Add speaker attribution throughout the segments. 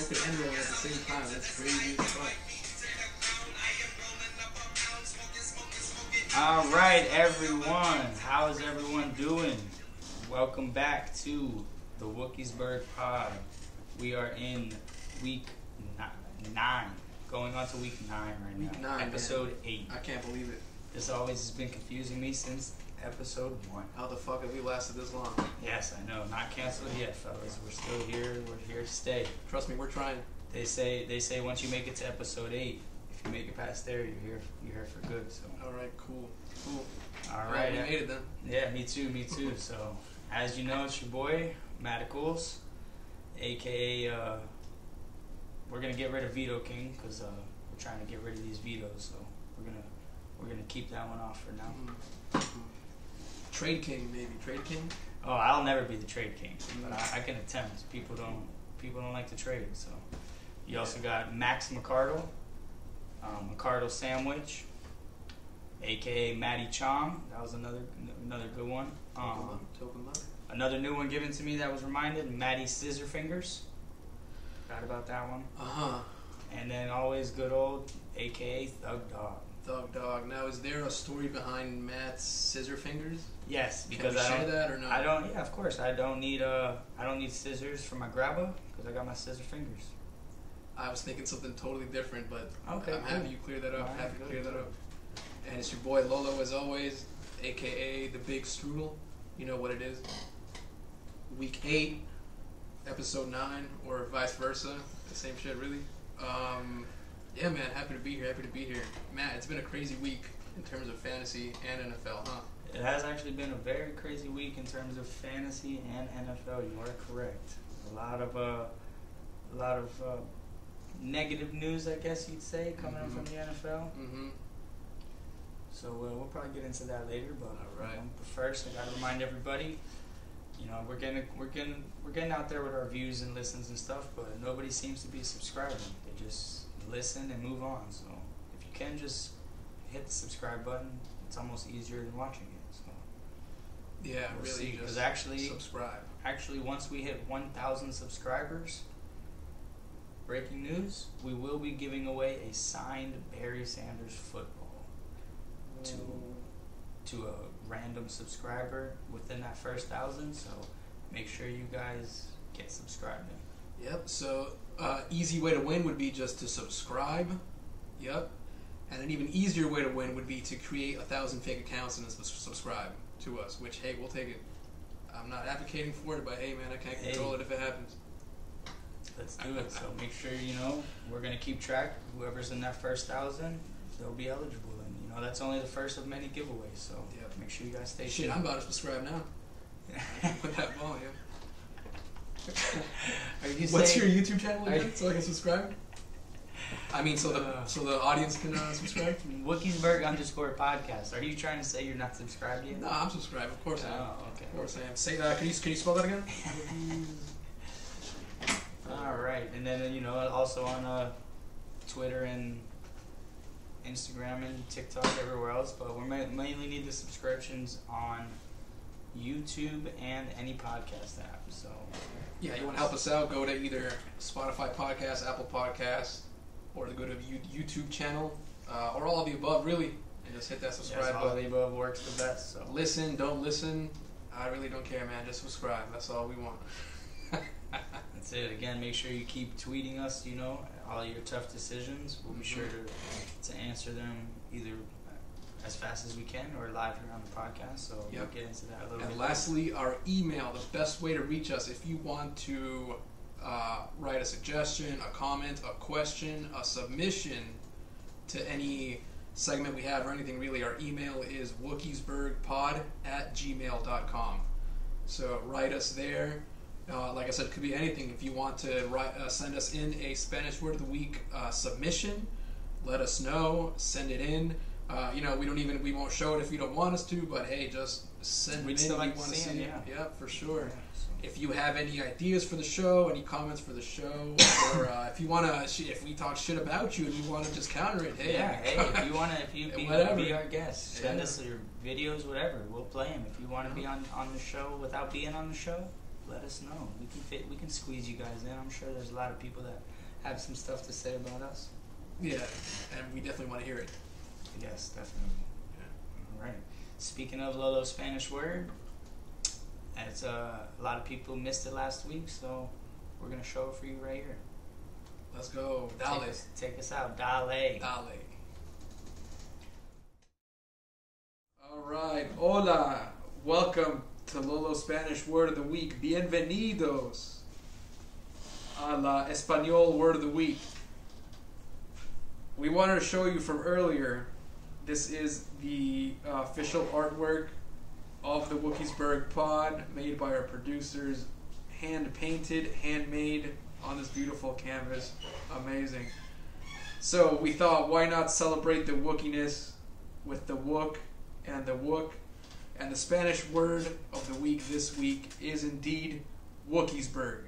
Speaker 1: open and rolling at the same time. That's crazy as fuck.
Speaker 2: All right, everyone. How is everyone doing? Welcome back to the Wookiesburg pod. We are in week 9, going on to week 9 right now.
Speaker 1: Week 9,
Speaker 2: episode
Speaker 1: man.
Speaker 2: 8.
Speaker 1: I can't believe it.
Speaker 2: This always has been confusing me since episode 1.
Speaker 1: How the fuck have we lasted this long?
Speaker 2: Yes, I know. Not canceled yet, fellas. We're still here. We're here to stay.
Speaker 1: Trust me, we're trying.
Speaker 2: They say once you make it to episode 8, if you make it past there, you're here for good. So.
Speaker 1: All right, cool.
Speaker 2: All right,
Speaker 1: we made it then.
Speaker 2: Yeah, me too. So, as you know, it's your boy Maticals, aka we're gonna get rid of Veto King because we're trying to get rid of these vetoes. So we're gonna keep that one off for now.
Speaker 1: Mm-hmm. Trade King, maybe Trade King.
Speaker 2: Oh, I'll never be the Trade King, but I can attempt. People don't like to trade. So you also got Max McCardle, McCardle Sandwich, aka Matty Chong. That was another good one.
Speaker 1: Token luck.
Speaker 2: Another new one given to me that was reminded, Matty Scissorfingers. Forgot about that one. And then always good old, aka Thug Dog.
Speaker 1: Thug Dog. Now, is there a story behind Matt's scissor fingers?
Speaker 2: Yes, because
Speaker 1: Can we share that or no?
Speaker 2: I don't. Yeah, of course. I don't need scissors for my grabber because I got my scissor fingers.
Speaker 1: I was thinking something totally different, but
Speaker 2: okay,
Speaker 1: I'm happy you cleared that up.
Speaker 2: Right,
Speaker 1: Happy to clear that up. And it's your boy Lolo as always, aka the Big Strudel. You know what it is. Week 8, episode 9, or vice versa. The same shit, really. Yeah, man, happy to be here. Matt, it's been a crazy week in terms of fantasy and NFL, huh?
Speaker 2: It has actually been a very crazy week in terms of fantasy and NFL. You are correct. A lot of negative news, I guess you'd say, coming in from the NFL.
Speaker 1: Mm-hmm.
Speaker 2: So we'll probably get into that later. But,
Speaker 1: all right.
Speaker 2: But first, I gotta remind everybody. You know, we're getting out there with our views and listens and stuff, but nobody seems to be subscribing. They just listen and move on. So if you can just hit the subscribe button, it's almost easier than watching it. So
Speaker 1: yeah,
Speaker 2: we'll
Speaker 1: really,
Speaker 2: because
Speaker 1: just
Speaker 2: actually
Speaker 1: subscribe.
Speaker 2: Actually, once we hit 1,000 subscribers, breaking news: we will be giving away a signed Barry Sanders football to a random subscriber within that first 1,000. So make sure you guys get subscribed in.
Speaker 1: Yep. So easy way to win would be just to subscribe. Yep. And an even easier way to win would be to create 1,000 fake accounts and subscribe to us. Which, hey, we'll take it. I'm not advocating for it, but hey, man, I can't control it if it happens.
Speaker 2: Let's do it. So make sure we're gonna keep track. Whoever's in that first 1,000, they'll be eligible. And that's only the first of many giveaways. So make sure you guys stay tuned.
Speaker 1: Shit, I'm about to subscribe now. Put that ball, What's your YouTube channel again, so I can subscribe? I mean, so the audience can subscribe.
Speaker 2: Wookiesburg _podcast. Are you trying to say you're not subscribed yet?
Speaker 1: No, I'm subscribed. Of course I am.
Speaker 2: Oh, okay.
Speaker 1: Of course I am. Say, can you spell that again?
Speaker 2: All right, and then also on Twitter and Instagram and TikTok, everywhere else, but we mainly need the subscriptions on YouTube and any podcast app. So
Speaker 1: yeah, you want to help us out, go to either Spotify Podcasts, Apple Podcasts, or to go to YouTube channel, or all of the above, really, and just hit that subscribe button.
Speaker 2: All of the above works the best. So
Speaker 1: listen, don't listen, I really don't care, man. Just subscribe. That's all we want.
Speaker 2: That's it. Again, make sure you keep tweeting us, all your tough decisions. We'll be sure to answer them either as fast as we can or live here on the podcast. So we'll get into that a little bit.
Speaker 1: And lastly, our email, the best way to reach us if you want to write a suggestion, a comment, a question, a submission to any segment we have or anything really. Our email is wookiesburgpod@gmail.com. So write us there. Like I said, it could be anything. If you want to send us in a Spanish Word of the Week submission, let us know. Send it in. We won't show it if you don't want us to, but hey, just send it in.
Speaker 2: Like
Speaker 1: we want to see it. Yeah, for sure.
Speaker 2: Yeah, so.
Speaker 1: If you have any ideas for the show, any comments for the show, or if you want to, if we talk shit about you and you want to just counter it, hey,
Speaker 2: if you want to, if you be our guest, send us your videos, whatever. We'll play them. If you want to be on the show without being on the show, let us know. We can squeeze you guys in. I'm sure there's a lot of people that have some stuff to say about us.
Speaker 1: Yeah, and we definitely want to hear it.
Speaker 2: Yes, definitely. Yeah. All right. Speaking of Lolo's Spanish word, as a lot of people missed it last week, so we're gonna show it for you right here.
Speaker 1: Let's go. Dale.
Speaker 2: Take us out. Dale.
Speaker 1: Dale. All right. Hola. Welcome to Lolo's Spanish Word of the Week. Bienvenidos a la Español Word of the Week. We wanted to show you from earlier. This is the official artwork of the Wookiesburg pod, made by our producers, hand painted, handmade on this beautiful canvas. Amazing. So we thought, why not celebrate the Wookiness with the Wook and the Wook? And the Spanish word of the week this week is indeed Wookiesburg.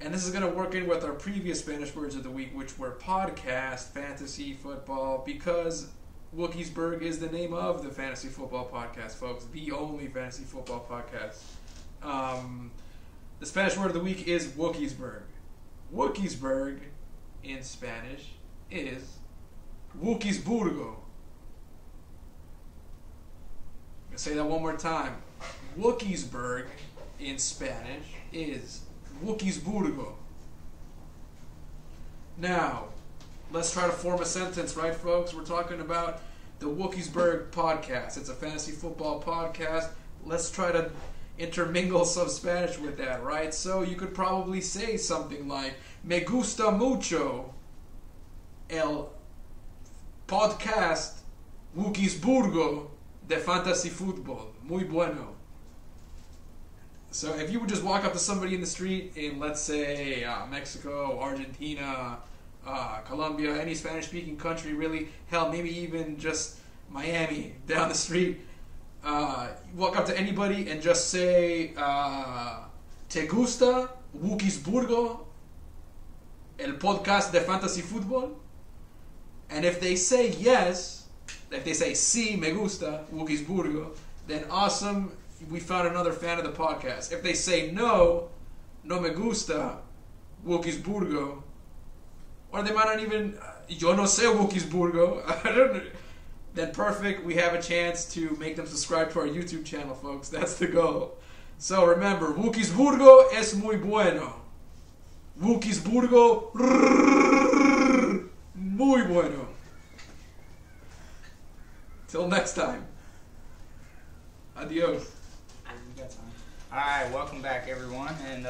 Speaker 1: And this is going to work in with our previous Spanish words of the week, which were podcast, fantasy, football, because Wookiesburg is the name of the fantasy football podcast, folks. The only fantasy football podcast. The Spanish word of the week is Wookiesburg. Wookiesburg, in Spanish, is Wookiesburgo. I'm going to say that one more time. Wookiesburg, in Spanish, is Wookiesburgo. Now, let's try to form a sentence, right, folks? We're talking about the Wookiesburg podcast. It's a fantasy football podcast. Let's try to intermingle some Spanish with that, right? So you could probably say something like, Me gusta mucho el podcast Wookiesburgo de fantasy football. Muy bueno. So if you would just walk up to somebody in the street in, let's say, Mexico, Argentina, Colombia, any Spanish-speaking country, really, hell, maybe even just Miami, down the street, walk up to anybody and just say, ¿Te gusta Wookiesburgo, el podcast de fantasy football? And if they say yes, if they say sí, me gusta Wookiesburgo, then awesome, we found another fan of the podcast. If they say no, no me gusta Wookiesburgo, or they might not even, yo no sé Wookiesburgo, I don't know, then perfect, we have a chance to make them subscribe to our YouTube channel, folks. That's the goal. So remember, Wookiesburgo es muy bueno. Wookiesburgo, muy bueno. Till next time. Adios.
Speaker 2: We got time. Alright, welcome back, everyone. And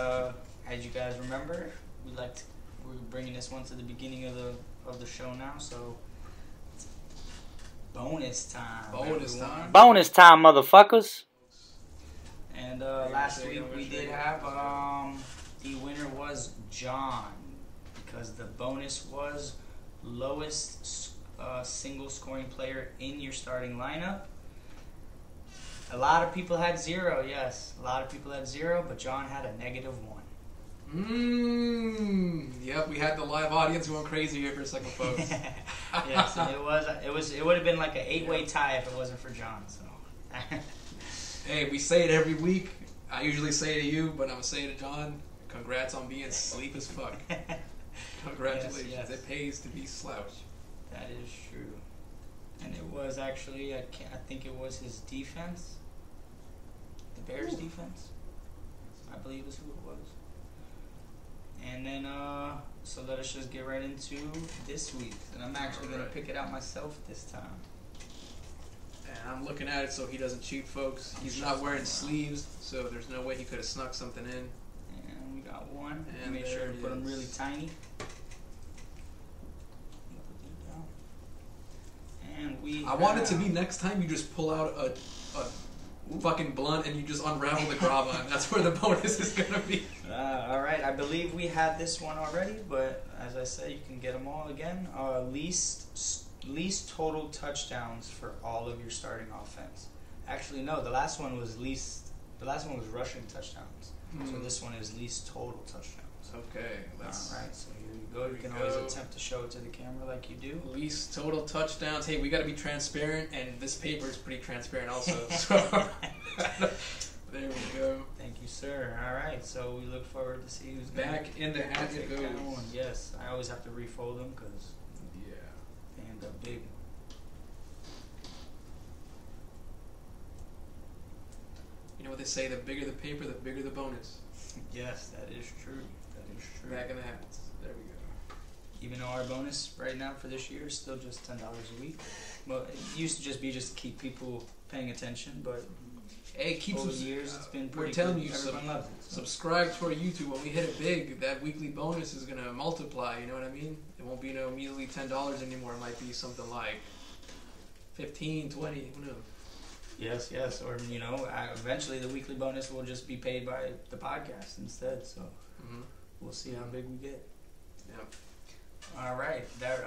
Speaker 2: as you guys remember, we're bringing this one to the beginning of the show now, so it's bonus time.
Speaker 3: Bonus time, motherfuckers.
Speaker 2: And last week we did have the winner was John, because the bonus was lowest single scoring player in your starting lineup. A lot of people had 0, yes. A lot of people had 0, but John had a -1.
Speaker 1: Yep, we had the live audience going crazy here for a second, folks.
Speaker 2: Yes, it would have been like an 8-way tie if it wasn't for John. So,
Speaker 1: hey, we say it every week. I usually say it to you, but I'm gonna say it to John. Congrats on being sleep as fuck. Congratulations.
Speaker 2: Yes.
Speaker 1: It pays to be slouched.
Speaker 2: That is true. And it was actually, I think it was his defense. The Bears' defense, I believe is who it was. And then, so let us just get right into this week. And I'm actually going to pick it out myself this time.
Speaker 1: And I'm looking at it so he doesn't cheat, folks. He's not wearing sleeves, so there's no way he could have snuck something in.
Speaker 2: And we got one.
Speaker 1: And
Speaker 2: make sure to put them really tiny. And I
Speaker 1: want it to be next time you just pull out a fucking blunt and you just unravel the grava, and that's where the bonus is going to be.
Speaker 2: Alright, I believe we had this one already, but as I said, you can get them all again. Least total touchdowns for all of your starting offense. Actually, no, the last one was rushing touchdowns. So this one is least total touchdowns.
Speaker 1: Okay.
Speaker 2: Alright, so here you go. You can always attempt to show it to the camera like you do.
Speaker 1: Least total touchdowns. Hey, we got to be transparent, and this paper is pretty transparent also. So there we go.
Speaker 2: Thank you, sir. All right, so we look forward to see who's
Speaker 1: Back in the hat it goes.
Speaker 2: Yes, I always have to refold them because
Speaker 1: Yeah.
Speaker 2: they end up big.
Speaker 1: You know what they say, the bigger the paper, the bigger the bonus.
Speaker 2: Yes, that is true. That is true.
Speaker 1: Back in the hats. There we go.
Speaker 2: Even though our bonus right now for this year is still just $10 a week. Well, it used to just be just to keep people paying attention, but
Speaker 1: Hey, keep
Speaker 2: over the years it's been
Speaker 1: we're
Speaker 2: pretty
Speaker 1: telling
Speaker 2: good.
Speaker 1: you,
Speaker 2: Everyone loves it. So.
Speaker 1: subscribe to our YouTube. When we hit it big, that weekly bonus is gonna multiply. You know what I mean? It won't be no immediately $10 anymore. It might be something like 15, 20. Who knows?
Speaker 2: Yes, yes. Or, you know, eventually the weekly bonus will just be paid by the podcast instead. So we'll see how big we get.
Speaker 1: Yep.
Speaker 2: All right. That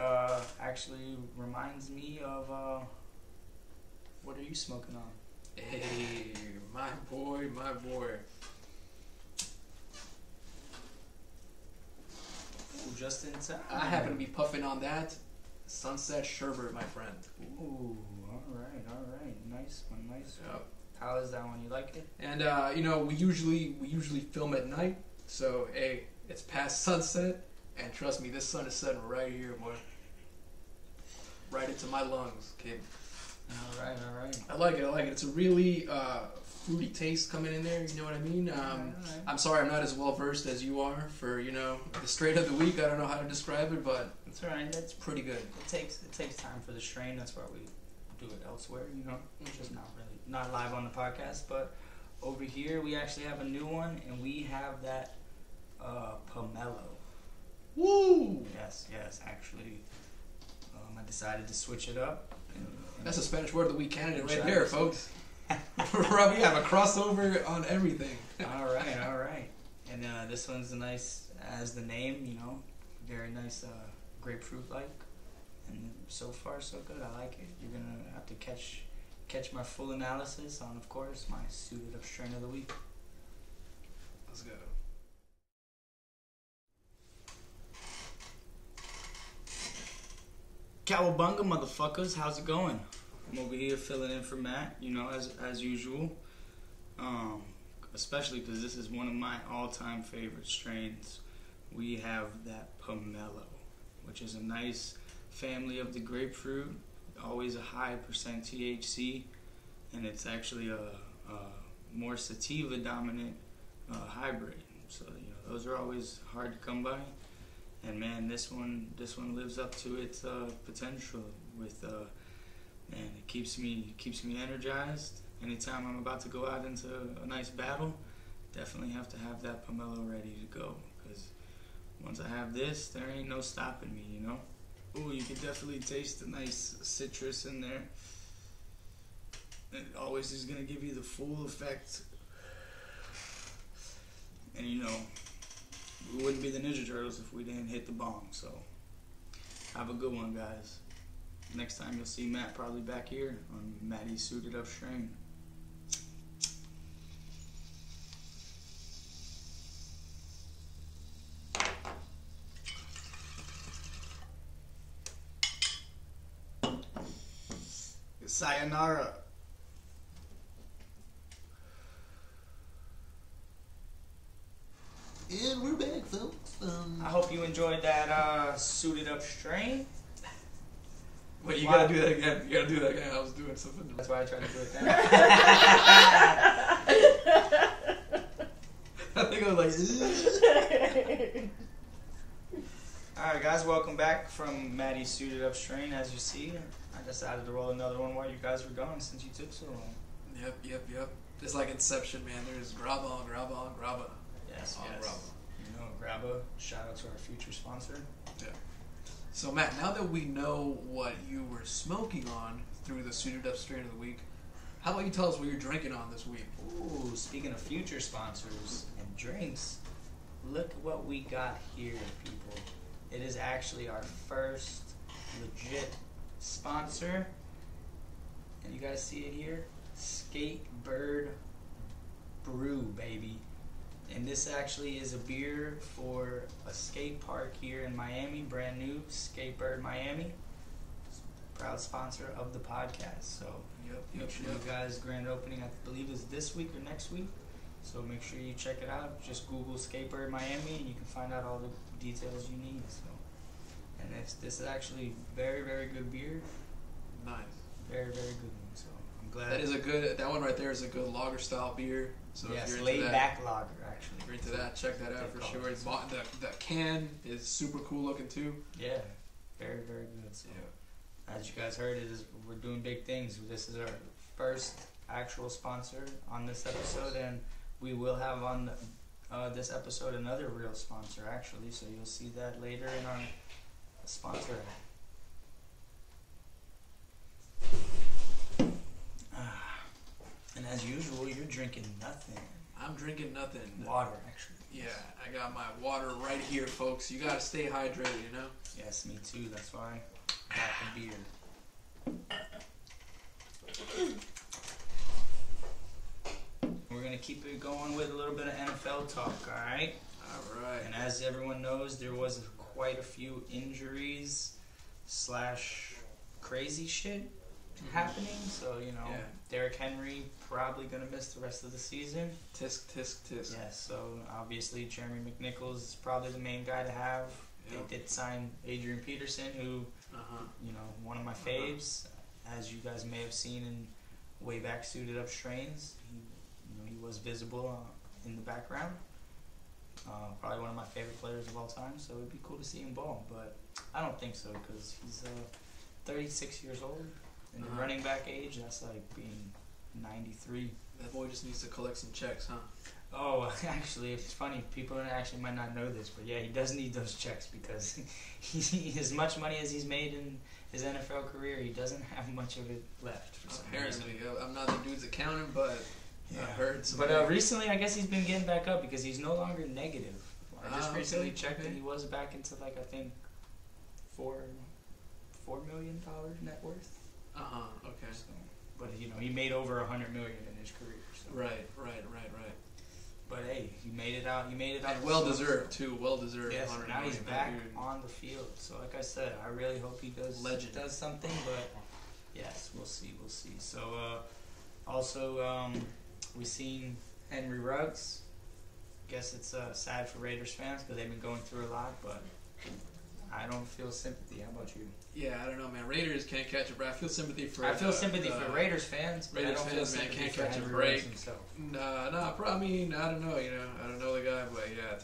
Speaker 2: actually reminds me of what are you smoking on?
Speaker 1: Hey, my boy, my boy.
Speaker 2: Ooh, just in time.
Speaker 1: I happen to be puffing on that Sunset Sherbet, my friend.
Speaker 2: Ooh, all right. Nice one, nice one.
Speaker 1: Yep.
Speaker 2: How is that one? You like it?
Speaker 1: And you know, we usually film at night, so hey, it's past sunset, and trust me, this sun is setting right here, boy. Right into my lungs, kid.
Speaker 2: All right.
Speaker 1: I like it. It's a really fruity taste coming in there. You know what I mean? I'm sorry, I'm not as well versed as you are for the straight of the week. I don't know how to describe it, but
Speaker 2: It's all right.
Speaker 1: it's pretty good.
Speaker 2: It takes time for the strain. That's why we do it elsewhere. Just not live on the podcast. But over here we actually have a new one, and we have that pomelo.
Speaker 1: Woo!
Speaker 2: Yes. Actually, I decided to switch it up. And
Speaker 1: That's a Spanish word of the week candidate right
Speaker 2: try
Speaker 1: there,
Speaker 2: this.
Speaker 1: folks. We have a crossover on everything.
Speaker 2: All right. And this one's nice as the name. Very nice grapefruit-like. And so far, so good. I like it. You're gonna have to catch my full analysis on, of course, my suited up strain of the week.
Speaker 1: Let's go.
Speaker 2: Cowabunga, motherfuckers! How's it going? I'm over here filling in for Matt. As usual. Especially because this is one of my all-time favorite strains. We have that pomelo, which is a nice family of the grapefruit, always a high percent THC, and it's actually a more sativa dominant hybrid. So those are always hard to come by, and man, this one lives up to its potential. With man, it keeps me energized. Anytime I'm about to go out into a nice battle, definitely have to have that pomelo ready to go, because once I have this, there ain't no stopping me, Ooh, you can definitely taste the nice citrus in there. It always is going to give you the full effect. And we wouldn't be the Ninja Turtles if we didn't hit the bong. So, have a good one, guys. Next time you'll see Matt probably back here on Matty's Suited Up Strain. Sayonara.
Speaker 4: And we're back, folks.
Speaker 2: I hope you enjoyed that Suited Up Strain.
Speaker 1: Wait, you gotta do that again. I was doing something.
Speaker 2: That's why I tried to do it then.
Speaker 1: I think I was like,
Speaker 2: Alright guys, welcome back from Matty's Suited Up Strain. As you see, I decided to roll another one while you guys were gone since you took so long.
Speaker 1: Yep. It's like Inception, man. There's grabba on grabba.
Speaker 2: Yes.
Speaker 1: Grabba.
Speaker 2: Grabba. Shout out to our future sponsor.
Speaker 1: Yeah. So Matt, now that we know what you were smoking on through the Suited Up Strain of the Week, how about you tell us what you're drinking on this week?
Speaker 2: Ooh, speaking of future sponsors and drinks, look what we got here, people. It is actually our first legit sponsor. And you guys see it here? Skatebird Brew, baby. And this actually is a beer for a skate park here in Miami, brand new, Skatebird Miami. Proud sponsor of the podcast. So make sure you guys, grand opening, I believe is this week or next week. So make sure you check it out. Just Google Skateboard Miami and you can find out all the details you need. So, and this is actually very, very good beer.
Speaker 1: Nice.
Speaker 2: Very, very good one. So I'm glad.
Speaker 1: That one right there is a good lager style beer. So
Speaker 2: yes,
Speaker 1: if you're
Speaker 2: laid
Speaker 1: into that,
Speaker 2: back lager actually.
Speaker 1: If you're into that, check that out for sure. It's the can is super cool looking too.
Speaker 2: Yeah, very, very good. So as you guys heard, we're doing big things. This is our first actual sponsor on this episode, and we will have on this episode another real sponsor actually. So you'll see that later in our sponsor. And as usual, you're drinking nothing.
Speaker 1: I'm drinking nothing.
Speaker 2: Water, actually.
Speaker 1: Yeah, I got my water right here, folks. You gotta stay hydrated, you know?
Speaker 2: Yes, me too. That's why I got the beer. We're going to keep it going with a little bit of NFL talk, alright?
Speaker 1: Alright.
Speaker 2: And as everyone knows, there was quite a few injuries / crazy shit happening. So, Derrick Henry probably going to miss the rest of the season.
Speaker 1: Tisk, tisk, tisk.
Speaker 2: Yes, so obviously Jeremy McNichols is probably the main guy to have. Yep. They did sign Adrian Peterson, who, one of my faves, as you guys may have seen in way back Suited Up Strains. He was visible in the background. Probably one of my favorite players of all time, so it'd be cool to see him ball. But I don't think so, because he's 36 years old. In the running back age, that's like being 93.
Speaker 1: That boy just needs to collect some checks, huh?
Speaker 2: Oh, actually, it's funny. People actually might not know this, but yeah, he does need those checks because as much money as he's made in his NFL career, he doesn't have much of it left.
Speaker 1: Apparently, I'm not the dude's accountant, but I've heard some.
Speaker 2: But recently, I guess he's been getting back up because he's no longer negative. I just recently checked and he was back into I think $4 million net worth.
Speaker 1: Okay.
Speaker 2: So, but he made over $100 million in his career. So.
Speaker 1: Right.
Speaker 2: But hey, he made it out.
Speaker 1: And well deserved too. Well deserved.
Speaker 2: Yes. Now he's back on the field. So like I said, I really hope he does something. But yes, we'll see. So also we seen Henry Ruggs. Guess it's sad for Raiders fans because they've been going through a lot, but I don't feel sympathy. How about you?
Speaker 1: Yeah, I don't know, man. Raiders can't catch a break. I feel sympathy for.
Speaker 2: Raiders fans. But
Speaker 1: Raiders
Speaker 2: I don't feel
Speaker 1: fans, man, can't
Speaker 2: for
Speaker 1: catch a
Speaker 2: Henry
Speaker 1: break.
Speaker 2: Ruggs himself.
Speaker 1: I mean, I don't know. I don't know the guy, but yeah,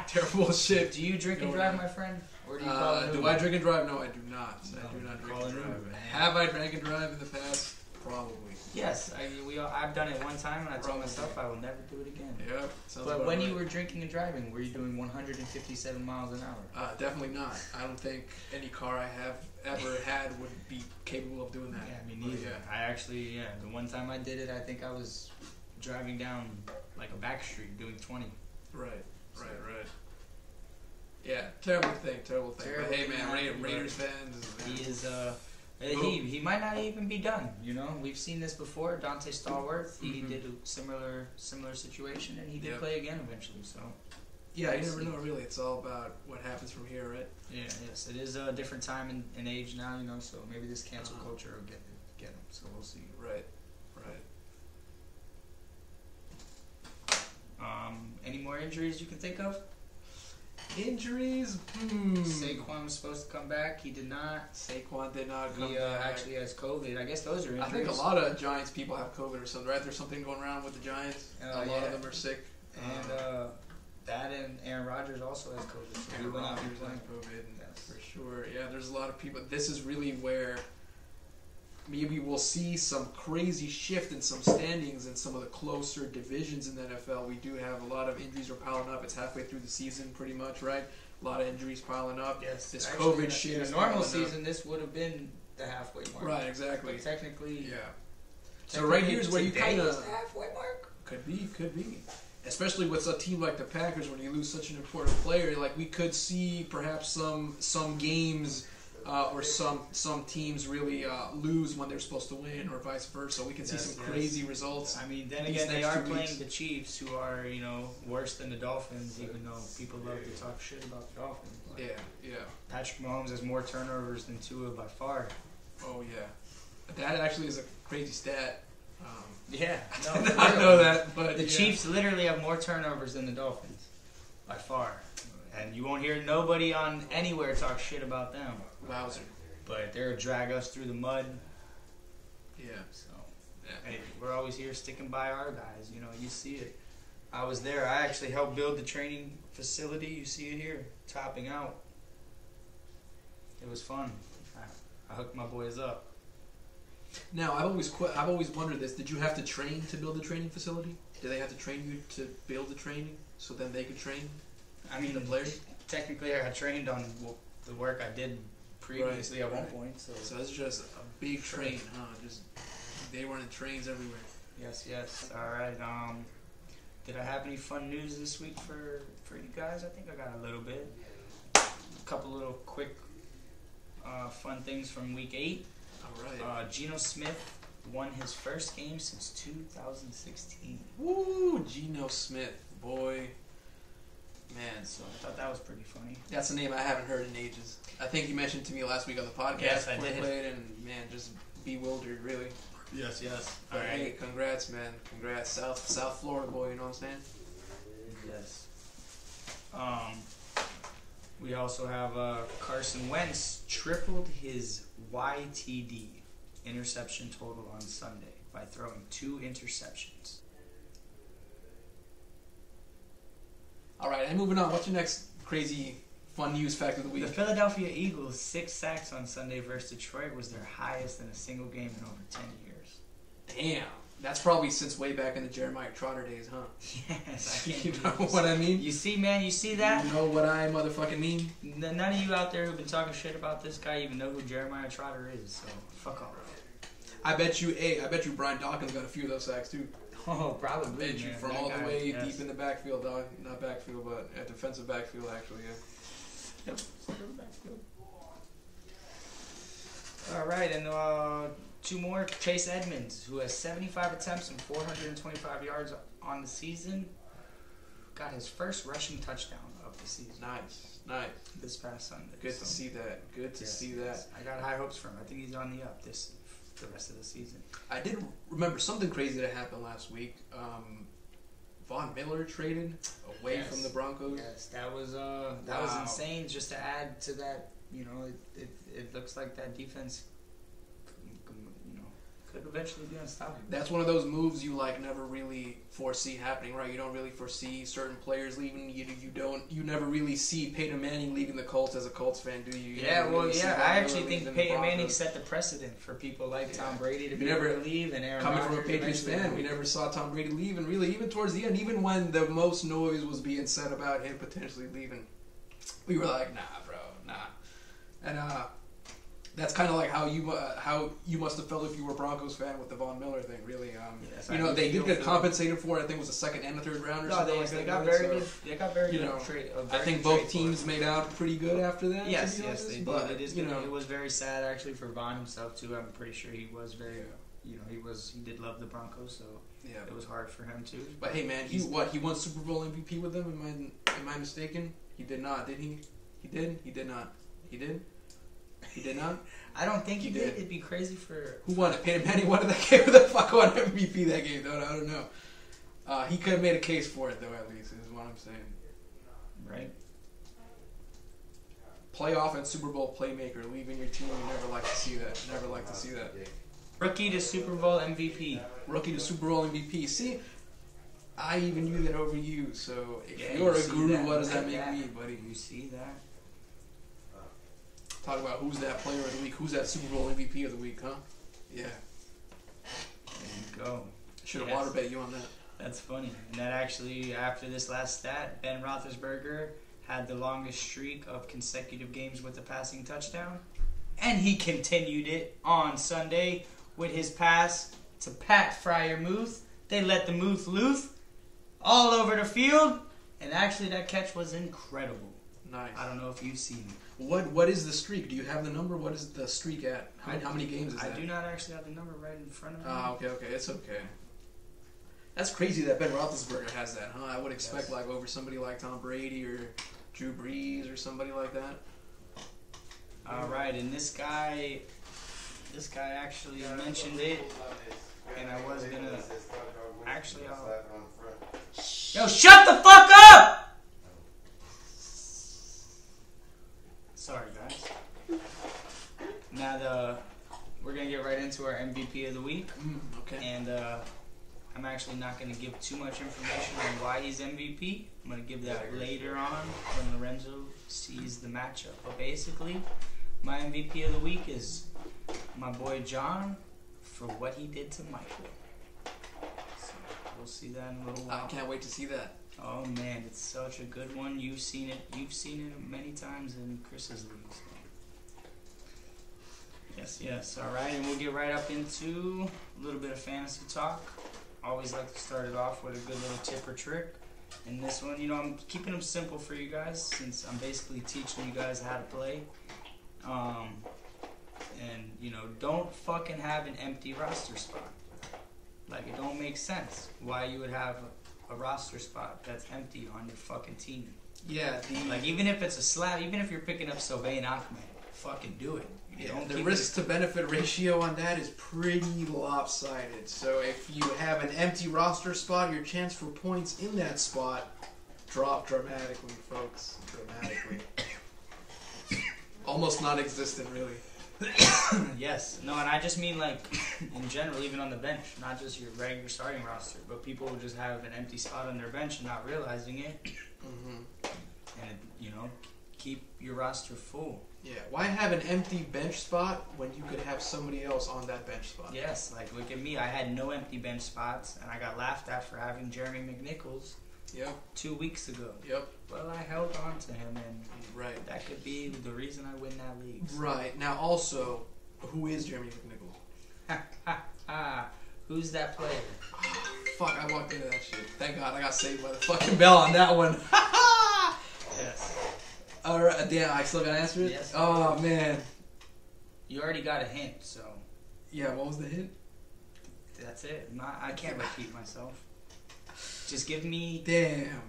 Speaker 1: terrible shit.
Speaker 2: Do you drink and drive, my friend, or do you
Speaker 1: do I drink and drive? No, I do not. I do not drink and drive. Have I drank and drive in the past? Probably.
Speaker 2: Yes, I've done it one time, and I told myself I will never do it again.
Speaker 1: Yep.
Speaker 2: But when you were drinking and driving, were you doing 157 miles an hour?
Speaker 1: Definitely not. I don't think any car I have ever had would be capable of doing that.
Speaker 2: Yeah, me neither. I actually, the one time I did it, I think I was driving down like a back street doing 20.
Speaker 1: Right. Yeah, terrible thing. But hey, man, Raiders fans.
Speaker 2: He is. He might not even be done. We've seen this before. Dante Stallworth, he did a similar situation, and he did play again eventually. So
Speaker 1: yeah, you never know. Really, it's all about what happens from here, right?
Speaker 2: Yeah, yes, it is a different time and age now. So maybe this cancel culture will get him. So we'll see.
Speaker 1: Right.
Speaker 2: Any more injuries you can think of?
Speaker 1: Injuries?
Speaker 2: Saquon was supposed to come back. He did not.
Speaker 1: Saquon did not come
Speaker 2: back. He actually has COVID. I guess those are injuries.
Speaker 1: I think a lot of Giants people have COVID or something, right? There's something going around with the Giants. A lot of them are sick.
Speaker 2: And that and Aaron Rodgers also has COVID. So
Speaker 1: Aaron Rodgers has COVID, for sure. Yeah, there's a lot of people. This is really where maybe we'll see some crazy shift in some standings in some of the closer divisions in the NFL. We do have a lot of injuries are piling up. It's halfway through the season pretty much, right? A lot of injuries piling up.
Speaker 2: Yes.
Speaker 1: This COVID shit
Speaker 2: is normal season, this would have been the halfway mark.
Speaker 1: Right, exactly.
Speaker 2: But technically...
Speaker 1: Yeah. So right here's where you kind of...
Speaker 2: the halfway mark?
Speaker 1: Could be. Especially with a team like the Packers, when you lose such an important player, like we could see perhaps some games... or some teams really lose when they're supposed to win, or vice versa. We can see some crazy results.
Speaker 2: I mean, then again, they are playing the Chiefs, who are worse than the Dolphins, even though people love to talk shit about the Dolphins. Like,
Speaker 1: yeah.
Speaker 2: Patrick Mahomes has more turnovers than Tua by far.
Speaker 1: Oh yeah, that actually is a crazy stat.
Speaker 2: Yeah, no,
Speaker 1: I know that, but
Speaker 2: the Chiefs literally have more turnovers than the Dolphins, by far. And you won't hear nobody on anywhere talk shit about them.
Speaker 1: Wowzer.
Speaker 2: But they'll drag us through the mud.
Speaker 1: Yeah.
Speaker 2: So, hey, we're always here sticking by our guys. You know, you see it. I was there. I actually helped build the training facility. You see it here, topping out. It was fun. I hooked my boys up.
Speaker 1: Now, I've always wondered this. Did you have to train to build the training facility? Did they have to train you to build the training so then they could train?
Speaker 2: I mean,
Speaker 1: the players.
Speaker 2: Technically, I trained on the work I did previously at one point.
Speaker 1: So it's just a big train, huh? Just they running trains everywhere.
Speaker 2: Yes. All right. Did I have any fun news this week for you guys? I think I got a little bit. A couple little quick fun things from week 8.
Speaker 1: All right.
Speaker 2: Geno Smith won his first game since 2016.
Speaker 1: Woo, Geno Smith, boy. Man,
Speaker 2: So I thought that was pretty funny.
Speaker 1: that's a name I haven't heard in ages. I think you mentioned to me last week on the podcast.
Speaker 2: Yes, I did.
Speaker 1: Played and man, just bewildered, really.
Speaker 2: Yes.
Speaker 1: But
Speaker 2: All right.
Speaker 1: hey, congrats, man. Congrats, South Florida boy. You know what I'm saying?
Speaker 2: Yes. We also have Carson Wentz tripled his YTD interception total on Sunday by throwing 2 interceptions.
Speaker 1: All right, and moving on. What's your next crazy fun news fact of the
Speaker 2: The
Speaker 1: week?
Speaker 2: Philadelphia Eagles' 6 sacks on Sunday versus Detroit was their highest in a single game in over 10 years.
Speaker 1: Damn, that's probably since way back in the Jeremiah Trotter days, huh?
Speaker 2: Yes, I can't
Speaker 1: You
Speaker 2: believe
Speaker 1: know
Speaker 2: this.
Speaker 1: what I mean?
Speaker 2: You see, man, you see that?
Speaker 1: You know what I motherfucking mean?
Speaker 2: None of you out there who've been talking shit about this guy even know who Jeremiah Trotter is, so fuck off.
Speaker 1: I bet you Brian Dawkins got a few of those sacks too.
Speaker 2: Oh, probably.
Speaker 1: I bet you
Speaker 2: man.
Speaker 1: from
Speaker 2: That
Speaker 1: all
Speaker 2: guy,
Speaker 1: the way
Speaker 2: yes.
Speaker 1: deep in the backfield, dog. Not backfield, but at defensive backfield, actually, yeah.
Speaker 2: Yep. All right, and 2 more. Chase Edmonds, who has 75 attempts and 425 yards on the season, got his first rushing touchdown of the season.
Speaker 1: Nice.
Speaker 2: This past Sunday.
Speaker 1: Good to see that. Good to see that.
Speaker 2: I got high hopes for him. I think he's on the up the rest of the season.
Speaker 1: I did remember something crazy that happened last week. Von Miller traded away from the Broncos.
Speaker 2: Yes, that was insane. Just to add to that, you know, it looks like that defense, you know, could eventually be unstoppable.
Speaker 1: That's one of those moves you never really foresee happening, right? You don't really foresee certain players leaving. You never really see Peyton Manning leaving the Colts as a Colts fan, do you?
Speaker 2: I actually think Peyton Manning set the precedent for people like Tom Brady to be able to leave and Aaron
Speaker 1: Coming
Speaker 2: Rodgers
Speaker 1: from a Patriots fan, we never saw Tom Brady leave, and really, even towards the end, even when the most noise was being said about him potentially leaving, we were like, nah, bro, nah. And that's kind of like how you must have felt if you were a Broncos fan with the Von Miller thing, really.
Speaker 2: Yes,
Speaker 1: they did get compensated for it. I think it was a second and a third round or something.
Speaker 2: They got very good. They got very good.
Speaker 1: I think both teams made out pretty good after that.
Speaker 2: Yes, they did.
Speaker 1: But,
Speaker 2: it was very sad actually for Von himself too. I'm pretty sure he was very, he did love the Broncos, so
Speaker 1: yeah,
Speaker 2: it was hard for him too.
Speaker 1: But hey, man, he won Super Bowl MVP with them. Am I mistaken? He did not, did he? He did. He did not. He did. He did not?
Speaker 2: I don't think he did. It'd be crazy for...
Speaker 1: Who won it? Peyton Manning won that game? Who the fuck won MVP that game, though? I don't know. He could have made a case for it, though, at least, is what I'm saying.
Speaker 2: Right.
Speaker 1: Playoff and Super Bowl playmaker, leaving your team, you never like to see that. Never like to see that.
Speaker 2: Rookie to Super Bowl MVP.
Speaker 1: Rookie to Super Bowl MVP. See, I even knew that over you, so if
Speaker 2: Yeah,
Speaker 1: you're
Speaker 2: you
Speaker 1: a
Speaker 2: see
Speaker 1: guru,
Speaker 2: that,
Speaker 1: what does that
Speaker 2: like
Speaker 1: make
Speaker 2: that.
Speaker 1: me, buddy?
Speaker 2: You see that?
Speaker 1: Talk about who's that player of the week, who's that Super Bowl MVP of the week, huh? Yeah.
Speaker 2: There you go.
Speaker 1: Should have water bet you on that.
Speaker 2: That's funny. And that actually, after this last stat, Ben Roethlisberger had the longest streak of consecutive games with a passing touchdown. And he continued it on Sunday with his pass to Pat Freiermuth. They let the Muth loose all over the field. And actually, that catch was incredible.
Speaker 1: Nice.
Speaker 2: I don't know if you've seen it.
Speaker 1: What is the streak? Do you have the number? What is the streak at? How many games is that?
Speaker 2: I do not actually have the number right in front of me.
Speaker 1: Okay. It's okay. That's crazy that Ben Roethlisberger has that, huh? I would expect over somebody like Tom Brady or Drew Brees or somebody like that.
Speaker 2: All right, and this guy actually mentioned it and I was gonna. Actually, yo, shut the fuck up! Sorry, guys. Now we're gonna get right into our MVP of the week.
Speaker 1: Okay.
Speaker 2: And I'm actually not gonna give too much information on why he's MVP. I'm gonna give that later on when Lorenzo sees the matchup. But basically, my MVP of the week is my boy John for what he did to Michael. So we'll see that in a little while.
Speaker 1: I can't wait to see that.
Speaker 2: Oh man, it's such a good one. You've seen it. You've seen it many times in Chris's league. So. Yes. All right, and we'll get right up into a little bit of fantasy talk. Always like to start it off with a good little tip or trick. And this one, I'm keeping them simple for you guys since I'm basically teaching you guys how to play. And don't fucking have an empty roster spot. Like, it don't make sense why you would have a roster spot that's empty on your fucking team.
Speaker 1: Yeah.
Speaker 2: Like, even if it's a slab, even if you're picking up Sylvain Ahmed, fucking do it.
Speaker 1: The risk to benefit ratio on that is pretty lopsided. So if you have an empty roster spot, your chance for points in that spot drop dramatically, folks. Dramatically. Almost non-existent, really.
Speaker 2: Yes. No, and I just mean, like, in general, even on the bench, not just your regular starting roster, but people will just have an empty spot on their bench and not realizing it.
Speaker 1: Mm-hmm.
Speaker 2: And, keep your roster full.
Speaker 1: Yeah, why have an empty bench spot when you could have somebody else on that bench spot?
Speaker 2: Yes, like, look at me. I had no empty bench spots, and I got laughed at for having Jeremy McNichols 2 weeks ago.
Speaker 1: Yep.
Speaker 2: Well, I held on to him, and
Speaker 1: right.
Speaker 2: that could be the reason I win that league. So.
Speaker 1: Right. Now, also, who is Jeremy McNichols?
Speaker 2: Who's that player?
Speaker 1: Fuck, I walked into that shit. Thank God I got saved by the fucking bell on that one.
Speaker 2: Yes.
Speaker 1: Alright, damn, I still gotta answer it?
Speaker 2: Yes.
Speaker 1: Oh, man.
Speaker 2: You already got a hint, so.
Speaker 1: Yeah, what was the hint?
Speaker 2: That's it. I can't repeat myself. Just give me...
Speaker 1: Damn.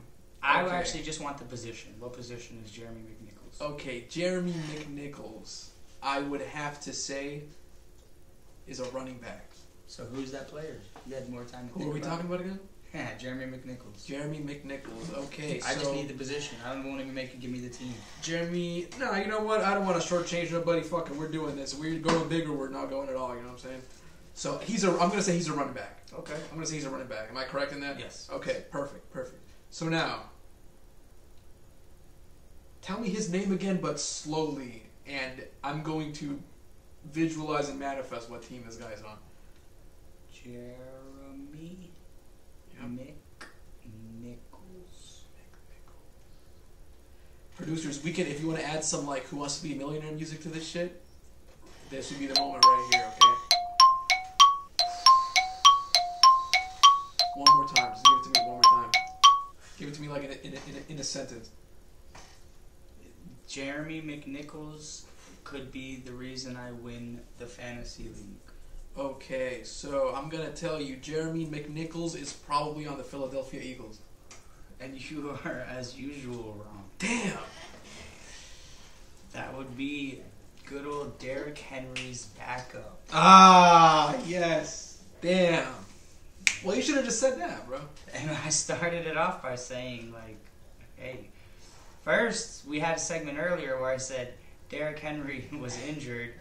Speaker 2: I actually just want the position. What position is Jeremy McNichols?
Speaker 1: Okay, Jeremy McNichols, I would have to say, is a running back.
Speaker 2: So who's that player? You had more time to think
Speaker 1: Who are we talking about again?
Speaker 2: Yeah, Jeremy McNichols.
Speaker 1: Jeremy McNichols, okay.
Speaker 2: I just need the position. I don't want to make you give me the team.
Speaker 1: Jeremy, no, you know what? I don't want to shortchange nobody. Fucking, we're doing this. We're going big or we're not going at all, you know what I'm saying? So, I'm going to say he's a running back.
Speaker 2: Okay.
Speaker 1: I'm going to say he's a running back. Am I correct in that?
Speaker 2: Yes.
Speaker 1: Okay, perfect. So now, tell me his name again, but slowly, and I'm going to visualize and manifest what team this guy's on.
Speaker 2: Jeremy McNichols.
Speaker 1: Producers, if you want to add some, like, Who Wants to Be a Millionaire music to this shit, this would be the moment right here, okay? One more time. Just give it to me one more time. Give it to me, like, in a sentence.
Speaker 2: Jeremy McNichols could be the reason I win the fantasy league.
Speaker 1: Okay, so I'm going to tell you, Jeremy McNichols is probably on the Philadelphia Eagles.
Speaker 2: And you are, as usual, wrong.
Speaker 1: Damn!
Speaker 2: That would be good old Derrick Henry's backup.
Speaker 1: Ah, yes. Damn. Well, you should have just said that, bro.
Speaker 2: And I started it off by saying, like, hey, first, we had a segment earlier where I said Derrick Henry was injured.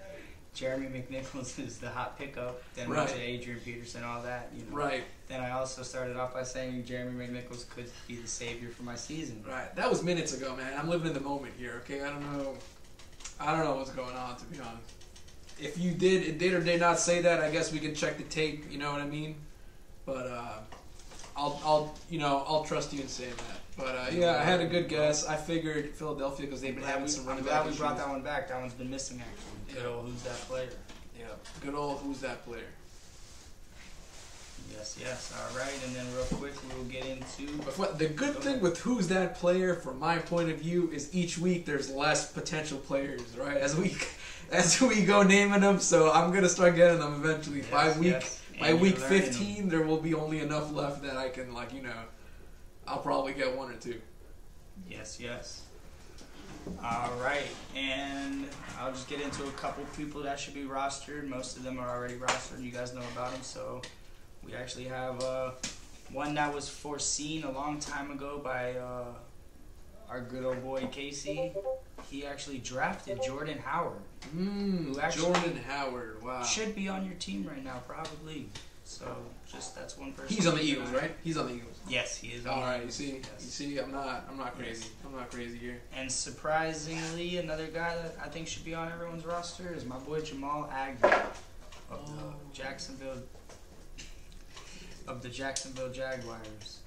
Speaker 2: Jeremy McNichols is the hot pickup. Then went to Adrian Peterson, all that,
Speaker 1: Right.
Speaker 2: Then I also started off by saying Jeremy McNichols could be the savior for my season.
Speaker 1: Right. That was minutes ago, man. I'm living in the moment here, okay? I don't know what's going on, to be honest. If you did or did not say that, I guess we can check the tape, you know what I mean? But I'll trust you in saying that. But yeah, I had a good guess. I figured Philadelphia because they've been having some running back issues.
Speaker 2: I'm glad we brought that one back. That one's been missing, actually. Good old Who's That Player.
Speaker 1: Yeah, good old Who's That Player.
Speaker 2: Yes. All right, and then real quick we'll get into...
Speaker 1: But the good thing with Who's That Player, from my point of view, is each week there's less potential players, right? As we go naming them, so I'm going to start getting them eventually. By week 15, there will be only enough left that I can, I'll probably get one or two.
Speaker 2: Yes. All right, and I'll just get into a couple people that should be rostered. Most of them are already rostered. You guys know about them, so We actually have one that was foreseen a long time ago by our good old boy Casey. He actually drafted Jordan Howard. Who actually
Speaker 1: Jordan Howard, wow.
Speaker 2: should be on your team right now, probably. So, just that's one person.
Speaker 1: He's on the Eagles, right? He's on the Eagles.
Speaker 2: Yes, he is.
Speaker 1: All right, you
Speaker 2: Eagles.
Speaker 1: see,
Speaker 2: Yes.
Speaker 1: you see, I'm not crazy.
Speaker 2: Yes.
Speaker 1: I'm not crazy here.
Speaker 2: And surprisingly, another guy that I think should be on everyone's roster is my boy Jamal Agnew of the Jacksonville Jaguars,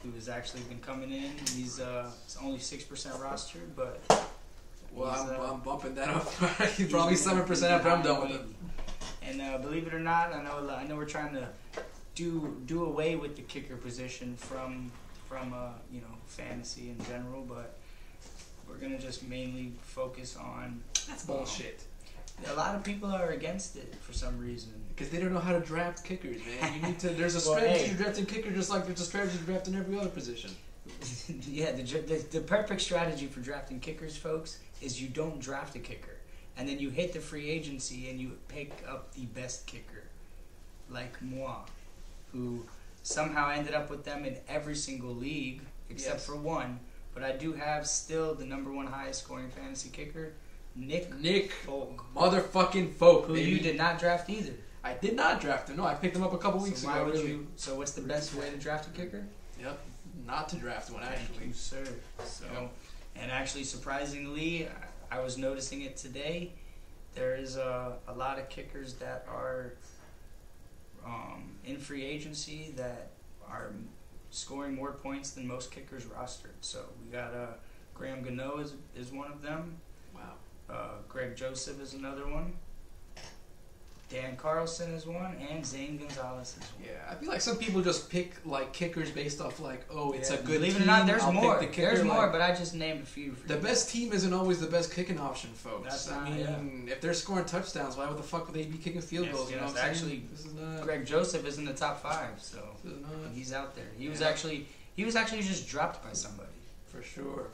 Speaker 2: who has actually been coming in. He's only 6% roster, but
Speaker 1: Well, I'm bumping that up. He's probably 7% after I'm done with him.
Speaker 2: And believe it or not, I know we're trying to do away with the kicker position from fantasy in general, but we're gonna just mainly focus on.
Speaker 1: That's bullshit.
Speaker 2: A lot of people are against it for some reason.
Speaker 1: Because they don't know how to draft kickers, man. You need to. There's a strategy to drafting kicker, just like there's a strategy to drafting every other position.
Speaker 2: Yeah, the perfect strategy for drafting kickers, folks, is you don't draft a kicker, and then you hit the free agency and you pick up the best kicker, like moi, who somehow ended up with them in every single league except for one. But I do have still the #1 highest scoring fantasy kicker, Nick Folk.
Speaker 1: Motherfucking Folk,
Speaker 2: Who
Speaker 1: baby.
Speaker 2: you did not draft either.
Speaker 1: I did not draft him. No, I picked him up a couple weeks
Speaker 2: So
Speaker 1: ago.
Speaker 2: why would
Speaker 1: really.
Speaker 2: you? So what's the best way to draft a kicker?
Speaker 1: Yep. Not to draft one, actually.
Speaker 2: Thank you, sir. So,
Speaker 1: Yep.
Speaker 2: and actually, surprisingly, I was noticing it today. There is a lot of kickers that are in free agency that are scoring more points than most kickers rostered. So we got Graham Gano is one of them.
Speaker 1: Wow.
Speaker 2: Greg Joseph is another one. Dan Carlson is one, and Zane Gonzalez is one.
Speaker 1: Yeah, I feel like some people just pick like kickers based off like, oh, it's a good
Speaker 2: Believe
Speaker 1: team.
Speaker 2: it or not, there's
Speaker 1: I'll
Speaker 2: more.
Speaker 1: Pick the kicker.
Speaker 2: There's more,
Speaker 1: like,
Speaker 2: but I just named a few. For
Speaker 1: the
Speaker 2: you.
Speaker 1: best team isn't always the best kicking option, folks.
Speaker 2: That's
Speaker 1: I
Speaker 2: not-
Speaker 1: mean, if they're scoring touchdowns, why would the fuck would they be kicking field goals? You know what I'm
Speaker 2: actually,
Speaker 1: saying? This is not.
Speaker 2: Greg Joseph is in the top 5, so
Speaker 1: This is not.
Speaker 2: he's out there. He was actually just dropped by somebody,
Speaker 1: For sure.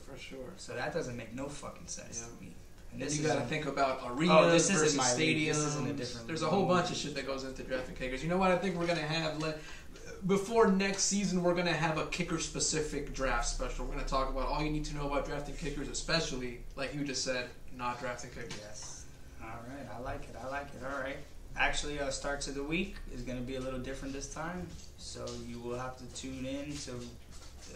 Speaker 2: so that doesn't make no fucking sense to me. And
Speaker 1: And
Speaker 2: this
Speaker 1: you
Speaker 2: is
Speaker 1: got to think about arenas
Speaker 2: this isn't
Speaker 1: versus
Speaker 2: my league.
Speaker 1: stadiums.
Speaker 2: This isn't a different
Speaker 1: There's a
Speaker 2: league.
Speaker 1: whole bunch of shit that goes into drafting kickers. You know what? I think we're gonna have before next season. We're gonna have a kicker-specific draft special. We're gonna talk about all you need to know about drafting kickers, especially like you just said, not drafting kickers.
Speaker 2: Yes. All right, I like it. All right. Actually, starts of the week is going to be a little different this time, so you will have to tune in to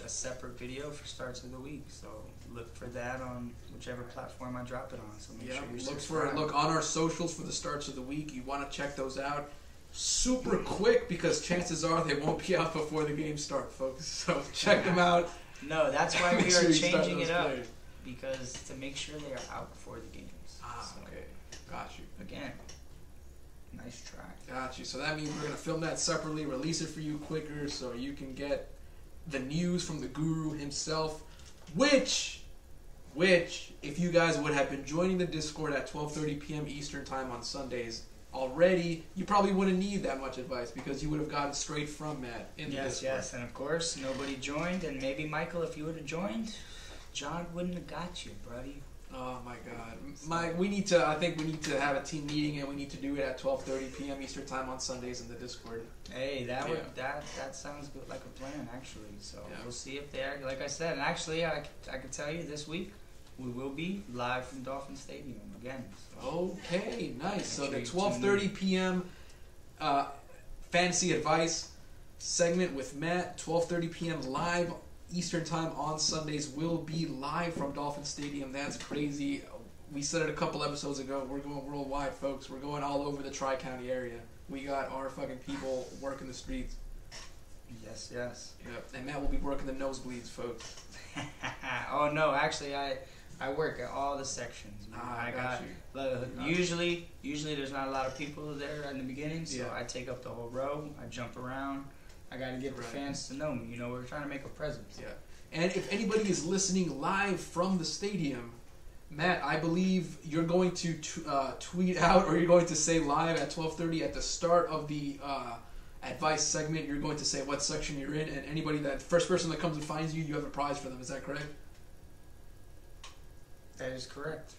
Speaker 2: a separate video for starts of the week. So look for that on whichever platform I drop it on. So make sure you
Speaker 1: Look on our socials for the starts of the week. You want to check those out super quick because chances are they won't be out before the game start, folks. So check them out.
Speaker 2: No, that's why
Speaker 1: Make
Speaker 2: we
Speaker 1: sure
Speaker 2: are
Speaker 1: you start
Speaker 2: changing
Speaker 1: those
Speaker 2: it up
Speaker 1: players.
Speaker 2: because to make sure they are out before the games. So,
Speaker 1: Okay, got you.
Speaker 2: Again, nice try.
Speaker 1: Got you. So that means we're going to film that separately, release it for you quicker so you can get the news from the guru himself, which, if you guys would have been joining the Discord at 12:30 p.m. Eastern Time on Sundays already, you probably wouldn't need that much advice because you would have gotten straight from Matt in the Discord.
Speaker 2: Yes, and of course, nobody joined, and maybe, Michael, if you would have joined, John wouldn't have got you, buddy.
Speaker 1: Oh my God, Mike! I think we need to have a team meeting, and we need to do it at 12:30 p.m. Eastern Time on Sundays in the Discord.
Speaker 2: Hey, that sounds good, like a plan, actually. So
Speaker 1: Yeah.
Speaker 2: we'll see if they are, like I said, and actually, I can tell you this week, we will be live from Dolphin Stadium again. So.
Speaker 1: Okay, nice. So the
Speaker 2: Make sure you
Speaker 1: 12:30 p.m. Fantasy Advice segment with Matt, 12:30 p.m. live Eastern Time on Sundays will be live from Dolphin Stadium. That's crazy. We said it a couple episodes ago. We're going worldwide, folks. We're going all over the Tri-County area. We got our fucking people working the streets.
Speaker 2: Yes.
Speaker 1: Yep. And Matt will be working the nosebleeds, folks.
Speaker 2: Oh no, actually, I work at all the sections. Man.
Speaker 1: I got you.
Speaker 2: Usually there's not a lot of people there in the beginning, so
Speaker 1: Yeah.
Speaker 2: I take up the whole row. I jump around. I got to get the fans to know me. You know, we're trying to make a presence.
Speaker 1: Yeah. And if anybody is listening live from the stadium, Matt, I believe you're going to tweet out, or you're going to say live at 12:30 at the start of the advice segment. You're going to say what section you're in, and anybody first person that comes and finds you, you have a prize for them. Is that correct?
Speaker 2: That is correct.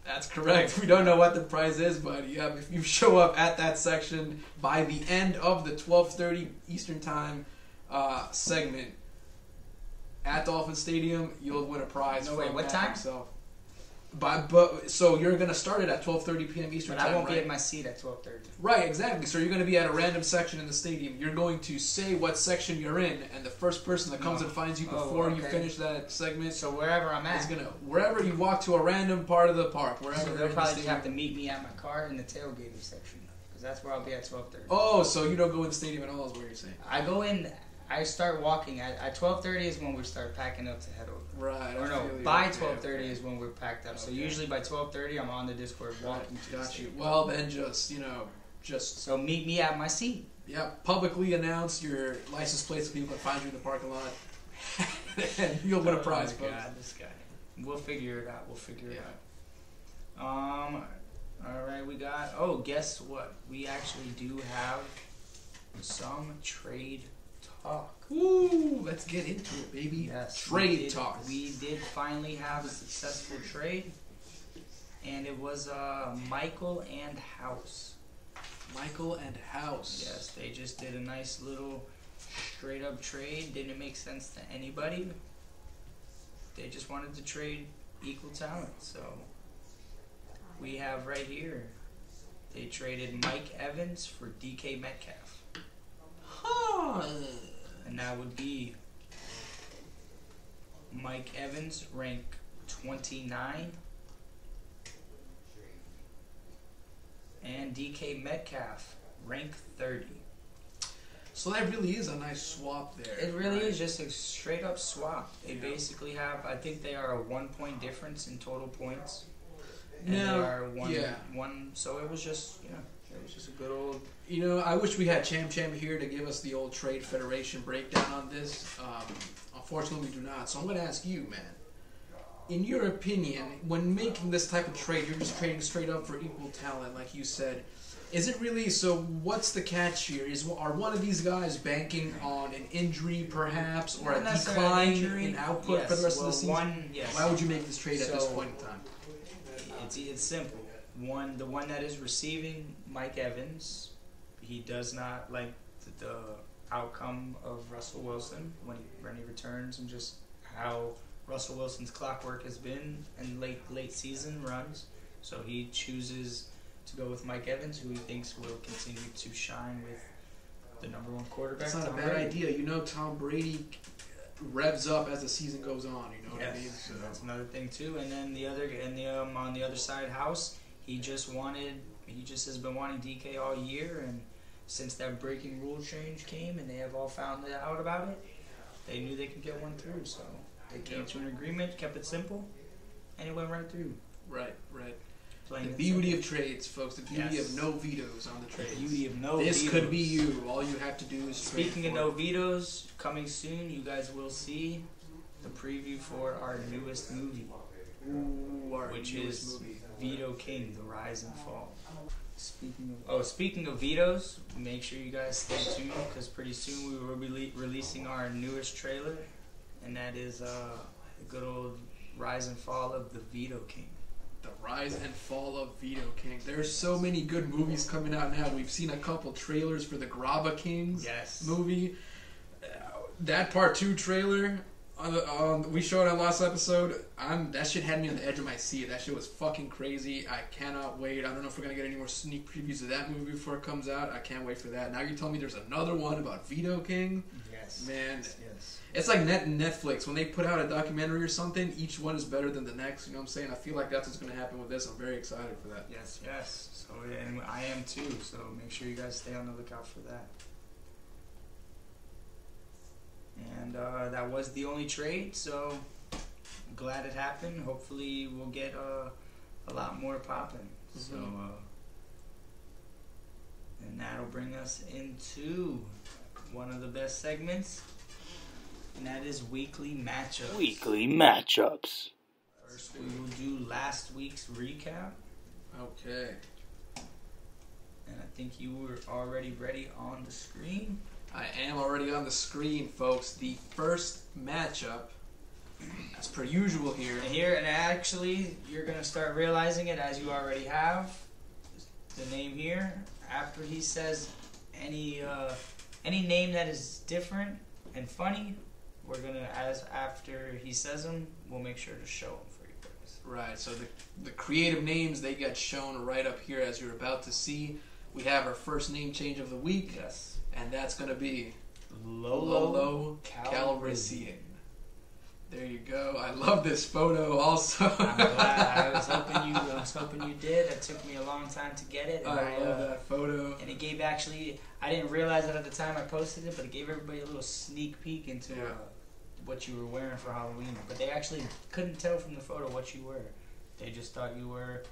Speaker 1: That's correct. We don't know what the prize is, but yeah, if you show up at that section by the end of the 12:30 Eastern Time segment at Dolphin Stadium, you'll win a prize.
Speaker 2: No, wait, what time?
Speaker 1: So you're gonna start it at 12:30 p.m. Eastern
Speaker 2: But
Speaker 1: Time.
Speaker 2: I won't
Speaker 1: right?
Speaker 2: be at my seat at 12:30.
Speaker 1: Right, exactly. So you're going to be at a random section in the stadium. You're going to say what section you're in, and the first person that comes and finds you before you finish that segment.
Speaker 2: So wherever I'm at,
Speaker 1: is gonna wherever you walk to a random part of the park, wherever.
Speaker 2: So they'll probably just have to meet me at my car in the tailgating section, because that's where I'll be at 12:30.
Speaker 1: Oh, so you don't go in the stadium at all? Is what you're saying?
Speaker 2: I go in. I start walking at 12:30 is when we start packing up to head over.
Speaker 1: Right.
Speaker 2: Or no, by 12:30 is when we're packed up. So usually by 12:30 I'm on the Discord walking to the
Speaker 1: Got you. Well, then just
Speaker 2: so meet me at my seat.
Speaker 1: Yeah, publicly announce your license plates so people can find you in the parking lot, and you'll win a prize.
Speaker 2: Oh my God, this guy. We'll figure it out. It out. All right, we got. Oh, guess what? We actually do have some trade talk.
Speaker 1: Ooh, let's get into it, baby.
Speaker 2: Yes,
Speaker 1: trade talk.
Speaker 2: We did finally have a successful trade, and it was Michael and House.
Speaker 1: Michael and House.
Speaker 2: Yes, they just did a nice little straight up trade. Didn't make sense to anybody. They just wanted to trade equal talent. So we have right here, they traded Mike Evans for DK Metcalf.
Speaker 1: Huh.
Speaker 2: And that would be Mike Evans, rank 29. And DK Metcalf, rank 30.
Speaker 1: So that really is a nice swap there.
Speaker 2: It really is just a straight up swap. They basically have, I think they are a 1 point difference in total points. And they are one, so it was just, it was just a good old...
Speaker 1: I wish we had Cham here to give us the old Trade Federation breakdown on this. Unfortunately, we do not. So I'm going to ask you, man. In your opinion, when making this type of trade, you're just trading straight up for equal talent, like you said. Is it really, so what's the catch here? Are one of these guys banking on an injury, perhaps, or a decline in output for the rest of the season? Why would you make this trade at this point in time?
Speaker 2: It's simple. The one that is receiving, Mike Evans, he does not like the outcome of Russell Wilson when he returns, and just how Russell Wilson's clockwork has been in late season runs. So he chooses to go with Mike Evans, who he thinks will continue to shine with the number one quarterback.
Speaker 1: That's not a bad idea. Tom Brady revs up as the season goes on. You know what I mean?
Speaker 2: So that's another thing too. And then on the other side, House, he just has been wanting DK all year, and since that breaking rule change came and they have all found out about it, they knew they could get one through. So they came to an agreement, kept it simple, and it went right through.
Speaker 1: Right.
Speaker 2: The
Speaker 1: beauty of trades, folks. The beauty of no vetoes on the trades.
Speaker 2: The beauty of no
Speaker 1: This
Speaker 2: vetoes.
Speaker 1: could be you. All you have to do is
Speaker 2: Speaking of no vetoes, coming soon, you guys will see the preview for our newest movie, which is Veto King: The Rise and Fall. Speaking of vetoes, make sure you guys stay tuned, because pretty soon we will be releasing our newest trailer, and that is the good old Rise and Fall of the Veto King.
Speaker 1: The Rise and Fall of Veto King. There's so many good movies coming out now. We've seen a couple trailers for the Graba Kings movie. That Part 2 trailer we showed on last episode. That shit had me on the edge of my seat. That shit was fucking crazy. I cannot wait. I don't know if we're going to get any more sneak previews of that movie before it comes out. I can't wait for that. Now you're telling me there's another one about Veto King?
Speaker 2: Yes.
Speaker 1: Man.
Speaker 2: Yes.
Speaker 1: It's like Netflix. When they put out a documentary or something, each one is better than the next. You know what I'm saying? I feel like that's what's going to happen with this. I'm very excited for that.
Speaker 2: Yes. So, and I am too. So make sure you guys stay on the lookout for that. And that was the only trade. So I'm glad it happened. Hopefully we'll get a lot more popping. Mm-hmm. So and that'll bring us into one of the best segments. And that is weekly matchups.
Speaker 3: Weekly matchups.
Speaker 2: First, we will do last week's recap.
Speaker 1: Okay.
Speaker 2: And I think you were already ready on the screen.
Speaker 1: I am already on the screen, folks. The first matchup as per usual here.
Speaker 2: And actually, you're going to start realizing it as you already have. The name here, after he says any name that is different and funny, we're going to, after he says them, we'll make sure to show them for you guys.
Speaker 1: Right, so the creative names, they get shown right up here as you're about to see. We have our first name change of the week.
Speaker 2: Yes.
Speaker 1: And that's going to be
Speaker 2: Lolo
Speaker 1: Calrissian. There you go. I love this photo also.
Speaker 2: I'm glad. I was hoping you did. It took me a long time to get it. And
Speaker 1: I love that photo.
Speaker 2: And it gave I didn't realize it at the time I posted it, but it gave everybody a little sneak peek into what you were wearing for Halloween. But they actually couldn't tell from the photo what you were. They just thought you were...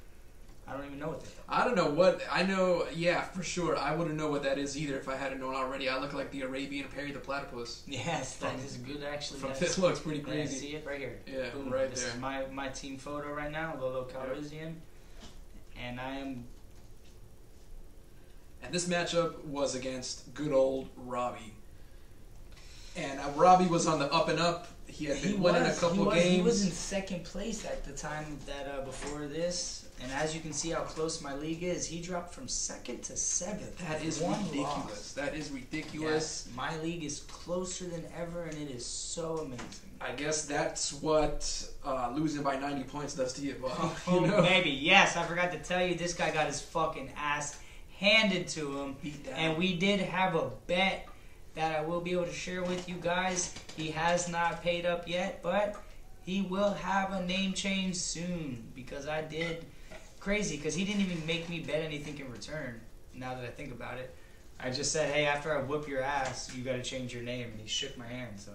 Speaker 2: I don't even know what they thought.
Speaker 1: I don't know what... I know... Yeah, for sure. I wouldn't know what that is either if I hadn't known already. I look like the Arabian Perry the Platypus.
Speaker 2: Yes, that is good actually.
Speaker 1: This looks pretty crazy.
Speaker 2: Yeah, see it right here.
Speaker 1: Yeah,
Speaker 2: boom.
Speaker 1: right
Speaker 2: this
Speaker 1: there.
Speaker 2: This is my team photo right now, Lolo Calrissian. And I am...
Speaker 1: And this matchup was against good old Robbie. And Robbie was on the up and up. He had been winning a couple games.
Speaker 2: He was in second place at the time that before this. And as you can see how close my league is, he dropped from second to seventh.
Speaker 1: That is ridiculous. That is ridiculous.
Speaker 2: Yes, my league is closer than ever, and it is so amazing.
Speaker 1: I guess that's what losing by 90 points does to you, Bob.
Speaker 2: Maybe. Yes, I forgot to tell you, this guy got his fucking ass handed to him. And we did have a bet that I will be able to share with you guys. He has not paid up yet, but he will have a name change soon because I did crazy because he didn't even make me bet anything in return. Now that I think about it, I just said, hey, after I whoop your ass, you got to change your name, and he shook my hand. So,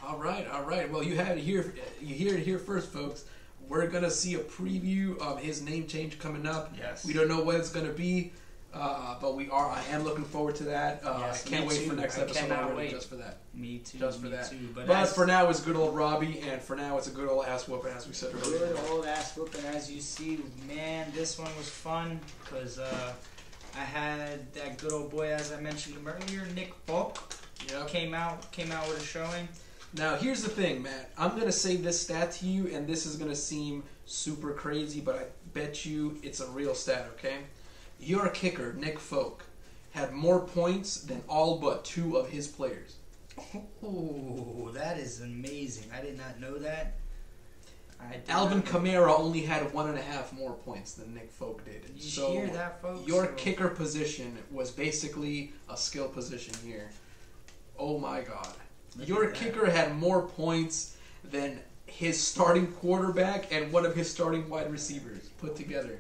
Speaker 1: all right. Well, you had it here. You hear it here first, folks. We're gonna see a preview of his name change coming up.
Speaker 2: Yes.
Speaker 1: We don't know what it's gonna be. But I am looking forward to that.
Speaker 2: Yes,
Speaker 1: I can't wait for next episode already
Speaker 2: wait.
Speaker 1: Just for that.
Speaker 2: Me too.
Speaker 1: Just for that.
Speaker 2: Too.
Speaker 1: But for now, it's good old Robbie, and for now, it's a good old ass whooping, as we said earlier.
Speaker 2: Good old ass whooping, as you see. Man, this one was fun because I had that good old boy, as I mentioned him earlier, Nick Folk.
Speaker 1: Yep.
Speaker 2: Came out with a showing.
Speaker 1: Now, here's the thing, Matt. I'm going to say this stat to you, and this is going to seem super crazy, but I bet you it's a real stat, okay? Your kicker, Nick Folk, had more points than all but 2 of his players.
Speaker 2: Oh, that is amazing. I did not know that.
Speaker 1: Alvin Kamara only had 1.5 more points than Nick Folk did.
Speaker 2: Did you hear that, folks?
Speaker 1: Your kicker position was basically a skill position here. Oh my God. Your kicker had more points than his starting quarterback and one of his starting wide receivers put together.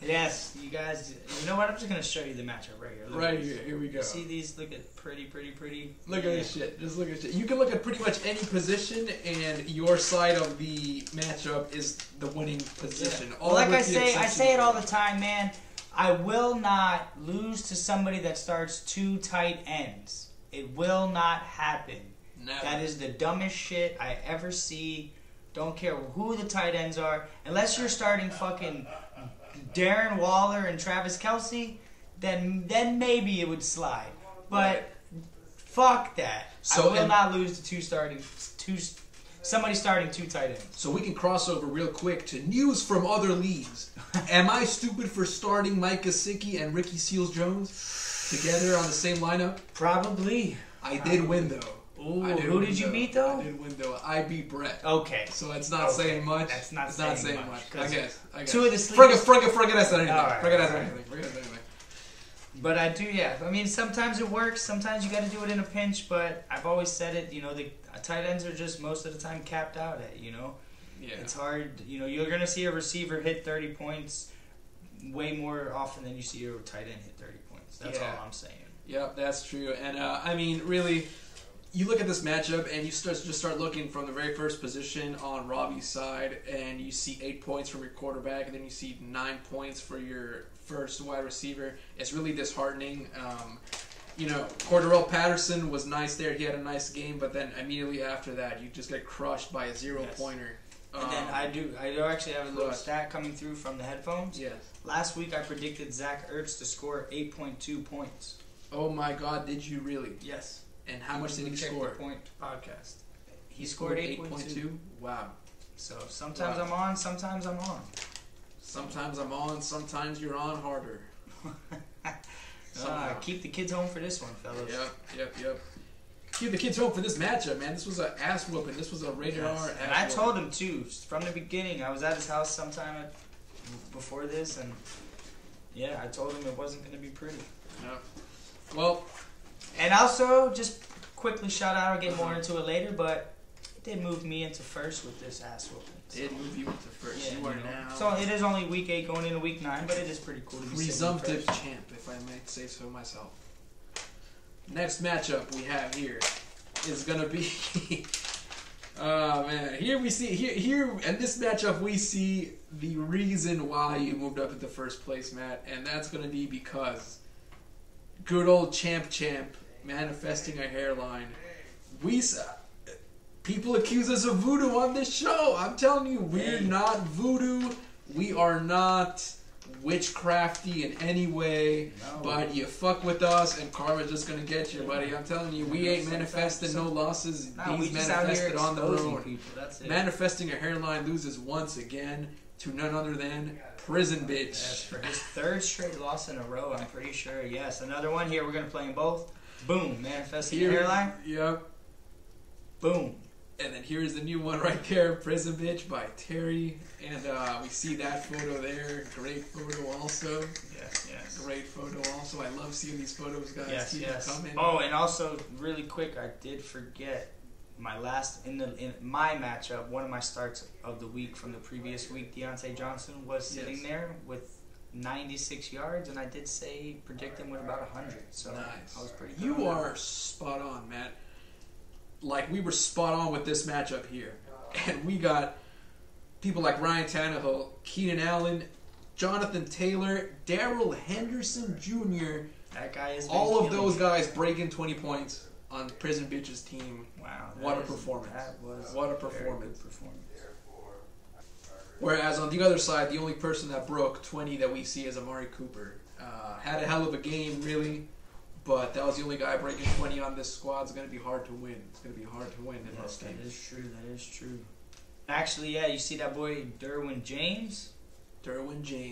Speaker 2: Yes, you guys. You know what? I'm just gonna show you the matchup right here.
Speaker 1: Right here. Here we go.
Speaker 2: See these? Look at pretty.
Speaker 1: Look at this shit. Just look at shit. You can look at pretty much any position, and your side of the matchup is the winning position.
Speaker 2: Yeah. Well, like I say it all the time, man. I will not lose to somebody that starts 2 tight ends. It will not happen.
Speaker 1: Never.
Speaker 2: That is the dumbest shit I ever see. Don't care who the tight ends are. Unless you're starting fucking Darren Waller and Travis Kelce, then maybe it would slide. But fuck that. So I will not lose to somebody starting 2 tight ends.
Speaker 1: So we can cross over real quick to news from other leagues. Am I stupid for starting Mike Gesicki and Ricky Seals-Jones together on the same lineup?
Speaker 2: Probably.
Speaker 1: I did win though.
Speaker 2: Ooh, who did you beat though?
Speaker 1: I did win though. I beat Brett.
Speaker 2: Okay.
Speaker 1: So it's not saying much.
Speaker 2: That's not saying much.
Speaker 1: I guess.
Speaker 2: 2 of the sleepers.
Speaker 1: Forget I said anything.
Speaker 2: But I do, yeah. I mean, sometimes it works. Sometimes you got to do it in a pinch. But I've always said it. You know, the tight ends are just most of the time capped out at. You know,
Speaker 1: yeah.
Speaker 2: It's hard. You know, you're gonna see a receiver hit 30 points way more often than you see a tight end hit 30 points. That's all I'm saying.
Speaker 1: Yep, that's true. And I mean, really, you look at this matchup and you start looking from the very first position on Robbie's side, and you see 8 points from your quarterback, and then you see 9 points for your first wide receiver. It's really disheartening. You know, Cordarrelle Patterson was nice there. He had a nice game, but then immediately after that, you just get crushed by a 0-pointer.
Speaker 2: And then I do actually have a little stat coming through from the headphones.
Speaker 1: Yes.
Speaker 2: Last week I predicted Zach Ertz to score 8.2 points.
Speaker 1: Oh my God, did you really?
Speaker 2: Yes.
Speaker 1: And how much did he score?
Speaker 2: Check the point podcast. He scored 8.2.
Speaker 1: Wow.
Speaker 2: So sometimes
Speaker 1: Wow.
Speaker 2: I'm on, sometimes I'm on.
Speaker 1: Sometimes I'm on, sometimes you're on harder.
Speaker 2: Keep the kids home for this one, fellas.
Speaker 1: Yep. Keep the kids home for this matchup, man. This was an ass whooping. This was a rated R.
Speaker 2: And I told him too from the beginning. I was at his house sometime before this, and I told him it wasn't going to be pretty.
Speaker 1: No. Well,
Speaker 2: and also just quickly shout out. I'll get more into it later, but it did move me into first with this ass whooping. So.
Speaker 1: Did move you into first.
Speaker 2: Yeah,
Speaker 1: you are now.
Speaker 2: So it is only week 8 going into week 9, but it is pretty cool to be
Speaker 1: presumptive champ, if I may say so myself. Next matchup we have here is gonna be. Oh man! Here we see here in this matchup we see the reason why you moved up into first place, Matt, and that's gonna be because good old champ manifesting a hairline. People accuse us of voodoo on this show. I'm telling you, we're not voodoo. We are not witchcrafty in any way. No. But you fuck with us and karma's just gonna get you, buddy. I'm telling you, we ain't manifesting no losses. These manifested on the road. Manifesting a hairline loses once again to none other than Prison Bitch.
Speaker 2: Yes, for his 3rd straight loss in a row, I'm pretty sure. Yes, another one here. We're gonna play them both. Boom, manifesting a hairline.
Speaker 1: Yep.
Speaker 2: Boom.
Speaker 1: And then here's the new one right there, Prison Bitch by Terry. And we see that photo there. Great photo also.
Speaker 2: Yes.
Speaker 1: Great photo also. I love seeing these photos, guys.
Speaker 2: Yes.
Speaker 1: Coming.
Speaker 2: Oh, and also, really quick, I did forget my last, in my matchup, one of my starts of the week from the previous week, Deontay Johnson was sitting there with 96 yards, and I did predict him with about 100. So
Speaker 1: nice.
Speaker 2: I was pretty good.
Speaker 1: You are spot on, Matt. Like, we were spot on with this matchup here. And we got people like Ryan Tannehill, Keenan Allen, Jonathan Taylor, Darrell Henderson Jr.
Speaker 2: That guy is
Speaker 1: all of those guys breaking 20 points on Prison Bitch's team.
Speaker 2: Wow.
Speaker 1: What a performance. What a performance.
Speaker 2: Performance.
Speaker 1: Whereas on the other side, the only person that broke 20 that we see is Amari Cooper. Had a hell of a game, really. But that was the only guy breaking 20 on this squad. It's going to be hard to win. It's going to be hard to win in this game.
Speaker 2: That is true. Actually, you see that boy Derwin James?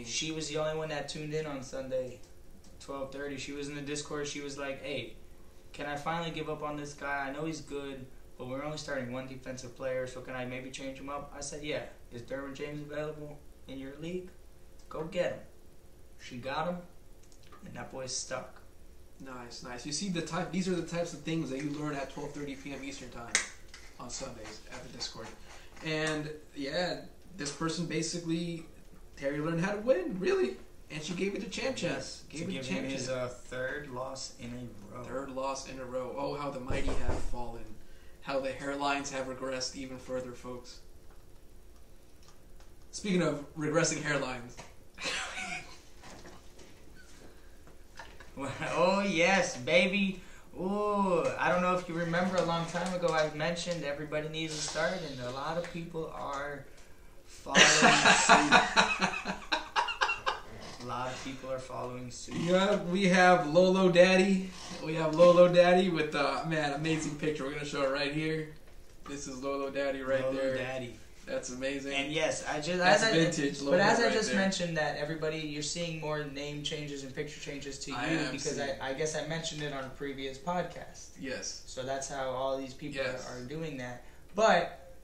Speaker 2: She was the only one that tuned in on Sunday, 12:30. She was in the Discord. She was like, hey, can I finally give up on this guy? I know he's good, but we're only starting one defensive player, so can I maybe change him up? I said, yeah. Is Derwin James available in your league? Go get him. She got him, and that boy's stuck.
Speaker 1: Nice. You see these are the types of things that you learn at 12:30 p.m. Eastern Time on Sundays at the Discord. And this person basically, Terry learned how to win, really. And she gave it to Champ.
Speaker 2: Yes, gave him his 3rd loss in a row.
Speaker 1: 3rd loss in a row. Oh, how the mighty have fallen. How the hairlines have regressed even further, folks. Speaking of regressing hairlines.
Speaker 2: Oh, yes, baby. Ooh, I don't know if you remember a long time ago I mentioned everybody needs to start, and a lot of people are following suit. A lot of people are following suit.
Speaker 1: Yeah, we have Lolo Daddy. With amazing picture. We're going to show it right here. This is Lolo Daddy there.
Speaker 2: Lolo Daddy.
Speaker 1: That's amazing.
Speaker 2: And yes,
Speaker 1: that's vintage.
Speaker 2: But as I just mentioned, that everybody, you're seeing more name changes and picture changes to you because I guess I mentioned it on a previous podcast.
Speaker 1: Yes.
Speaker 2: So that's how all these people are doing that. But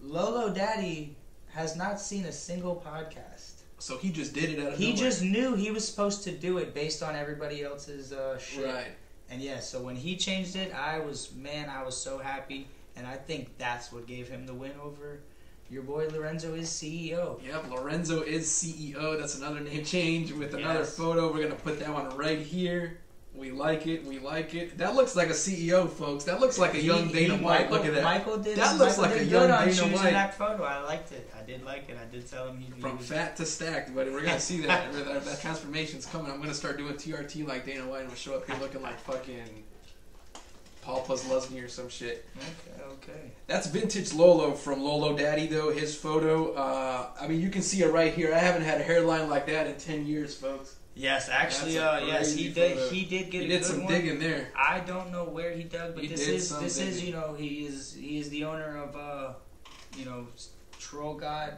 Speaker 2: Lolo Daddy has not seen a single podcast.
Speaker 1: So he just did it out of nowhere.
Speaker 2: He just knew he was supposed to do it based on everybody else's shit.
Speaker 1: Right.
Speaker 2: And so when he changed it, I was so happy. And I think that's what gave him the win over your boy Lorenzo is CEO.
Speaker 1: Yep, Lorenzo is CEO. That's another name change with another photo. We're going to put that one right here. We like it. That looks like a CEO, folks. That looks like a young Dana White. Look at that. That looks like a young Dana White.
Speaker 2: That photo. I liked it. I did like it. I did tell him
Speaker 1: From fat to stacked, buddy. We're going to see that. That transformation's coming. I'm going to start doing TRT like Dana White and we'll show up here looking like fucking Paul plus Lesney or some shit.
Speaker 2: Okay.
Speaker 1: That's vintage Lolo from Lolo Daddy, though. His photo. I mean, you can see it right here. I haven't had a hairline like that in 10 years, folks.
Speaker 2: Yes, actually, yes, he did get a good
Speaker 1: some
Speaker 2: one.
Speaker 1: digging there.
Speaker 2: I don't know where he dug, but this is you know, he is the owner of you know, Troll God.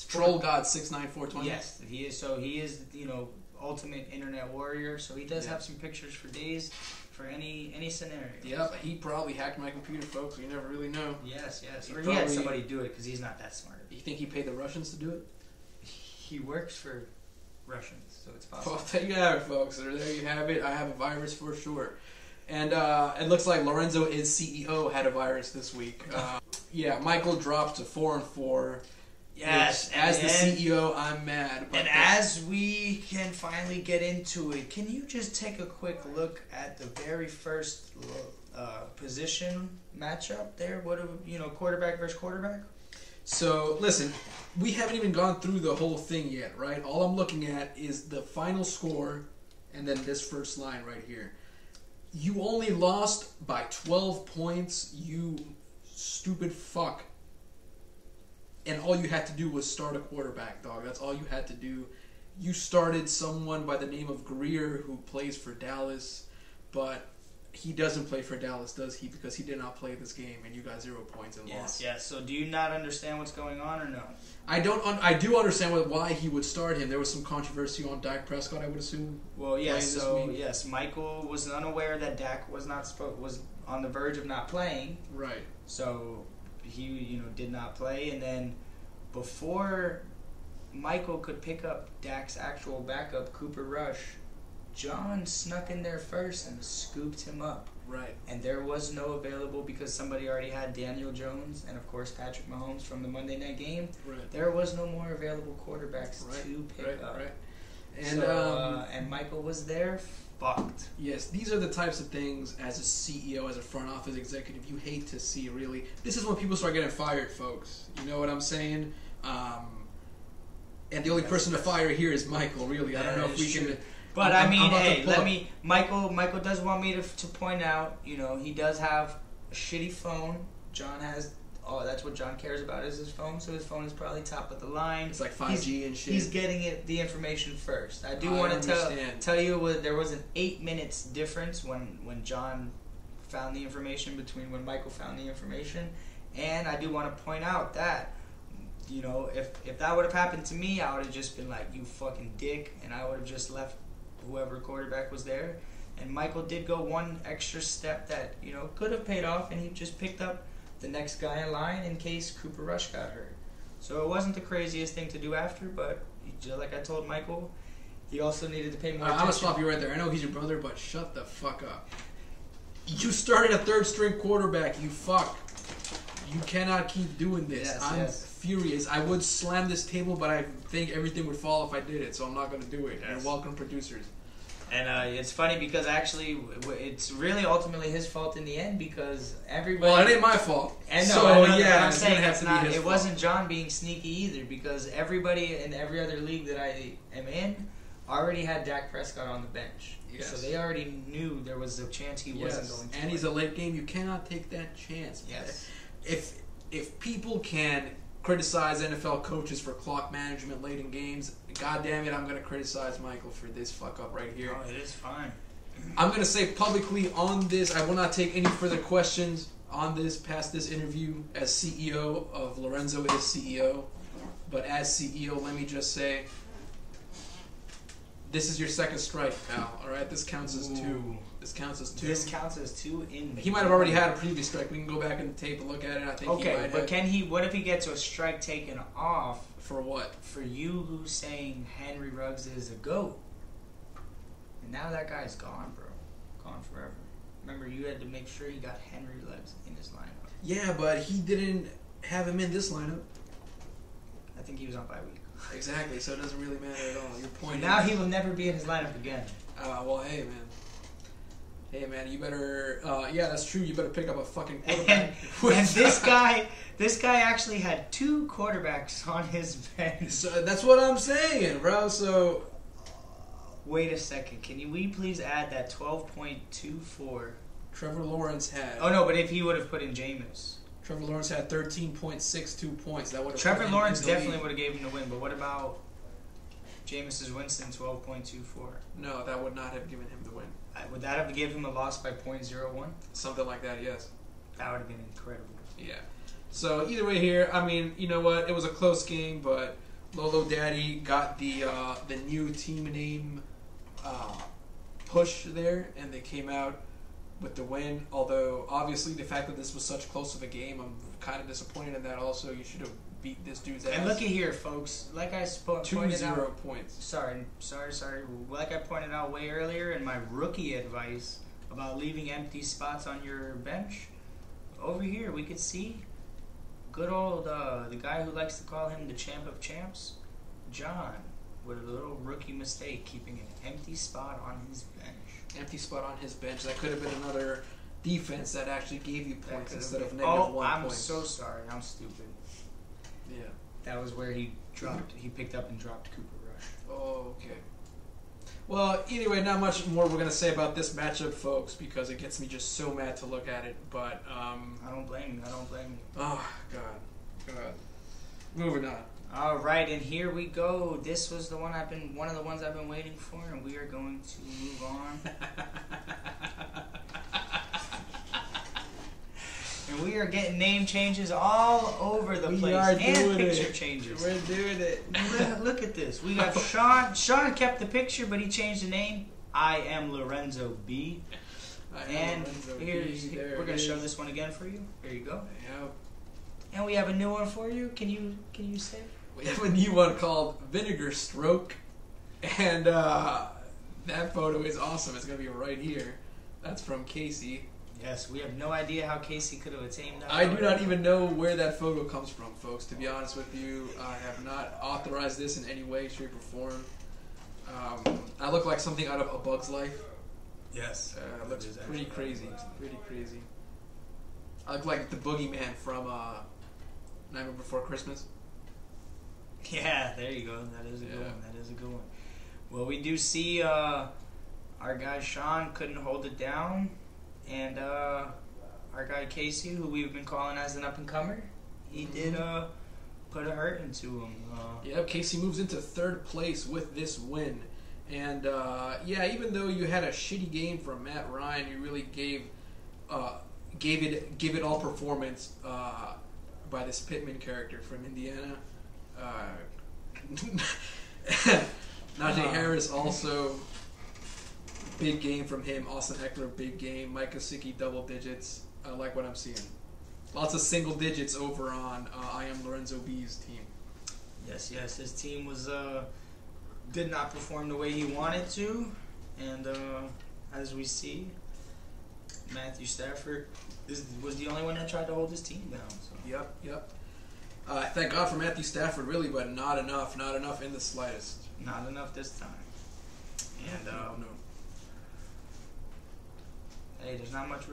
Speaker 1: Troll God 69420.
Speaker 2: Yes, he is. So he is, you know, ultimate internet warrior. So he does have some pictures for days, for any scenario.
Speaker 1: Yeah, but he probably hacked my computer, folks. You never really know.
Speaker 2: Yes. Or he had somebody do it because he's not that smart.
Speaker 1: You think he paid the Russians to do it?
Speaker 2: He works for Russians, so it's possible.
Speaker 1: Well, there you have it, folks. There you have it. I have a virus for sure. And it looks like Lorenzo is CEO had a virus this week. Yeah, Michael dropped to 4-4.
Speaker 2: Yes,
Speaker 1: as the CEO, I'm mad.
Speaker 2: And as we can finally get into it, can you just take a quick look at the very first position matchup there? What quarterback versus quarterback?
Speaker 1: So listen, we haven't even gone through the whole thing yet, right? All I'm looking at is the final score, and then this first line right here. You only lost by 12 points, you stupid fuck. And all you had to do was start a quarterback, dog. That's all you had to do. You started someone by the name of Greer who plays for Dallas, but he doesn't play for Dallas, does he? Because he did not play this game, and you got 0 points and lost.
Speaker 2: Yes. So do you not understand what's going on, or no?
Speaker 1: I don't. I do understand why he would start him. There was some controversy on Dak Prescott, I would assume.
Speaker 2: Well, yes. So yes, Michael was unaware that Dak was on the verge of not playing.
Speaker 1: Right.
Speaker 2: So he, did not play, and then before Michael could pick up Dak's actual backup, Cooper Rush, John snuck in there first and scooped him up.
Speaker 1: Right.
Speaker 2: And there was no available because somebody already had Daniel Jones and, of course, Patrick Mahomes from the Monday night game.
Speaker 1: Right.
Speaker 2: There was no more available quarterbacks to pick up.
Speaker 1: Right.
Speaker 2: And and Michael was there. Fucked.
Speaker 1: Yes, these are the types of things as a CEO, as a front office executive, you hate to see, really. This is when people start getting fired, folks. You know what I'm saying? And the only person to fire here is Michael, really. I don't know if we can...
Speaker 2: But Michael does want me to point out, he does have a shitty phone. John has... Oh, that's what John cares about is his phone, so his phone is probably top of the line.
Speaker 1: It's like 5G and shit.
Speaker 2: He's getting the information first. I do want to tell you there was an 8 minutes difference when John found the information between when Michael found the information. And I do want to point out that, if that would have happened to me, I would have just been like, you fucking dick, and I would have just left whoever quarterback was there. And Michael did go one extra step that, could have paid off, and he just picked up the next guy in line in case Cooper Rush got hurt. So it wasn't the craziest thing to do after, but like I told Michael, he also needed to pay more attention.
Speaker 1: I'm going to stop you right there. I know he's your brother, but shut the fuck up. You started a third-string quarterback, you fuck. You cannot keep doing this. I'm furious. I would slam this table, but I think everything would fall if I did it, so I'm not going to do it. You're welcome, producers.
Speaker 2: And it's funny because actually it's really ultimately his fault in the end because everybody...
Speaker 1: Well, it ain't my fault.
Speaker 2: And
Speaker 1: so,
Speaker 2: I'm saying
Speaker 1: it
Speaker 2: wasn't John being sneaky either because everybody in every other league that I am in already had Dak Prescott on the bench.
Speaker 1: Yes.
Speaker 2: So they already knew there was a chance he wasn't going to
Speaker 1: And he's a late game. You cannot take that chance.
Speaker 2: Yes.
Speaker 1: If people can criticize NFL coaches for clock management late in games, God damn it, I'm going to criticize Michael for this fuck up right here.
Speaker 2: Oh, it is fine.
Speaker 1: I'm going to say publicly on this, I will not take any further questions on this past this interview as CEO of Lorenzo is CEO. But as CEO, let me just say, this is your second strike, pal. All right, this counts as 2. This counts as 2.
Speaker 2: This counts as 2 in.
Speaker 1: He might have already had a previous strike. We can go back in the tape and look at it. I think.
Speaker 2: Okay,
Speaker 1: he might
Speaker 2: but
Speaker 1: have.
Speaker 2: can he? What if he gets a strike taken off?
Speaker 1: For what?
Speaker 2: For you who's saying Henry Ruggs is a GOAT. And now that guy's gone, bro. Gone forever. Remember, you had to make sure you got Henry Ruggs in his lineup.
Speaker 1: Yeah, but he didn't have him in this lineup.
Speaker 2: I think he was on bye week.
Speaker 1: Exactly, so it doesn't really matter at all. Your point
Speaker 2: now he will never be in his lineup again.
Speaker 1: Well, hey, man. Hey, man, you better... yeah, that's true. You better pick up a fucking quarterback.
Speaker 2: And this guy actually had 2 quarterbacks on his bench.
Speaker 1: So that's what I'm saying, bro. So...
Speaker 2: Wait a second. Will you please add that 12.24
Speaker 1: Trevor Lawrence had.
Speaker 2: Oh no, but if he would have put in Jameis.
Speaker 1: Trevor Lawrence had 13.62 points. That would have.
Speaker 2: Trevor Lawrence definitely would have gave him the win, but what about Jameis's Winston 12.24?
Speaker 1: No, that would not have given him the win.
Speaker 2: Would that have given him a loss by 0.01?
Speaker 1: Something like that, yes.
Speaker 2: That would have been incredible.
Speaker 1: Yeah. So either way here, I mean, you know what? It was a close game, but Lolo Daddy got the new team name push there, and they came out with the win. Although obviously the fact that this was such close of a game, I'm kind of disappointed in that. Also, you should have beat this dude's ass.
Speaker 2: And look at here, folks. Like I pointed out,
Speaker 1: 2-0 points.
Speaker 2: Sorry. Like I pointed out way earlier in my rookie advice about leaving empty spots on your bench, over here we could see good old the guy who likes to call him the champ of champs, John, with a little rookie mistake, keeping an empty spot on his bench.
Speaker 1: Empty spot on his bench. That could have been another defense that actually gave you points instead of -1
Speaker 2: I'm
Speaker 1: points.
Speaker 2: so sorry. I'm stupid.
Speaker 1: Yeah.
Speaker 2: That was where he picked up and dropped Cooper Rush.
Speaker 1: Oh, okay. Well, anyway, not much more we're going to say about this matchup, folks, because it gets me just so mad to look at it. But,
Speaker 2: I don't blame you.
Speaker 1: oh, God. Moving on.
Speaker 2: All right, and here we go. This was one of the ones I've been waiting for, and we are going to move on. And we are getting name changes all over the place, and picture changes.
Speaker 1: We're doing it.
Speaker 2: Look at this. We got Sean. Sean kept the picture, but he changed the name. I am Lorenzo B. And we're going to show this one again for you. Here you go.
Speaker 1: Yep.
Speaker 2: And we have a new one for you. Can you say it?
Speaker 1: We have a new one called Vinegar Stroke, and that photo is awesome. It's going to be right here. That's from Casey.
Speaker 2: Yes, we have no idea how Casey could have attained that.
Speaker 1: I do not even know where that photo comes from, folks. To be honest with you, I have not authorized this in any way, shape, or form. I look like something out of A Bug's Life.
Speaker 2: Yes.
Speaker 1: It looks pretty crazy. I look like the boogeyman from Nightmare Before Christmas.
Speaker 2: Yeah, there you go. That is a good one. Well, we do see our guy Sean couldn't hold it down. And our guy Casey, who we've been calling as an up-and-comer, he did put a hurt into him.
Speaker 1: Casey moves into third place with this win. And, even though you had a shitty game from Matt Ryan, you really gave it all performance by this Pittman character from Indiana. Najee Harris also... Big game from him. Austin Eckler, big game. Mike Gesicki, double digits. I like what I'm seeing. Lots of single digits over on I Am Lorenzo B's team.
Speaker 2: Yes. His team did not perform the way he wanted to. And as we see, Matthew Stafford was the only one that tried to hold his team down. So.
Speaker 1: Yep. Thank God for Matthew Stafford, really, but not enough. Not enough in the slightest.
Speaker 2: Not enough this time. And
Speaker 1: no.
Speaker 2: Hey, there's not much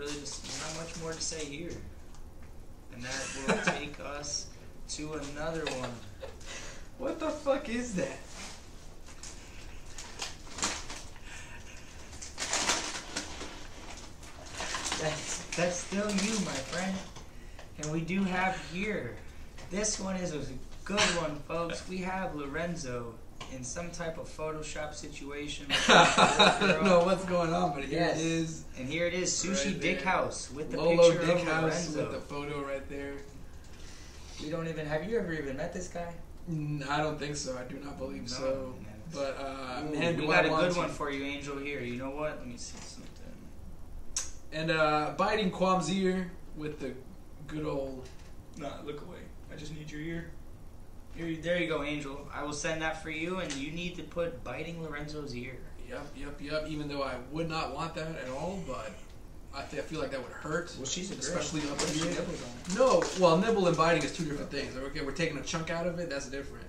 Speaker 2: more to say here, and that will take us to another one.
Speaker 1: What the fuck is that?
Speaker 2: That's still you, my friend. And we do have here. This one is a good one, folks. We have Lorenzo in some type of Photoshop situation.
Speaker 1: I don't know what's going on, but here it is.
Speaker 2: And here it is, Sushi
Speaker 1: right
Speaker 2: Dick House with the
Speaker 1: Lolo
Speaker 2: picture
Speaker 1: Dick
Speaker 2: of
Speaker 1: House
Speaker 2: Lorenzo.
Speaker 1: with the photo right there.
Speaker 2: Have you ever even met this guy?
Speaker 1: I don't think so. I do not believe so. But
Speaker 2: we got a good one for you, Angel. Here, you know what? Let me see something.
Speaker 1: And biting Quam's ear with the good old.
Speaker 2: No, look away. I just need your ear. There you go, Angel. I will send that for you, and you need to put biting Lorenzo's ear.
Speaker 1: Yep. Even though I would not want that at all, but I feel like that would hurt.
Speaker 2: Well, she's a girl.
Speaker 1: Especially up
Speaker 2: What
Speaker 1: here.
Speaker 2: if she nibbles on it?
Speaker 1: No, well, nibble and biting is two different things. Okay, we're taking a chunk out of it. That's different.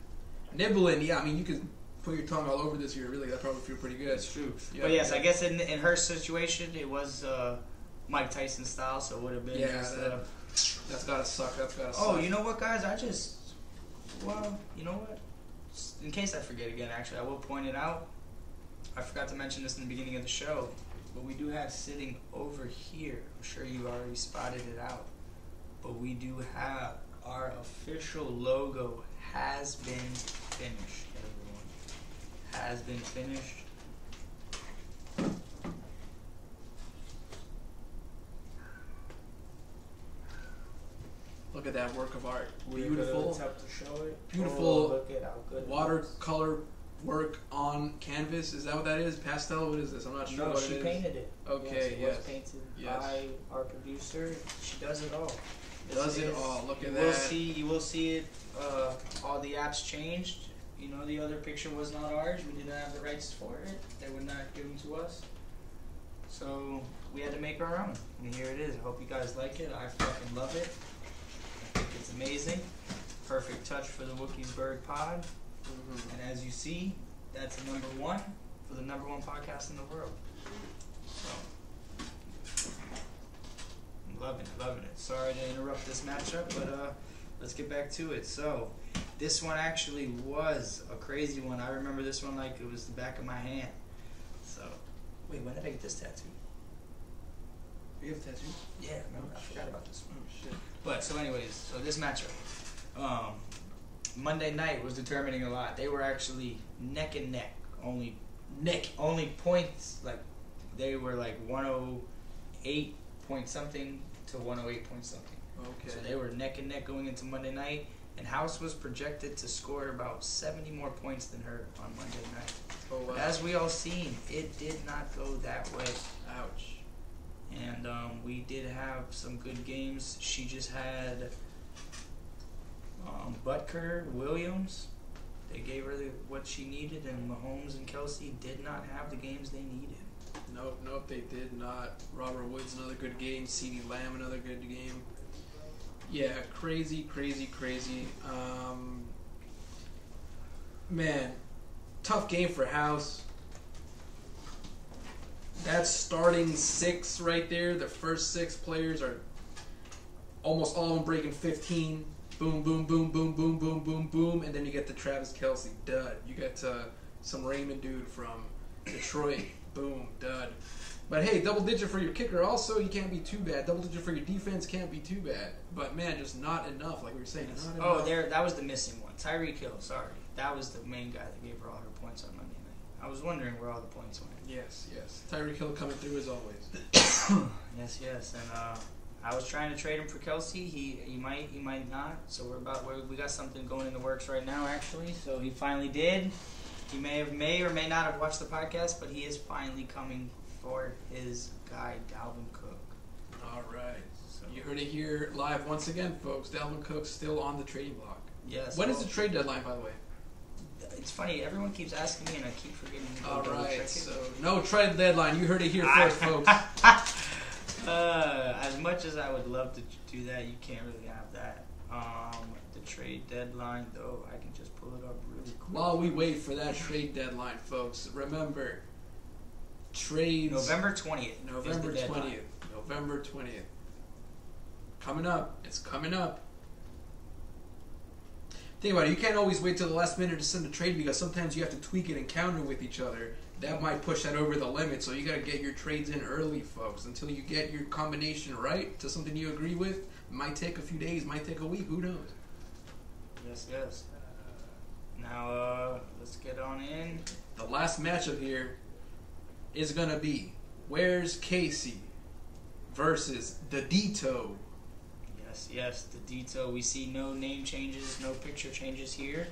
Speaker 1: Nibbling, I mean, you could put your tongue all over this ear. Really, that probably feel pretty good.
Speaker 2: That's true.
Speaker 1: Yep,
Speaker 2: But yes, I guess in her situation, it was Mike Tyson style, so it would have been.
Speaker 1: Yeah, that's gotta suck.
Speaker 2: Oh, you know what, guys? Well, you know what? In case I forget again, actually, I will point it out. I forgot to mention this in the beginning of the show. But we do have sitting over here, I'm sure you already spotted it out, but we do have our official logo has been finished, everyone. Has been finished.
Speaker 1: Look at that work of art.
Speaker 2: We're
Speaker 1: Beautiful.
Speaker 2: gonna attempt to show it.
Speaker 1: Beautiful
Speaker 2: Oh, look at how good it looks.
Speaker 1: watercolor work on canvas. Is that what that is? Pastel? What is this? I'm not sure
Speaker 2: No,
Speaker 1: what
Speaker 2: she
Speaker 1: it is.
Speaker 2: painted it.
Speaker 1: Okay,
Speaker 2: yes, it was
Speaker 1: yes.
Speaker 2: painted
Speaker 1: Yes.
Speaker 2: by our producer. She does it all.
Speaker 1: Does it
Speaker 2: is.
Speaker 1: all. Look at
Speaker 2: You
Speaker 1: that.
Speaker 2: will see it. All the apps changed. You know, the other picture was not ours. We didn't have the rights for it. They were not given to us. So we had to make our own. And here it is. I hope you guys like it. I fucking love it. I think it's amazing. Perfect touch for the Wookiesburg pod.
Speaker 1: Mhm.
Speaker 2: And as you see, that's the number one for the number one podcast in the world. So I'm loving it. Sorry to interrupt this matchup, but let's get back to it. So this one actually was a crazy one. I remember this one like it was the back of my hand. So wait, when did I get this tattoo?
Speaker 1: You have a tattoo?
Speaker 2: Yeah, remember, I forgot about this one.
Speaker 1: Oh shit.
Speaker 2: But so anyways, so this matchup, Monday night was determining a lot. They were actually neck and neck, only points. Like they were like 108 point something to 108 point something.
Speaker 1: Okay.
Speaker 2: So they were neck and neck going into Monday night, and House was projected to score about 70 more points than her on Monday night.
Speaker 1: Oh wow.
Speaker 2: But as we all seen, it did not go that way.
Speaker 1: Ouch.
Speaker 2: And we did have some good games. She just had Butker, Williams. They gave her what she needed, and Mahomes and Kelsey did not have the games they needed.
Speaker 1: Nope, they did not. Robert Woods, another good game. CeeDee Lamb, another good game. Yeah, crazy. Man, tough game for House. That starting six right there, the first six players are almost all of them breaking 15. Boom, boom, boom, boom, boom, boom, boom, boom. And then you get the Travis Kelsey, dud. You get some Raymond dude from Detroit, boom, dud. But hey, double digit for your kicker also, you can't be too bad. Double digit for your defense can't be too bad. But man, just not enough, like we were saying. Not enough.
Speaker 2: That was the missing one. Tyreek Hill, sorry. That was the main guy that gave her all her points on Monday night. I was wondering where all the points went.
Speaker 1: Yes. Tyreek Hill coming through as always.
Speaker 2: Yes. And I was trying to trade him for Kelsey. He might not. So we got something going in the works right now, actually. So he finally did. He may or may not have watched the podcast, but he is finally coming for his guy Dalvin Cook.
Speaker 1: All right. So you heard it here live once again, folks. Dalvin Cook's still on the trading block.
Speaker 2: Yes.
Speaker 1: When is the trade deadline, by the way?
Speaker 2: It's funny. Everyone keeps asking me, and I keep forgetting.
Speaker 1: All
Speaker 2: double check
Speaker 1: right.
Speaker 2: it.
Speaker 1: So no trade deadline. You heard it here first, folks.
Speaker 2: As much as I would love to do that, you can't really have that. The trade deadline, though, I can just pull it up really quick.
Speaker 1: While we wait for that trade deadline, folks, remember trades
Speaker 2: November 20th.
Speaker 1: November 20th. November 20th. Coming up. It's coming up. Think about it. You can't always wait till the last minute to send a trade because sometimes you have to tweak it and counter with each other. That might push that over the limit. So you got to get your trades in early, folks. Until you get your combination right to something you agree with. It might take a few days. Might take a week. Who knows?
Speaker 2: Yes. Now, let's get on in.
Speaker 1: The last matchup here is going to be Where's Casey versus the Dito.
Speaker 2: Yes, the Dito. We see no name changes, no picture changes here.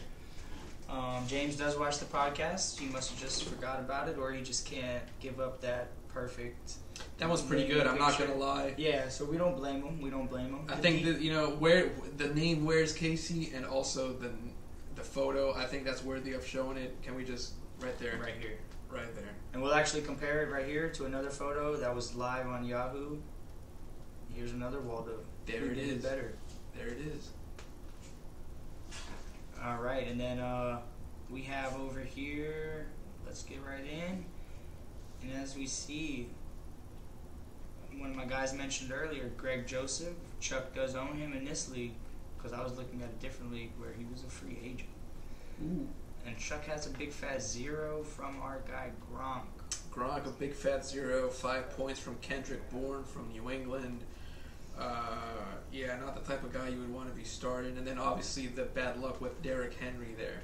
Speaker 2: James does watch the podcast. He must have just forgot about it, or he just can't give up that perfect.
Speaker 1: That was pretty good. I'm not going to lie.
Speaker 2: Yeah, so we don't blame him.
Speaker 1: I think that, where the name Where's Casey and also the photo, I think that's worthy of showing it. Can we just right there?
Speaker 2: Right here.
Speaker 1: Right there.
Speaker 2: And we'll actually compare it right here to another photo that was live on Yahoo. Here's another Waldo.
Speaker 1: There it is.
Speaker 2: Better.
Speaker 1: There it is.
Speaker 2: All right, and then we have over here. Let's get right in. And as we see, one of my guys mentioned earlier, Greg Joseph. Chuck does own him in this league because I was looking at a different league where he was a free agent.
Speaker 1: Ooh.
Speaker 2: And Chuck has a big fat 0 from our guy Gronk.
Speaker 1: Gronk, a big fat 0. 5 points from Kendrick Bourne from New England. Yeah, not the type of guy you would want to be starting. And then obviously the bad luck with Derrick Henry there.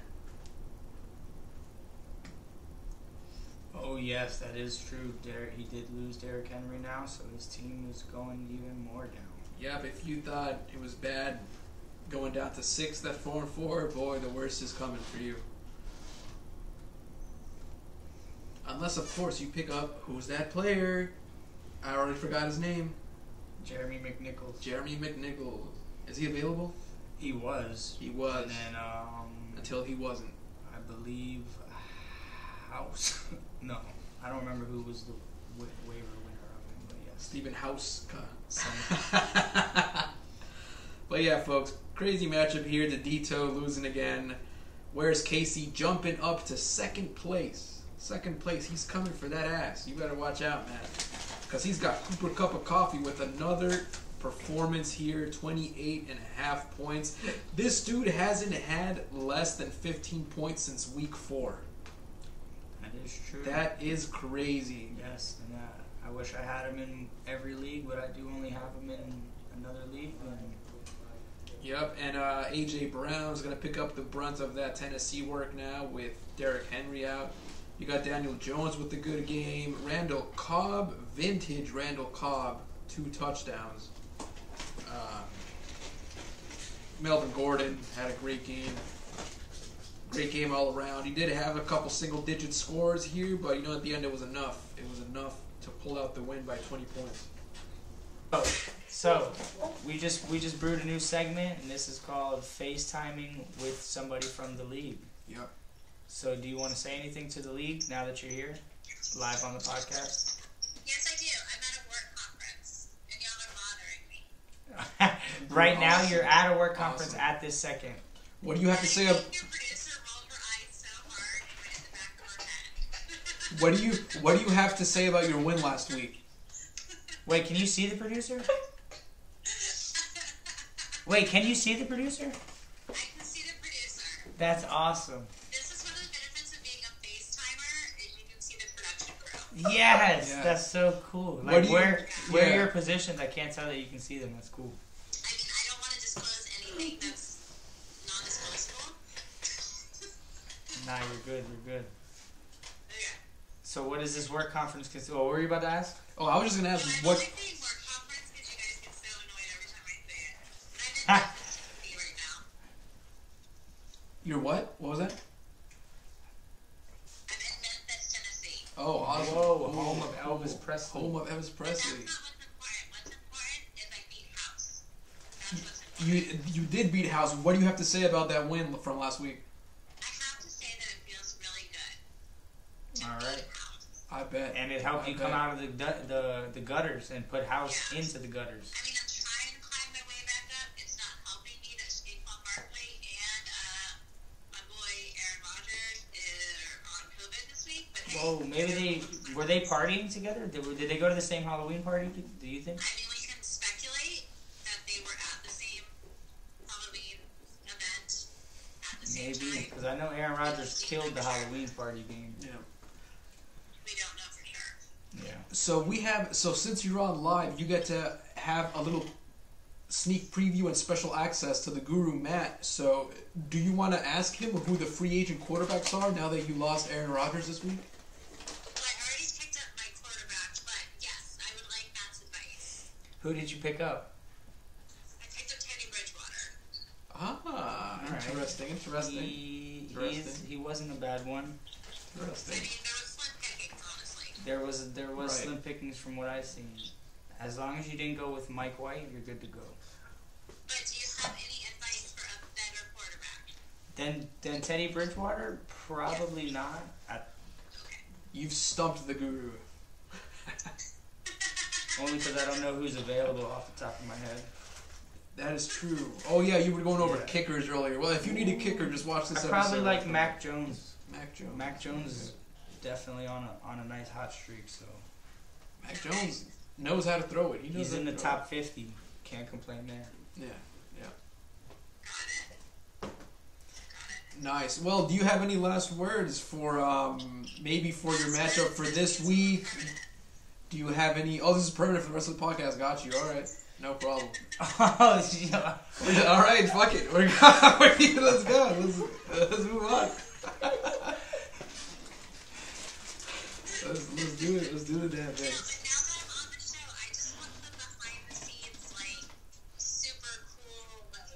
Speaker 2: Oh yes, that is true. He did lose Derrick Henry now, so his team is going even more down.
Speaker 1: Yep, if you thought it was bad going down to 6th at 4-4, boy, the worst is coming for you. Unless, of course, you pick up, who's that player? I already forgot his name.
Speaker 2: Jeremy McNichols.
Speaker 1: Jeremy McNichols. Is he available?
Speaker 2: He was.
Speaker 1: He was.
Speaker 2: And then,
Speaker 1: until he wasn't.
Speaker 2: I believe House. No, I don't remember who was the waiver winner of him, but yes.
Speaker 1: Stephen House. But yeah, folks, crazy matchup here. The Dito losing again. Where's Casey jumping up to 2nd place? 2nd place. He's coming for that ass. You better watch out, man. Because he's got Cooper Cup of Coffee with another performance here. 28.5 points. This dude hasn't had less than 15 points since week 4.
Speaker 2: That is true.
Speaker 1: That is crazy.
Speaker 2: Yes, and I wish I had him in every league, but I do only have him in another league.
Speaker 1: Yep, and A.J. Brown's going to pick up the brunt of that Tennessee work now with Derrick Henry out. You got Daniel Jones with a good game. Randall Cobb, vintage Randall Cobb, 2 touchdowns. Melvin Gordon had a great game. Great game all around. He did have a couple single-digit scores here, but at the end it was enough. It was enough to pull out the win by 20 points.
Speaker 2: So we just brewed a new segment, and this is called FaceTiming with somebody from the league.
Speaker 1: Yep.
Speaker 2: So do you want to say anything to the league now that you're here, live on the podcast?
Speaker 5: Yes, I do. I'm at a work conference, and y'all are bothering me.
Speaker 2: Right now, you're at a work conference at this second.
Speaker 1: What do you have to say?
Speaker 5: Your producer rolled her eyes so hard it went in the back of her head.
Speaker 1: What do you have to say about your win last week?
Speaker 2: Wait, can you see the producer? Wait, can you see the producer?
Speaker 5: I can see the producer.
Speaker 2: That's awesome.
Speaker 5: This is one of the benefits of being a FaceTimer is you can see the production crew.
Speaker 2: Yes,
Speaker 1: Yeah.
Speaker 2: That's so cool.
Speaker 1: What
Speaker 2: Like
Speaker 1: do you-
Speaker 2: where
Speaker 1: yeah.
Speaker 2: are your positions? I can't tell that you can see them. That's cool.
Speaker 5: I mean, I don't want to disclose anything that's non-disclosable.
Speaker 2: Nah, you're good. You're good.
Speaker 5: Okay.
Speaker 2: So what is this work conference? What were you about to ask?
Speaker 1: Oh, I was just going to ask
Speaker 5: I
Speaker 1: what...
Speaker 5: only say work conference because you guys get so annoyed every time I say it. But I'm in Memphis, Tennessee right now.
Speaker 1: Your what? What was that?
Speaker 5: I'm in Memphis, Tennessee.
Speaker 1: Oh, awesome.
Speaker 2: Whoa, home of Elvis Presley.
Speaker 1: Home of Elvis
Speaker 5: But that's
Speaker 1: Presley.
Speaker 5: not what's important. What's important is I beat House. That's what's important.
Speaker 1: You did beat House. What do you have to say about that win from last week?
Speaker 5: I have to say that it feels really good.
Speaker 2: All right.
Speaker 5: House.
Speaker 1: I bet.
Speaker 2: And it helped you come out of the gutters and put House into the gutters.
Speaker 5: I mean, I'm trying to climb my way back up. It's not helping me that Saquon Barkley and my boy Aaron Rodgers are on COVID this week. But hey,
Speaker 2: Whoa, maybe were they partying together? Did they go to the same Halloween party? Do you think?
Speaker 5: I mean, we can speculate that they were at the same Halloween event at the same
Speaker 2: Maybe,
Speaker 5: time.
Speaker 2: because I know Aaron Rodgers killed the Halloween party game.
Speaker 1: Yeah.
Speaker 5: We don't know for sure.
Speaker 2: Yeah.
Speaker 1: So since you're on live, you get to have a little sneak preview and special access to the guru Matt. So do you want to ask him who the free agent quarterbacks are now that you lost Aaron Rodgers this week?
Speaker 5: Well, I already picked up my quarterback, but yes, I would like Matt's advice.
Speaker 2: Who did you pick up?
Speaker 5: I picked up Teddy Bridgewater.
Speaker 1: Ah,
Speaker 2: All right.
Speaker 1: interesting.
Speaker 2: He wasn't a bad one.
Speaker 5: I mean, there was slim pickings, honestly.
Speaker 2: There was
Speaker 1: Right.
Speaker 2: slim pickings from what I've seen. As long as you didn't go with Mike White, you're good to go.
Speaker 5: But do you have any advice for a better quarterback?
Speaker 2: Then Teddy Bridgewater, probably not.
Speaker 5: Okay.
Speaker 1: You've stumped the guru.
Speaker 2: Only because I don't know who's available off the top of my head.
Speaker 1: That is true. Oh yeah, you were going over
Speaker 2: Yeah.
Speaker 1: kickers earlier. Well, if you need a kicker, just watch this
Speaker 2: I
Speaker 1: episode.
Speaker 2: probably like Mac Jones.
Speaker 1: Mac Jones.
Speaker 2: Mac Jones is definitely on a nice hot streak. So
Speaker 1: Mac Jones knows how to throw it. He knows
Speaker 2: he's
Speaker 1: how
Speaker 2: in
Speaker 1: to
Speaker 2: the
Speaker 1: throw
Speaker 2: top 50. Can't complain there.
Speaker 1: it. Yeah.
Speaker 5: Got it.
Speaker 1: Nice. Well, do you have any last words for maybe for your matchup for this week? Do you have any? Oh, this is permanent for the rest of the podcast. Got you. All right. No problem.
Speaker 2: Oh, yeah.
Speaker 1: All right. Fuck it. Let's go. Let's move on. Let's do it. Let's do the damn thing.
Speaker 5: Now that I'm on the show, I just want the behind the scenes, like, super cool, like,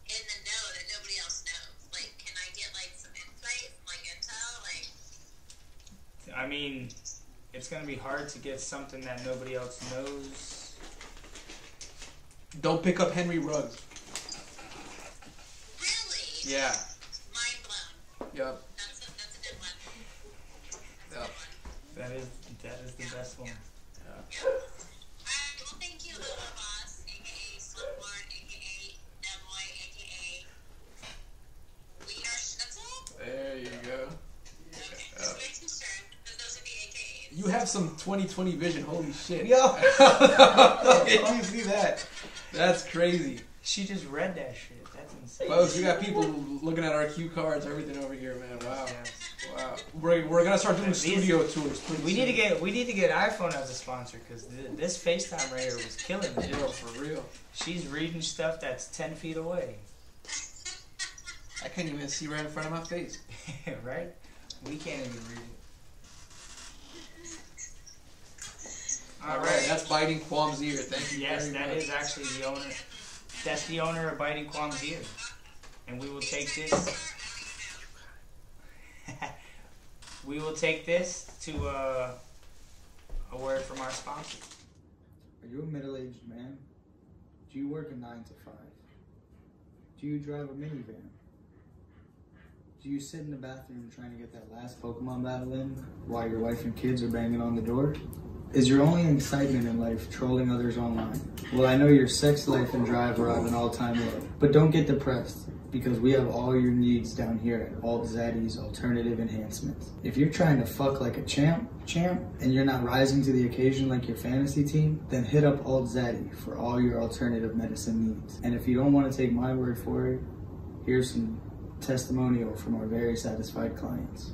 Speaker 5: in the know that nobody else knows. Like, can I get, like, some insight, like, intel? Like,
Speaker 2: I mean, it's going to be hard to get something that nobody else knows.
Speaker 1: Don't pick up Henry Ruggs.
Speaker 5: really?
Speaker 1: Yeah.
Speaker 5: Mind blown.
Speaker 1: Yep.
Speaker 5: That's a good one.
Speaker 1: Yep.
Speaker 2: That is the best one.
Speaker 5: Yeah. Alright, well, thank you, Little Boss, a.k.a. Slumlord, a.k.a. Deadboy, a.k.a. Wiener Schnitzel?
Speaker 1: There you go.
Speaker 5: Okay, just making sure that those are the AKAs.
Speaker 1: You have some 20/20 vision. Holy shit.
Speaker 2: Yo!
Speaker 1: Did you see that? That's crazy.
Speaker 2: She just read that shit. That's insane.
Speaker 1: Folks, we got people looking at our cue cards, everything over here, man. Wow.
Speaker 2: Yes.
Speaker 1: Wow. We're gonna start doing
Speaker 2: These-
Speaker 1: studio tours. Pretty
Speaker 2: We need to
Speaker 1: soon.
Speaker 2: get iPhone as a sponsor because this FaceTime right here was killing it.
Speaker 1: Yo, for real.
Speaker 2: She's reading stuff that's 10 feet away,
Speaker 1: I can't even see right in front of my face.
Speaker 2: right? We can't even read it.
Speaker 1: All right, that's Biting Quam's ear. Thank you
Speaker 2: Yes,
Speaker 1: very
Speaker 2: that
Speaker 1: much.
Speaker 2: is actually the owner. That's the owner of Biting Quam's ear, and we will take this. We will take this to a word from our sponsor.
Speaker 6: Are you a middle-aged man? Do you work a 9 to 5? Do you drive a minivan? Do you sit in the bathroom trying to get that last Pokemon battle in while your wife and kids are banging on the door? Is your only excitement in life trolling others online? Well, I know your sex life and drive are at an all-time low, but don't get depressed because we have all your needs down here at Alt Zaddy's Alternative Enhancements. If you're trying to fuck like a champ, and you're not rising to the occasion like your fantasy team, then hit up Alt Zaddy for all your alternative medicine needs. And if you don't want to take my word for it, here's some testimonial from our very satisfied clients.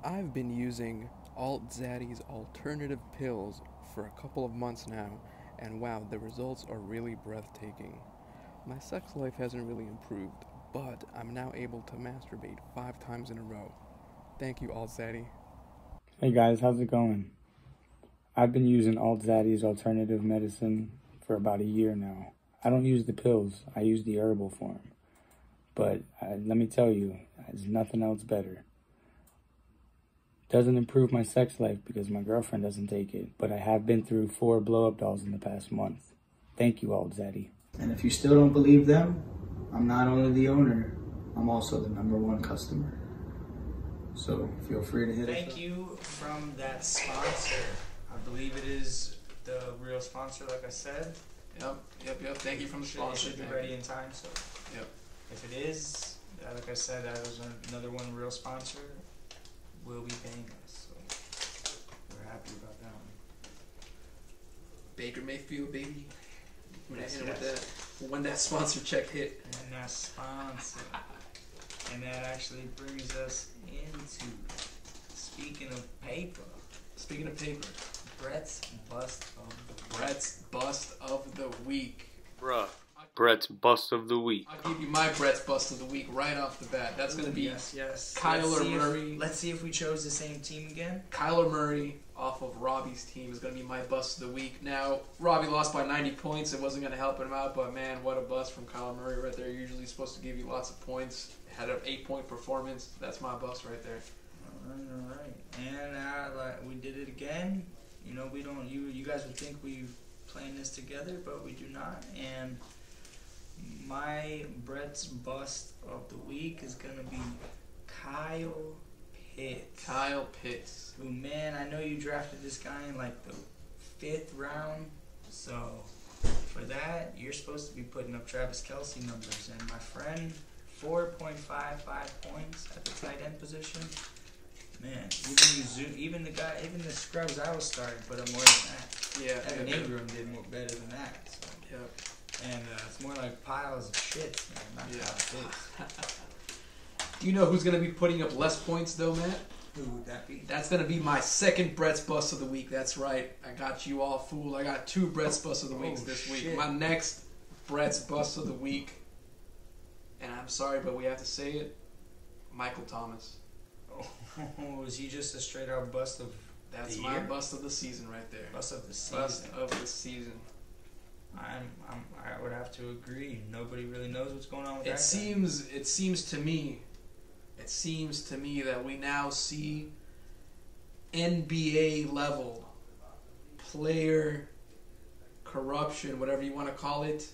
Speaker 7: I've been using Alt Zaddy's alternative pills for a couple of months now, and wow, the results are really breathtaking. My sex life hasn't really improved, but I'm now able to masturbate 5 times in a row. Thank you, Alt Zaddy.
Speaker 6: Hey guys, how's it going? I've been using Alt Zaddy's alternative medicine for about a year now. I don't use the pills, I use the herbal form. But let me tell you, there's nothing else better. Doesn't improve my sex life because my girlfriend doesn't take it, but I have been through 4 blow-up dolls in the past month. Thank you, Alt Zaddy. And if you still don't believe them, I'm not only the owner, I'm also the #1 customer. So feel free to hit us up.
Speaker 2: Thank you from that sponsor. I believe it is the real sponsor, like I said.
Speaker 1: Yep. Thank you from the
Speaker 2: It
Speaker 1: sponsor.
Speaker 2: should be ready in time. So,
Speaker 1: Yep.
Speaker 2: if it is, like I said, that was another one real sponsor. Will be paying us, so we're happy about that one.
Speaker 1: Baker Mayfield, baby.
Speaker 2: Yes,
Speaker 1: When that sponsor check hit.
Speaker 2: And that sponsor, and that actually brings us into speaking of paper.
Speaker 1: Speaking of paper,
Speaker 2: Brett's bust of the week.
Speaker 1: Brett's bust of the week.
Speaker 3: Bruh. Brett's bust of the week.
Speaker 1: I'll give you my Brett's bust of the week right off the bat. That's going to be
Speaker 2: yes.
Speaker 1: Kyler Murray.
Speaker 2: Let's see if we chose the same team again.
Speaker 1: Kyler Murray off of Robbie's team is going to be my bust of the week. Now, Robbie lost by 90 points. It wasn't going to help him out, but man, what a bust from Kyler Murray right there. Usually supposed to give you lots of points. Had an 8-point performance. That's my bust right there.
Speaker 2: All right. And we did it again. You know, we don't. You guys would think we playing this together, but we do not. And my Brett's bust of the week is gonna be Kyle Pitts.
Speaker 1: Kyle Pitts.
Speaker 2: Who, man, I know you drafted this guy in like the 5th round. So for that, you're supposed to be putting up Travis Kelce numbers. And my friend, 4.55 points at the tight end position. Man, even the scrubs I was starting put up more than that.
Speaker 1: Yeah.
Speaker 2: Evan Ingram did more better than that. So.
Speaker 1: Yep.
Speaker 2: And it's more like piles of shit, man, not piles.
Speaker 1: Do you know who's going to be putting up less points, though, Matt?
Speaker 2: Who would that be?
Speaker 1: That's going to be my second Brett's Bust of the Week. That's right. I got you all fooled. I got 2 Brett's Bust of the Weeks this week. My next Brett's Bust of the Week, and I'm sorry, but we have to say it, Michael Thomas.
Speaker 2: Oh, is he just a straight out bust of
Speaker 1: That's
Speaker 2: the
Speaker 1: my
Speaker 2: year?
Speaker 1: bust of the season right there.
Speaker 2: Bust of the season.
Speaker 1: Bust of the season.
Speaker 2: I would have to agree. Nobody really knows what's going on with that.
Speaker 1: It seems to me that we now see NBA level player corruption, whatever you want to call it,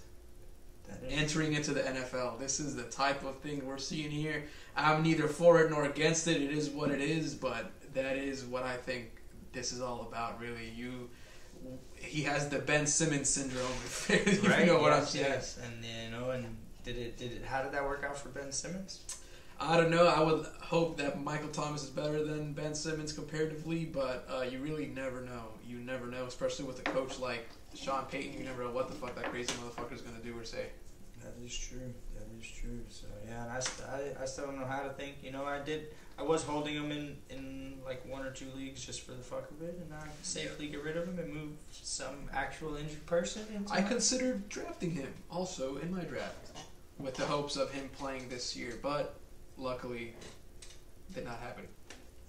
Speaker 1: entering into the NFL. This is the type of thing we're seeing here. I'm neither for it nor against it. It is what it is, but that is what I think this is all about, really. He has the Ben Simmons syndrome, if you
Speaker 2: right?
Speaker 1: know what I'm saying.
Speaker 2: Yes, and did it? How did that work out for Ben Simmons?
Speaker 1: I don't know. I would hope that Michael Thomas is better than Ben Simmons comparatively, but you really never know. You never know, especially with a coach like Sean Payton. You never know what the fuck that crazy motherfucker is going to do or say.
Speaker 2: That is true. So yeah, and I still don't know how to think. I was holding him in like 1 or 2 leagues just for the fuck of it, and I safely get rid of him and move some actual injured person.
Speaker 1: I considered drafting him also in my draft with the hopes of him playing this year, but luckily did not happen.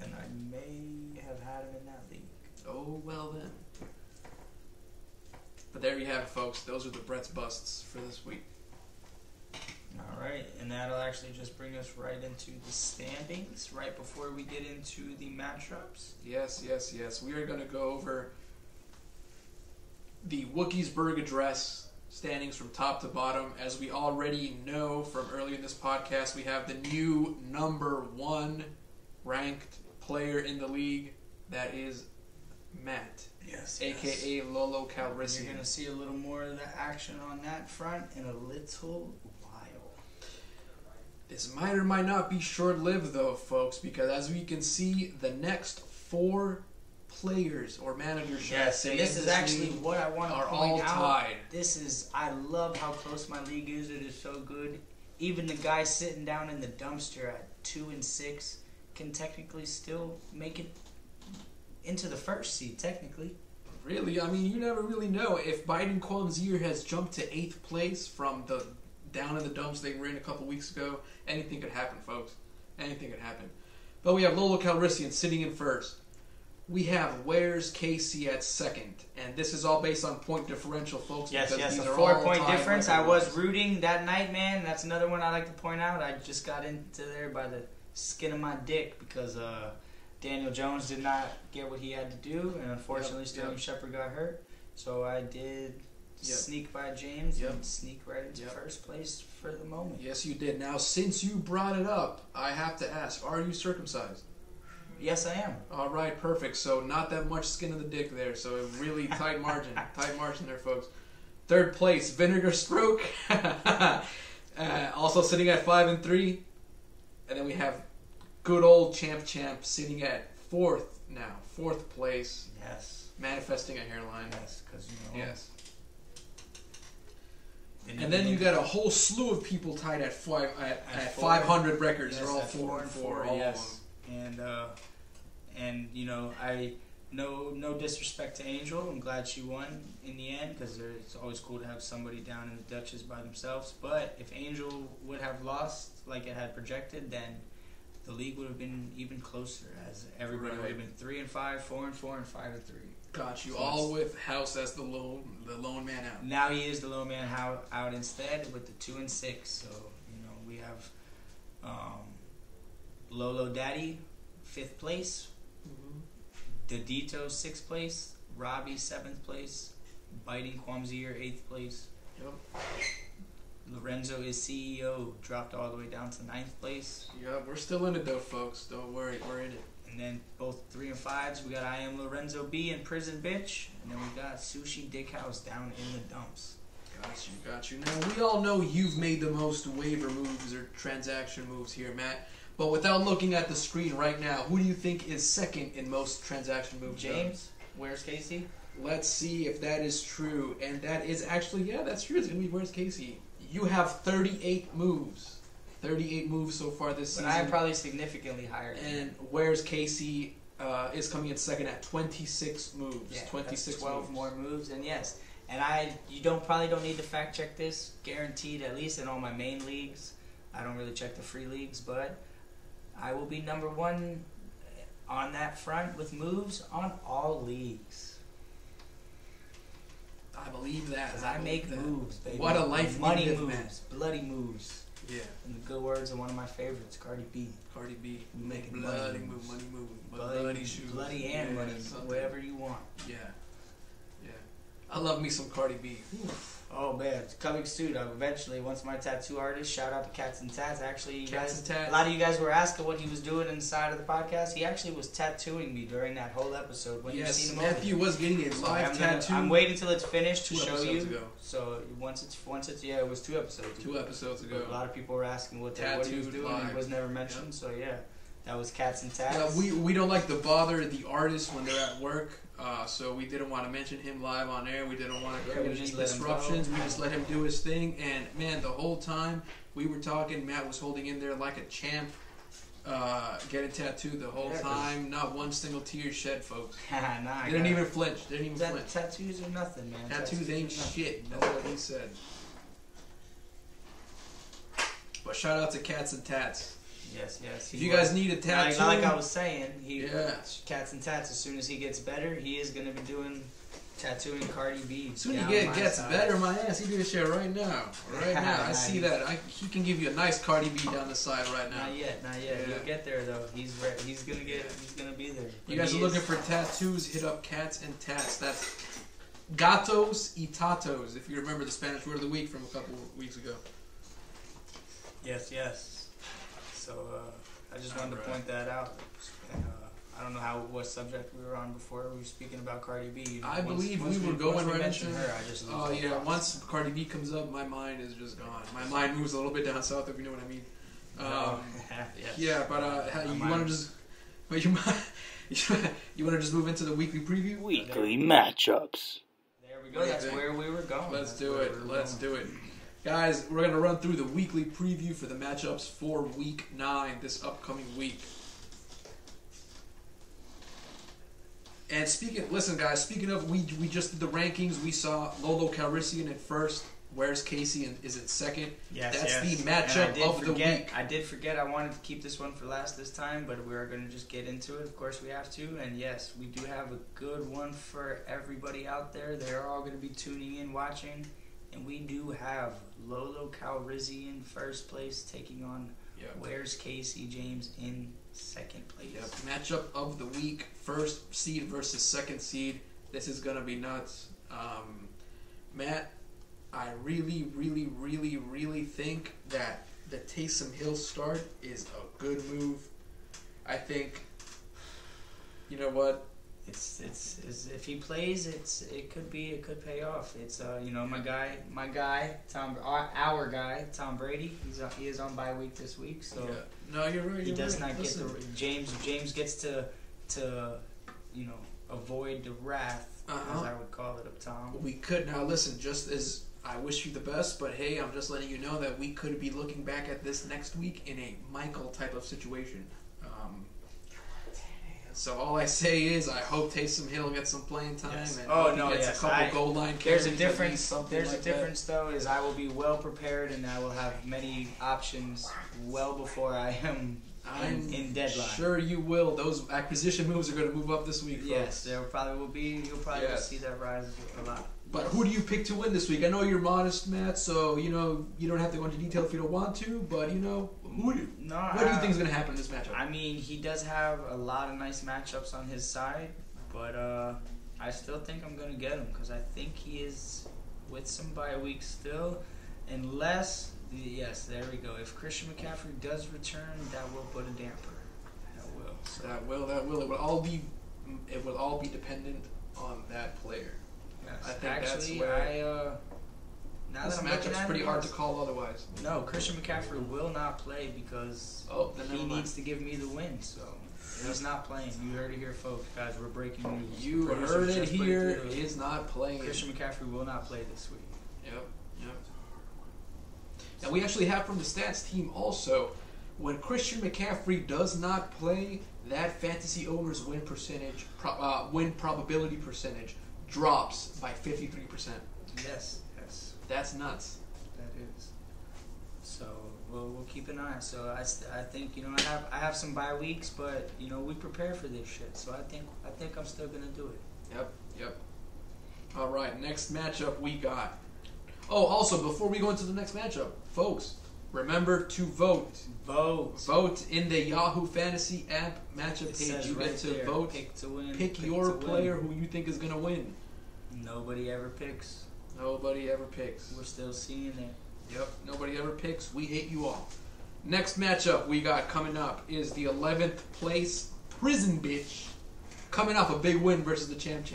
Speaker 2: And I may have had him in that league.
Speaker 1: Oh well then. But there you have it, folks. Those are the Brett's Busts for this week.
Speaker 2: All right, and that'll actually just bring us right into the standings, right before we get into the matchups.
Speaker 1: Yes. We are going to go over the Wookiesburg address standings from top to bottom. As we already know from earlier in this podcast, we have the new number 1 ranked player in the league. That is Matt.
Speaker 2: Yes.
Speaker 1: A.K.A. Lolo Calrissian.
Speaker 2: You're going to see a little more of the action on that front in a little while.
Speaker 1: This might or might not be short-lived, though, folks, because as we can see, the next 4 players or managers,
Speaker 2: yes, and this is actually what I want to
Speaker 1: are
Speaker 2: point
Speaker 1: all
Speaker 2: out.
Speaker 1: tied.
Speaker 2: I love how close my league is. It is so good. Even the guy sitting down in the dumpster at 2-6 can technically still make it into the first seed, technically.
Speaker 1: Really? I mean, you never really know. If Biden Qualmzier has jumped to 8th place from the down in the dumps they were in a couple weeks ago, anything could happen, folks. Anything could happen. But we have Lolo Calrissian sitting in first. We have Where's Casey at second. And this is all based on point differential, folks.
Speaker 2: Yes,
Speaker 1: because
Speaker 2: a
Speaker 1: these are
Speaker 2: 4-point
Speaker 1: all tied
Speaker 2: difference. I
Speaker 1: record-wise.
Speaker 2: was rooting that night, man. That's another one I like to point out. I just got into there by the skin of my dick because Daniel Jones did not get what he had to do, and unfortunately Sterling Shepard got hurt. So I did sneak by James and sneak right into first place for the moment.
Speaker 1: Yes, you did. Now, since you brought it up, I have to ask, are you circumcised?
Speaker 2: Yes, I am.
Speaker 1: All right, perfect. So not that much skin of the dick there. So a really tight margin. Tight margin there, folks. Third place, Vinegar Stroke. Also sitting at 5-3. And then we have good old Champ sitting at 4th now. 4th place.
Speaker 2: Yes.
Speaker 1: Manifesting a hairline.
Speaker 2: Yes, because,
Speaker 1: Yes. And then you got a whole slew of people tied at 500 records.
Speaker 2: Yes,
Speaker 1: They're all
Speaker 2: at
Speaker 1: 4-4. All
Speaker 2: yes. And I no disrespect to Angel. I'm glad she won in the end because it's always cool to have somebody down in the Dutchess by themselves. But if Angel would have lost like it had projected, then the league would have been even closer, as everybody would have been 3-5, 4-4, and 5-3.
Speaker 1: Got you. So all with House as the lone man out.
Speaker 2: Now he is the lone man out instead with the 2-6. So we have Lolo Daddy 5th place, Dodito 6th place, Robbie 7th place, Biting Quamzier 8th place.
Speaker 1: Yep.
Speaker 2: Lorenzo is CEO, dropped all the way down to 9th place.
Speaker 1: Yeah, we're still in it though, folks. Don't worry, we're in it.
Speaker 2: And then both 3 and 5s, we got I Am Lorenzo B and Prison Bitch. And then we got Sushi Dickhouse down in the dumps.
Speaker 1: Got you. Now, we all know you've made the most waiver moves or transaction moves here, Matt. But without looking at the screen right now, who do you think is second in most transaction moves?
Speaker 2: James? Where's Casey?
Speaker 1: Let's see if that is true. And that is actually, yeah, that's true. It's going to be Where's Casey? You have 38 moves. 38 moves so far this season.
Speaker 2: But I'm probably significantly higher.
Speaker 1: And Where's Casey is coming in second at 26 moves.
Speaker 2: Yeah,
Speaker 1: 26
Speaker 2: that's 12
Speaker 1: moves.
Speaker 2: more moves, and yes. And you probably don't need to fact check this. Guaranteed, at least in all my main leagues. I don't really check the free leagues, but I will be number one on that front with moves on all leagues.
Speaker 1: I believe that.
Speaker 2: Because I make moves, baby.
Speaker 1: What a life
Speaker 2: money
Speaker 1: moves,
Speaker 2: moves, bloody moves.
Speaker 1: Yeah.
Speaker 2: In the good words of one of my favorites, Cardi B.
Speaker 1: Cardi B.
Speaker 2: Making
Speaker 1: bloody
Speaker 2: money
Speaker 1: move, money move.
Speaker 2: Bloody
Speaker 1: shoes.
Speaker 2: Bloody and
Speaker 1: Yeah,
Speaker 2: money,
Speaker 1: something.
Speaker 2: whatever you want.
Speaker 1: Yeah. Yeah. I love me some Cardi B.
Speaker 2: Oh man, it's coming soon. Eventually, once my tattoo artist, shout out to Cats and Tats. Actually, you
Speaker 1: Cats
Speaker 2: guys,
Speaker 1: and Tats.
Speaker 2: a lot of you guys were asking what he was doing inside of the podcast. He actually was tattooing me during that whole episode. When you seen him
Speaker 1: Matthew was getting a live tattoo.
Speaker 2: I'm waiting till it's finished to
Speaker 1: 2
Speaker 2: show
Speaker 1: episodes
Speaker 2: you.
Speaker 1: ago.
Speaker 2: So once it's yeah, it was 2 episodes.
Speaker 1: 2 episodes ago.
Speaker 2: But a lot of people were asking what he was
Speaker 1: Tattooed
Speaker 2: doing.
Speaker 1: live.
Speaker 2: He was never mentioned.
Speaker 1: Yep.
Speaker 2: So yeah, that was Cats and Tats.
Speaker 1: Yeah, we don't like to bother the artists when they're at work, so we didn't want to mention him live on air. We didn't want to create any disruptions. We just let him do his thing. And man, the whole time we were talking, Matt was holding in there like a champ, getting tattooed the whole time. Not one single tear shed, folks.
Speaker 2: Nah,
Speaker 1: Didn't even flinch. Didn't even flinch.
Speaker 2: Tattoos are nothing, man.
Speaker 1: Tattoos ain't
Speaker 2: are nothing.
Speaker 1: shit. That's what he said. But shout out to Cats and Tats.
Speaker 2: Yes.
Speaker 1: If you guys need a tattoo,
Speaker 2: like I was saying,
Speaker 1: yeah.
Speaker 2: Cats and Tats. As soon as he gets better, he is going to be doing tattooing Cardi B.
Speaker 1: As soon as he gets better, my ass, he do this shit right now. Right now, I see that. He can give you a nice Cardi B down the side right now.
Speaker 2: Not yet.
Speaker 1: Yeah.
Speaker 2: He'll get there though. He's gonna be there.
Speaker 1: You guys are looking for tattoos? Hit up Cats and Tats. That's gatos y tatos. If you remember the Spanish word of the week from a couple of weeks ago.
Speaker 2: Yes. So I just wanted to point that out. And, I don't know what subject we were on before. We were speaking about Cardi B.
Speaker 1: I believe we were going right into
Speaker 2: her. I just
Speaker 1: once Cardi B comes up, my mind is just gone. My mind moves a little bit down south, if you know what I mean.
Speaker 2: Yes.
Speaker 1: Yeah, but you want to just, but you want to just move into the weekly preview.
Speaker 3: Weekly matchups.
Speaker 2: There we go. That's where we were going.
Speaker 1: Let's do it. Guys, we're going to run through the weekly preview for the matchups for Week 9 this upcoming week. And speaking of, we just did the rankings. We saw Lolo Calrissian at first. Where's Casey is in second. That's the matchup of the week.
Speaker 2: I did forget. I wanted to keep this one for last this time, but we're going to just get into it. Of course, we have to. And yes, we do have a good one for everybody out there. They're all going to be tuning in, watching. And we do have Lolo Calrissian first place taking on Where's Casey James in second place.
Speaker 1: Yep. Matchup of the week, first seed versus second seed. This is going to be nuts. Matt, I really, really, really, really think that the Taysom Hill start is a good move. I think, you know what?
Speaker 2: It's if he plays, it could pay off. It's my guy Tom Brady. He is on bye week this week, so
Speaker 1: no, you're right.
Speaker 2: He does not get the James gets to avoid the wrath, as I would call it, of Tom.
Speaker 1: We could now listen. Just as I wish you the best, but hey, I'm just letting you know that we could be looking back at this next week in a Michael type of situation. So all I say is I hope Taysom Hill gets some playing time and gets a couple goal line carries.
Speaker 2: There's a difference. Though, is I will be well prepared and I will have many options well before I am in deadline.
Speaker 1: Sure you will. Those acquisition moves are going to move up this week, folks.
Speaker 2: Yes, there probably will be. You'll probably see that rise a lot.
Speaker 1: But who do you pick to win this week? I know you're modest, Matt, so you don't have to go into detail if you don't want to. But what do you think is going to happen in this matchup?
Speaker 2: I mean, he does have a lot of nice matchups on his side, but I still think I'm going to get him because I think he is with some bye weeks still, unless there we go. If Christian McCaffrey does return, that will put a damper. That will.
Speaker 1: That will. It will all be dependent on that player.
Speaker 2: Yes.
Speaker 1: I think
Speaker 2: actually,
Speaker 1: that's where...
Speaker 2: Now
Speaker 1: This
Speaker 2: that I'm looking
Speaker 1: matchup's
Speaker 2: at
Speaker 1: pretty
Speaker 2: it,
Speaker 1: hard to call otherwise.
Speaker 2: No, Christian McCaffrey will not play because
Speaker 1: Then
Speaker 2: he
Speaker 1: never mind.
Speaker 2: needs to give me the win. So he's not playing. You heard it here, folks. Guys, we're breaking news.
Speaker 1: You
Speaker 2: Producers
Speaker 1: heard it
Speaker 2: just put
Speaker 1: here.
Speaker 2: through.
Speaker 1: He's not playing.
Speaker 2: Christian McCaffrey will not play this week.
Speaker 1: Yep. And we actually have from the stats team also, when Christian McCaffrey does not play, that fantasy owner's win percentage, win probability percentage drops by 53%.
Speaker 2: Yes.
Speaker 1: That's nuts.
Speaker 2: That is. So we'll keep an eye. So I think I have some bye weeks, but we prepare for this shit. So I think I'm still gonna do it.
Speaker 1: Yep. All right, next matchup we got. Oh, also before we go into the next matchup, folks, remember to vote. Vote in the Yahoo Fantasy app matchup
Speaker 2: It
Speaker 1: page.
Speaker 2: says
Speaker 1: You
Speaker 2: right
Speaker 1: get to
Speaker 2: there,
Speaker 1: vote.
Speaker 2: Pick to win.
Speaker 1: Pick
Speaker 2: pick
Speaker 1: your
Speaker 2: to
Speaker 1: player
Speaker 2: win.
Speaker 1: who you think is gonna win.
Speaker 2: Nobody ever picks.
Speaker 1: Nobody ever picks.
Speaker 2: We're still seeing it.
Speaker 1: Yep, nobody ever picks. We hate you all. Next matchup we got coming up is the 11th place Prison Bitch, coming off a big win versus the Champ,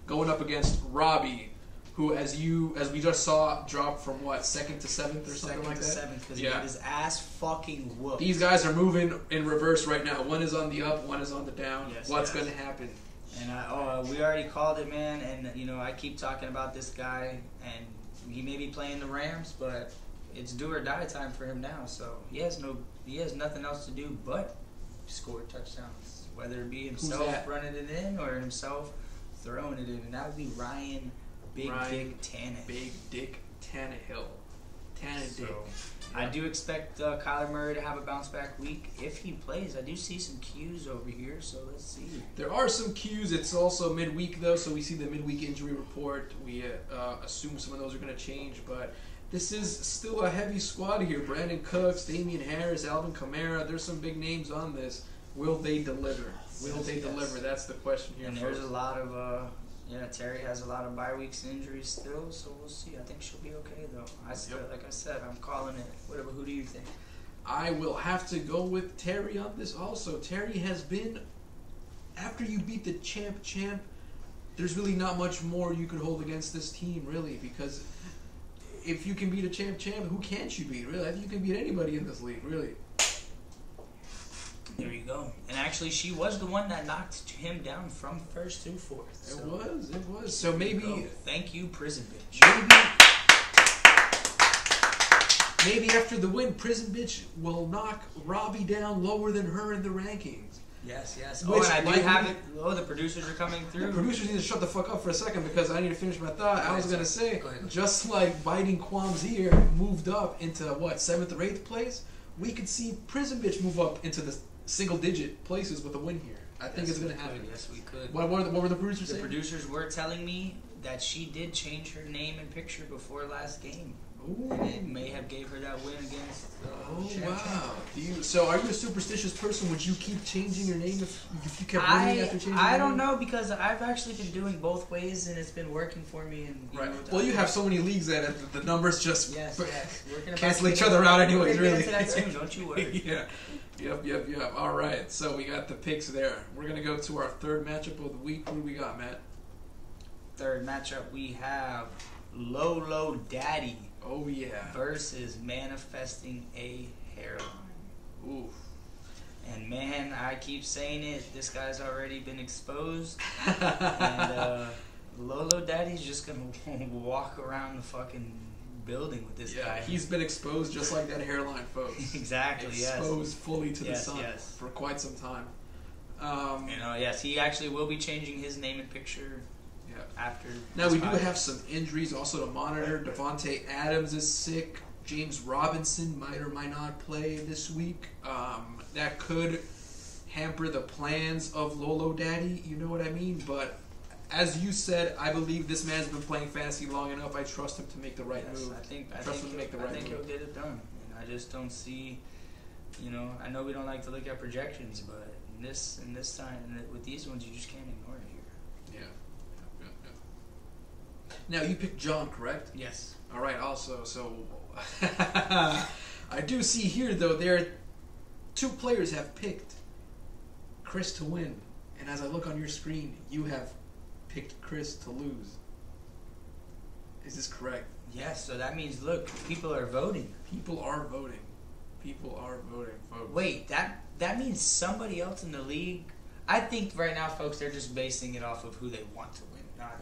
Speaker 1: going up against Robbie, who as we just saw drop from what, 2nd to 7th or something like that.
Speaker 2: 2nd to 7th because he got his ass fucking whooped.
Speaker 1: These guys are moving in reverse right now. One is on the up, one is on the down.
Speaker 2: Yes,
Speaker 1: What's going to happen?
Speaker 2: And we already called it, man. And I keep talking about this guy, and he may be playing the Rams, but it's do or die time for him now. So he has nothing else to do but score touchdowns, whether it be himself running it in or himself throwing it in. And that would be Ryan Dick Tannehill.
Speaker 1: Big Dick Tannehill. Dick.
Speaker 2: I do expect Kyler Murray to have a bounce back week if he plays. I do see some cues over here, so let's see.
Speaker 1: There are some cues. It's also midweek though, so we see the midweek injury report. We assume some of those are going to change, but this is still a heavy squad here. Brandon Cooks, Damian Harris, Alvin Kamara. There's some big names on this. Will they deliver? Will they deliver? That's the question here.
Speaker 2: And there's a lot of Terry has a lot of bye weeks and injuries still, so we'll see. I think she'll be okay though. Like I said, I'm calling it. Whatever. Who do you think?
Speaker 1: I will have to go with Terry on this also. Terry has been, after you beat the champ, there's really not much more you could hold against this team, really, because if you can beat a champ, who can't you beat, really? I think you can beat anybody in this league, really.
Speaker 2: There you go. And actually, she was the one that knocked him down from 1st to 4th. So.
Speaker 1: It was. So maybe...
Speaker 2: Thank you, Prison Bitch.
Speaker 1: Maybe after the win, Prison Bitch will knock Robbie down lower than her in the rankings.
Speaker 2: Yes.
Speaker 1: Which,
Speaker 2: And I do have it. Oh, the producers are coming through.
Speaker 1: The producers need to shut the fuck up for a second because I need to finish my thought. I was going to say, just like Biting Quam's ear moved up into, 7th or 8th place, we could see Prison Bitch move up into the single-digit places with a win here. I think it's going to happen.
Speaker 2: Yes, we could.
Speaker 1: What were the producers saying?
Speaker 2: The producers were telling me that she did change her name and picture before last game.
Speaker 1: Ooh.
Speaker 2: And it may have gave her that win against
Speaker 1: wow. So are you a superstitious person? Would you keep changing your name if you kept winning after changing your name?
Speaker 2: I don't know, because I've actually been doing both ways and it's been working for me. And
Speaker 1: Well, you have so many leagues that the numbers just cancel each
Speaker 2: other
Speaker 1: other out anyways,
Speaker 2: really.
Speaker 1: really.
Speaker 2: Get into that soon, don't you worry.
Speaker 1: Yeah. Yep. All right, so we got the picks there. We're going to go to our third matchup of the week. Who do we got, Matt?
Speaker 2: Third matchup, we have Lolo Daddy.
Speaker 1: Oh, yeah.
Speaker 2: Versus Manifesting a Hairline.
Speaker 1: Oof.
Speaker 2: And man, I keep saying it, this guy's already been exposed. And Lolo Daddy's just going to walk around the fucking building with this guy.
Speaker 1: He's been exposed just like that hairline, folks.
Speaker 2: Exactly,
Speaker 1: exposed fully to the sun
Speaker 2: yes.
Speaker 1: for quite some time.
Speaker 2: Yes, he actually will be changing his name and picture after.
Speaker 1: Now we do have some injuries also to monitor. Devontae Adams is sick. James Robinson might or might not play this week. That could hamper the plans of Lolo Daddy, you know what I mean? But as you said, I believe this man's been playing fantasy long enough. I trust him to make the right move.
Speaker 2: I think
Speaker 1: he'll
Speaker 2: get it done. And I just don't see, I know we don't like to look at projections, but in this time, with these ones, you just can't ignore it here.
Speaker 1: Yeah. Now, you picked John, correct?
Speaker 2: Yes.
Speaker 1: All right, also, so I do see here, though, there are two players have picked Chris to win. And as I look on your screen, you have picked Chris to lose. Is this correct?
Speaker 2: Yes, so that means, look, people are voting.
Speaker 1: People are voting. People are voting, folks.
Speaker 2: Wait, that means somebody else in the league. I think right now, folks, they're just basing it off of who they want to win, not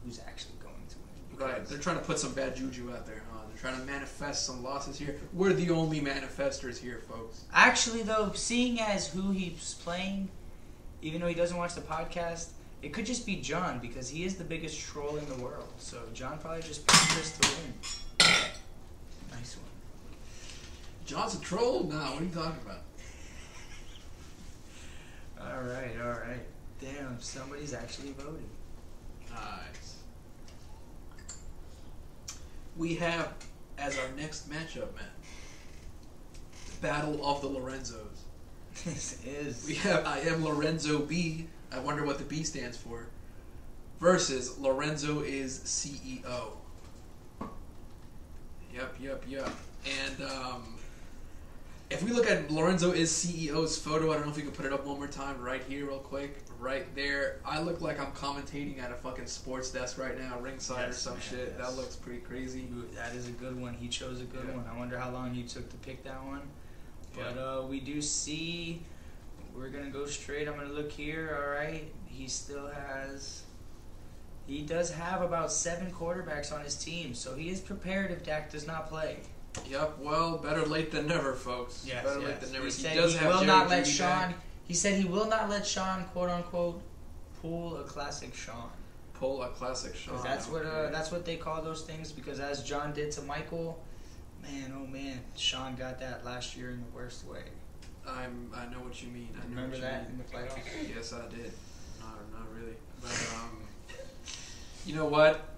Speaker 2: who's actually going to win.
Speaker 1: Right, they're trying to put some bad juju out there, huh? They're trying to manifest some losses here. We're the only manifestors here, folks.
Speaker 2: Actually, though, seeing as who he's playing, even though he doesn't watch the podcast, it could just be John, because he is the biggest troll in the world. So John probably just picked Chris to win. Nice one.
Speaker 1: John's a troll? Nah, what are you talking about?
Speaker 2: All right. Damn, somebody's actually voting.
Speaker 1: Nice. We have, as our next matchup, man, Battle of the Lorenzos.
Speaker 2: This is.
Speaker 1: We have I am Lorenzo B. I wonder what the B stands for. Versus Lorenzo is CEO. Yep. And if we look at Lorenzo is CEO's photo, I don't know if we can put it up one more time right here real quick. Right there. I look like I'm commentating at a fucking sports desk right now, ringside or some shit.
Speaker 2: Yes.
Speaker 1: That looks pretty crazy.
Speaker 2: That is a good one. He chose a good one. I wonder how long he took to pick that one.
Speaker 1: Yeah.
Speaker 2: But we do see, we're going to go straight. I'm going to look here. All right. He does have about 7 quarterbacks on his team. So he is prepared if Dak does not play.
Speaker 1: Yep, well, better late than never, folks.
Speaker 2: Yes,
Speaker 1: better late than never.
Speaker 2: He said
Speaker 1: does
Speaker 2: he
Speaker 1: have
Speaker 2: will
Speaker 1: Jerry
Speaker 2: not let
Speaker 1: Jeudy
Speaker 2: Sean.
Speaker 1: back.
Speaker 2: He said he will not let Sean, quote unquote, pull a classic Sean.
Speaker 1: Pull a classic Sean.
Speaker 2: 'Cause that's what they call those things. Because as John did to Michael, man, oh man, Sean got that last year in the worst way.
Speaker 1: I know what you mean. I know
Speaker 2: Remember
Speaker 1: what
Speaker 2: that
Speaker 1: you
Speaker 2: in
Speaker 1: mean.
Speaker 2: the playoffs?
Speaker 1: Yes, I did. Not really. But you know what?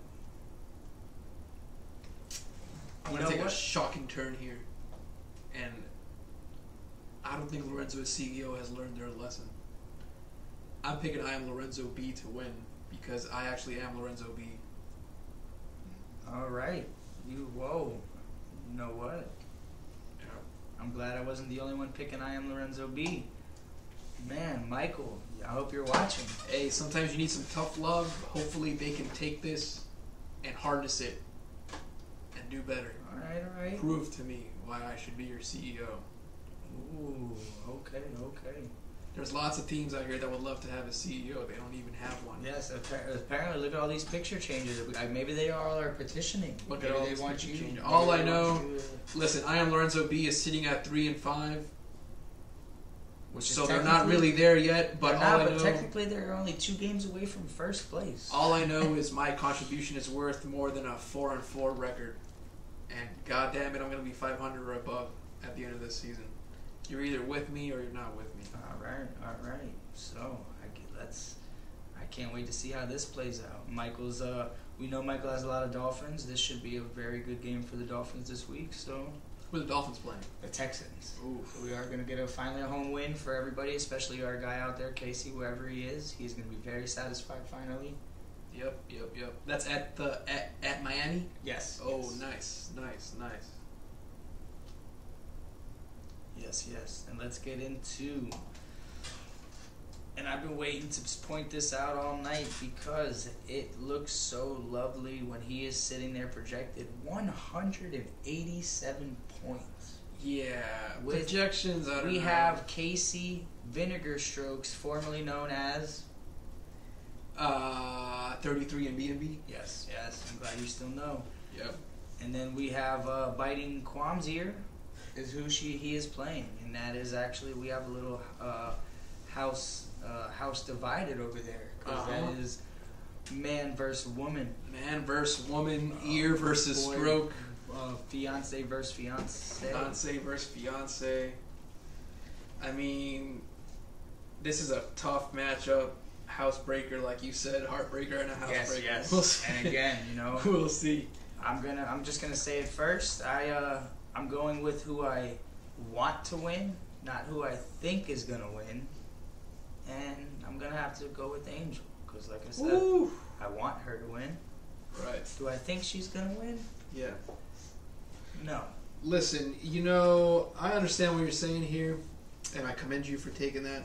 Speaker 1: I'm gonna take a shocking turn here, and I don't think Lorenzo CEO has learned their lesson. I'm picking I am Lorenzo B to win because I actually am Lorenzo B.
Speaker 2: All right. Whoa. You know what?
Speaker 1: Yeah.
Speaker 2: I'm glad I wasn't the only one picking I am Lorenzo B. Man, Michael, I hope you're watching.
Speaker 1: Hey, sometimes you need some tough love. Hopefully they can take this and harness it and do better.
Speaker 2: All right.
Speaker 1: Prove to me why I should be your CEO.
Speaker 2: Ooh, okay.
Speaker 1: There's lots of teams out here that would love to have a CEO. They don't even have one.
Speaker 2: Yes, apparently, look at all these picture changes. Maybe they all are petitioning.
Speaker 1: Look
Speaker 2: Maybe
Speaker 1: at all
Speaker 2: they
Speaker 1: these
Speaker 2: want
Speaker 1: picture
Speaker 2: you.
Speaker 1: changes.
Speaker 2: Maybe
Speaker 1: All
Speaker 2: they
Speaker 1: I
Speaker 2: want
Speaker 1: know,
Speaker 2: you,
Speaker 1: listen, I am Lorenzo B is sitting at 3-5.
Speaker 2: which is
Speaker 1: So they're not really there yet, but all I know,
Speaker 2: technically they're only 2 games away from first place.
Speaker 1: all I know is my contribution is worth more than a 4-4 record. And god damn it, I'm going to be 500 or above at the end of this season. You're either with me or you're not with me.
Speaker 2: All right. So I can't wait to see how this plays out. We know Michael has a lot of Dolphins. This should be a very good game for the Dolphins this week. So
Speaker 1: Who are the Dolphins playing?
Speaker 2: the Texans.
Speaker 1: Ooh.
Speaker 2: So we are going to get finally a home win for everybody, especially our guy out there, Casey, wherever he is. He's going to be very satisfied finally.
Speaker 1: Yep. That's at Miami?
Speaker 2: Yes.
Speaker 1: Oh,
Speaker 2: yes.
Speaker 1: nice.
Speaker 2: Yes. And let's get into... And I've been waiting to point this out all night because it looks so lovely when he is sitting there projected 187 points.
Speaker 1: Yeah,
Speaker 2: With-
Speaker 1: projections, I don't know.
Speaker 2: We have Casey Vinegar Strokes, formerly known as...
Speaker 1: 33 and B&B.
Speaker 2: Yes. I'm glad you still know.
Speaker 1: Yep.
Speaker 2: And then we have Biting Quam's Ear is who he is playing. And that is actually, we have a little house divided over there. Because that is man versus woman.
Speaker 1: Man versus woman, ear versus
Speaker 2: boy,
Speaker 1: stroke.
Speaker 2: Fiance versus fiance.
Speaker 1: Fiance versus fiance. I mean, this is a tough matchup. Housebreaker, like you said, heartbreaker and a housebreaker.
Speaker 2: Yes.
Speaker 1: We'll see.
Speaker 2: And again,
Speaker 1: we'll see.
Speaker 2: I'm just gonna say it first. I'm going with who I want to win, not who I think is gonna win. And I'm gonna have to go with Angel because, like I said,
Speaker 1: Ooh.
Speaker 2: I want her to win.
Speaker 1: Right.
Speaker 2: Do I think she's gonna win?
Speaker 1: Yeah.
Speaker 2: No.
Speaker 1: Listen, I understand what you're saying here, and I commend you for taking that.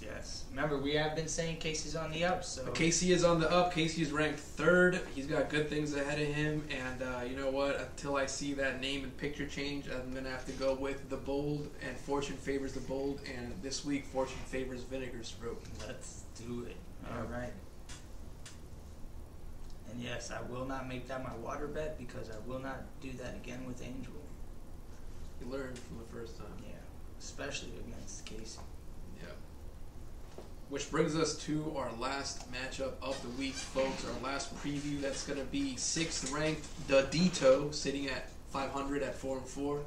Speaker 2: Yes. Remember, we have been saying Casey's on the up, so...
Speaker 1: Casey is on the up. Casey is ranked 3rd. He's got good things ahead of him. And you know what? Until I see that name and picture change, I'm going to have to go with the bold. And fortune favors the bold. And this week, fortune favors Vinegar's throat.
Speaker 2: Let's do it. All right. And yes, I will not make that my water bet because I will not do that again with Angel.
Speaker 1: You learned from the first time.
Speaker 2: Yeah, especially against Casey.
Speaker 1: Yeah. Which brings us to our last matchup of the week, folks. Our last preview. That's going to be 6th ranked the Dito, sitting at 500 at 4-4,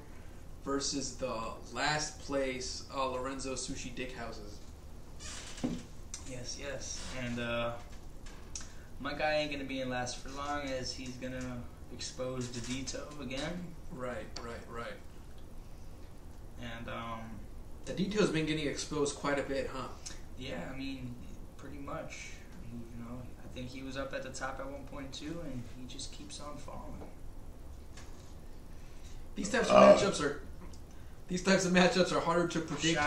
Speaker 1: versus the last place Lorenzo Sushi Dickhouses.
Speaker 2: Yes. And my guy ain't going to be in last for long as he's going to expose the Dito again.
Speaker 1: Right.
Speaker 2: And
Speaker 1: The Dito's been getting exposed quite a bit, huh?
Speaker 2: yeah, I mean, pretty much. You know, I think he was up at the top at one point too, and he just keeps on falling.
Speaker 1: These types of matchups are harder to predict.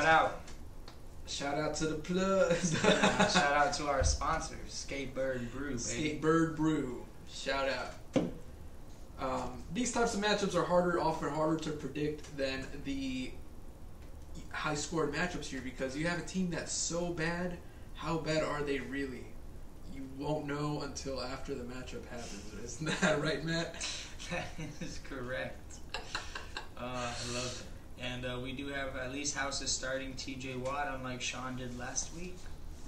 Speaker 1: Shout out to the plus.
Speaker 2: Shout out to our sponsors, Skatebird Brew.
Speaker 1: Skatebird Brew. Shout out. These types of matchups are often harder to predict than the high-scored matchups here because you have a team that's so bad. How bad are they really? You won't know until after the matchup happens. Isn't that right, Matt?
Speaker 2: That is correct. I love it. And we do have at least houses starting TJ Watt, unlike Sean did last week.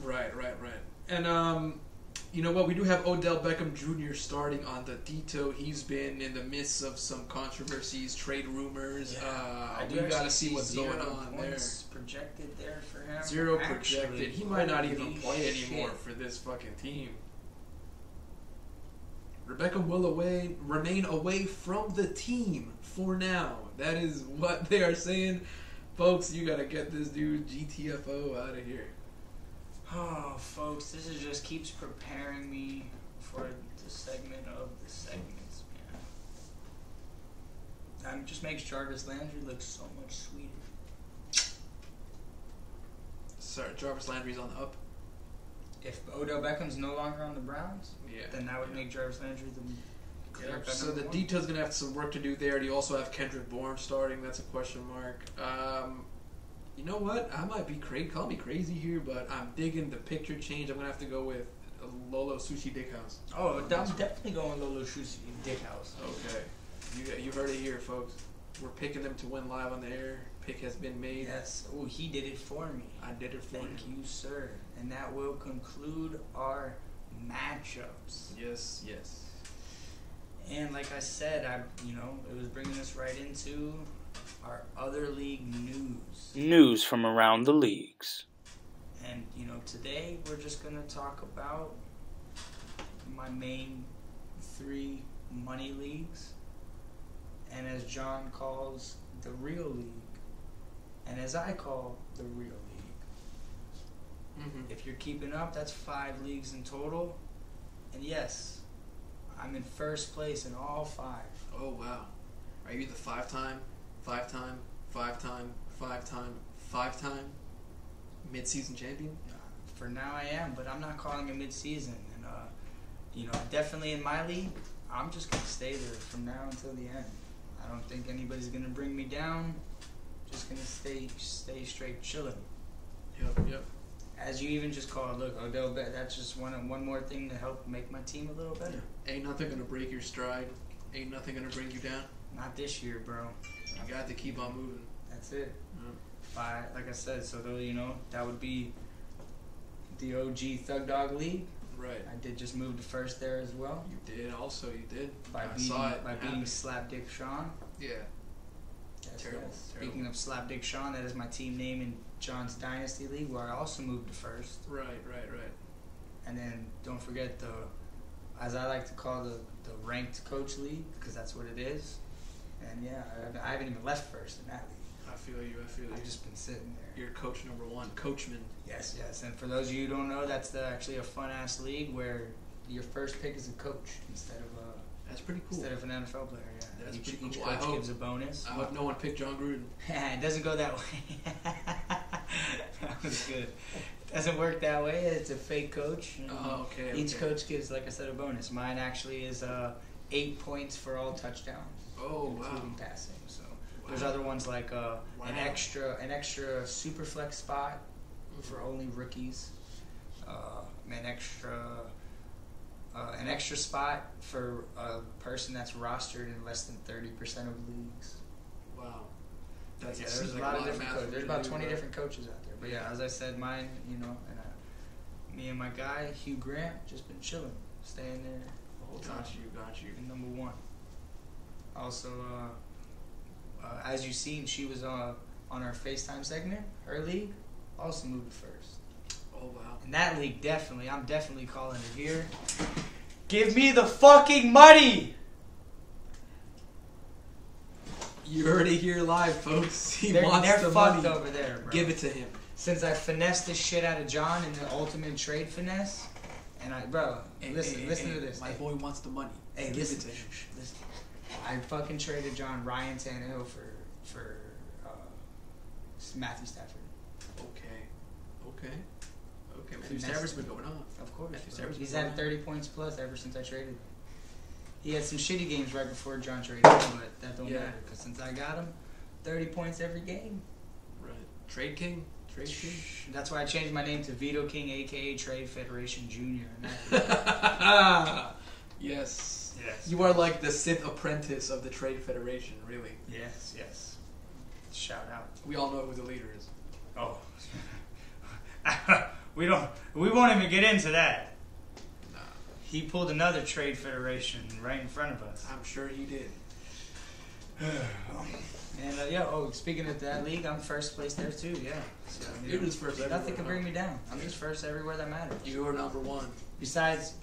Speaker 1: Right. And you know what? We do have Odell Beckham Jr. starting on the Dito. He's been in the midst of some controversies, trade rumors. We got to see what's going on there.
Speaker 2: Projected there for him.
Speaker 1: 0 projected. He might not even play anymore for this fucking team. Rebecca will remain away from the team for now. That is what they are saying. Folks, you got to get this dude GTFO out of here.
Speaker 2: Oh, folks, this just keeps preparing me for the segment of the segments, man. It just makes Jarvis Landry look so much sweeter.
Speaker 1: Sorry, Jarvis Landry's on the up.
Speaker 2: If Odell Beckham's no longer on the Browns, then that would make Jarvis Landry the clear cut
Speaker 1: So the
Speaker 2: number one.
Speaker 1: Dito's going to have some work to do there. You also have Kendrick Bourne starting. That's a question mark. You know what? I might be crazy. Call me crazy here, but I'm digging the picture change. I'm going to have to go with Lolo Sushi Dickhouse.
Speaker 2: Oh, I'm definitely going Lolo Sushi Dickhouse.
Speaker 1: Okay. You heard it here, folks. We're picking them to win live on the air. Pick has been made.
Speaker 2: Yes. Oh, he did it for me.
Speaker 1: I did it for
Speaker 2: Thank
Speaker 1: him.
Speaker 2: you, sir. And that will conclude our matchups.
Speaker 1: Yes.
Speaker 2: And like I said, it was bringing us right into our other league news.
Speaker 3: News from around the leagues.
Speaker 2: And, today we're just going to talk about my main 3 money leagues. And as John calls, the real league. And as I call, the real league.
Speaker 1: Mm-hmm.
Speaker 2: If you're keeping up, that's 5 leagues in total. And yes, I'm in first place in all 5.
Speaker 1: Oh, wow. Are you the 5-time mid-season champion?
Speaker 2: For now I am, but I'm not calling it mid-season. And, definitely in my league, I'm just going to stay there from now until the end. I don't think anybody's going to bring me down. Just going to stay straight chilling.
Speaker 1: Yep.
Speaker 2: As you even just called, look, Odell, that's just one more thing to help make my team a little better.
Speaker 1: Ain't nothing going to break your stride. Ain't nothing going to bring you down.
Speaker 2: Not this year, bro.
Speaker 1: You got to keep on moving.
Speaker 2: That's it.
Speaker 1: Yeah.
Speaker 2: Like I said, so that would be the OG Thug Dog League.
Speaker 1: Right.
Speaker 2: I did just move to first there as well.
Speaker 1: You did.
Speaker 2: By beating Slapdick Sean.
Speaker 1: Yeah.
Speaker 2: Yes,
Speaker 1: Terrible.
Speaker 2: Speaking of Slapdick Sean, that is my team name in John's Dynasty League, where I also moved to first.
Speaker 1: Right.
Speaker 2: And then don't forget as I like to call the Ranked Coach League, because that's what it is. And yeah, I haven't even left first in that league.
Speaker 1: I feel you.
Speaker 2: I've just been sitting there.
Speaker 1: You're coach number 1, Coachman.
Speaker 2: Yes. And for those of you who don't know, that's actually a fun-ass league where your first pick is a coach instead of
Speaker 1: That's pretty cool.
Speaker 2: Instead of an NFL player, yeah.
Speaker 1: That's
Speaker 2: each
Speaker 1: pretty cool.
Speaker 2: coach gives a bonus.
Speaker 1: I hope no one picked John Gruden.
Speaker 2: It doesn't go that way. was good. It doesn't work that way. It's a fake coach.
Speaker 1: Oh, okay.
Speaker 2: Each coach gives, like I said, a bonus. Mine actually is 8 points for all touchdowns.
Speaker 1: Oh, wow.
Speaker 2: Including passing. So there's other ones like an extra super flex spot for only rookies. An extra spot for a person that's rostered in less than 30% of leagues.
Speaker 1: Wow.
Speaker 2: There's
Speaker 1: seems
Speaker 2: a
Speaker 1: like
Speaker 2: lot of
Speaker 1: of
Speaker 2: different
Speaker 1: math
Speaker 2: coaches.
Speaker 1: for
Speaker 2: There's
Speaker 1: you to
Speaker 2: about
Speaker 1: do,
Speaker 2: 20
Speaker 1: bro.
Speaker 2: different coaches out there. But yeah, as I said, mine, and me and my guy, Hugh Grant, just been chilling, staying there the whole time.
Speaker 1: Got you.
Speaker 2: And number one. Also, as you've seen, she was on our FaceTime segment. Her league also moved to first.
Speaker 1: Oh, wow.
Speaker 2: In that league, I'm definitely calling it here. Give me the fucking money!
Speaker 1: You heard it here live, folks.
Speaker 2: They're
Speaker 1: the
Speaker 2: fucked
Speaker 1: money.
Speaker 2: over there, bro.
Speaker 1: Give it to him.
Speaker 2: Since I finessed the shit out of John in the ultimate trade finesse, and listen to this.
Speaker 1: My boy wants the money.
Speaker 2: Hey,
Speaker 1: Give
Speaker 2: listen
Speaker 1: it to him.
Speaker 2: Listen. I fucking traded John Ryan Tannehill for Matthew Stafford.
Speaker 1: Okay. Matthew Stafford's been going on.
Speaker 2: Of course.
Speaker 1: Matthew
Speaker 2: Bro.
Speaker 1: Stafford's
Speaker 2: He's
Speaker 1: been
Speaker 2: had
Speaker 1: going
Speaker 2: 30 points plus ever since I traded. He had some shitty games right before John traded him, but that don't matter because since I got him, 30 points every game.
Speaker 1: Right. Trade King.
Speaker 2: That's why I changed my name to Vito King, aka Trade Federation Jr.
Speaker 1: Yes.
Speaker 2: Yes.
Speaker 1: You are like the Sith apprentice of the Trade Federation, really.
Speaker 2: Yes. Shout out.
Speaker 1: We all know who the leader is.
Speaker 2: Oh. We won't even get into that.
Speaker 1: Nah.
Speaker 2: He pulled another Trade Federation right in front of us.
Speaker 1: I'm sure he did.
Speaker 2: And speaking of that league, I'm first place there too. Yeah, so,
Speaker 1: You're just first everywhere.
Speaker 2: Nothing can bring me down. I'm just first everywhere that matters.
Speaker 1: You're number one.
Speaker 2: Besides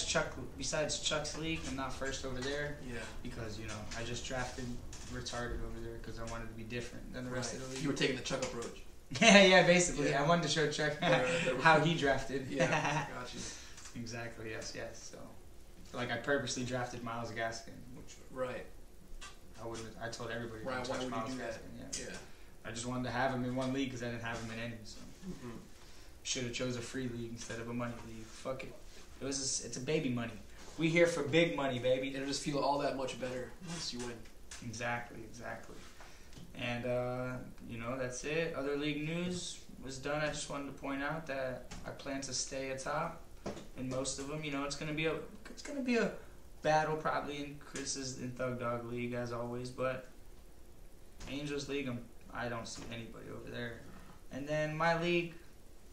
Speaker 2: Chuck's league, I'm not first over there.
Speaker 1: Yeah.
Speaker 2: Because I just drafted retarded over there because I wanted to be different than the rest of the league.
Speaker 1: You were taking the Chuck approach.
Speaker 2: yeah, basically.
Speaker 1: Yeah.
Speaker 2: I wanted to show Chuck
Speaker 1: Right.
Speaker 2: how he drafted.
Speaker 1: Yeah, got you.
Speaker 2: Exactly. Yes. So, I purposely drafted Myles Gaskin, which
Speaker 1: Right.
Speaker 2: I told everybody.
Speaker 1: Right.
Speaker 2: to
Speaker 1: Why
Speaker 2: touch
Speaker 1: would
Speaker 2: Myles
Speaker 1: you do that?
Speaker 2: Gaskin,
Speaker 1: Yeah.
Speaker 2: I just wanted to have him in one league because I didn't have him in any. So
Speaker 1: Mm-hmm.
Speaker 2: should have chose a free league instead of a money league. Fuck it. It's a baby money. We here for big money, baby.
Speaker 1: It'll just feel all that much better once you win.
Speaker 2: Exactly. And that's it. Other league news was done. I just wanted to point out that I plan to stay atop in most of them. It's gonna be a battle probably in Chris's in Thug Dog League as always, but Angels League I don't see anybody over there. And then my league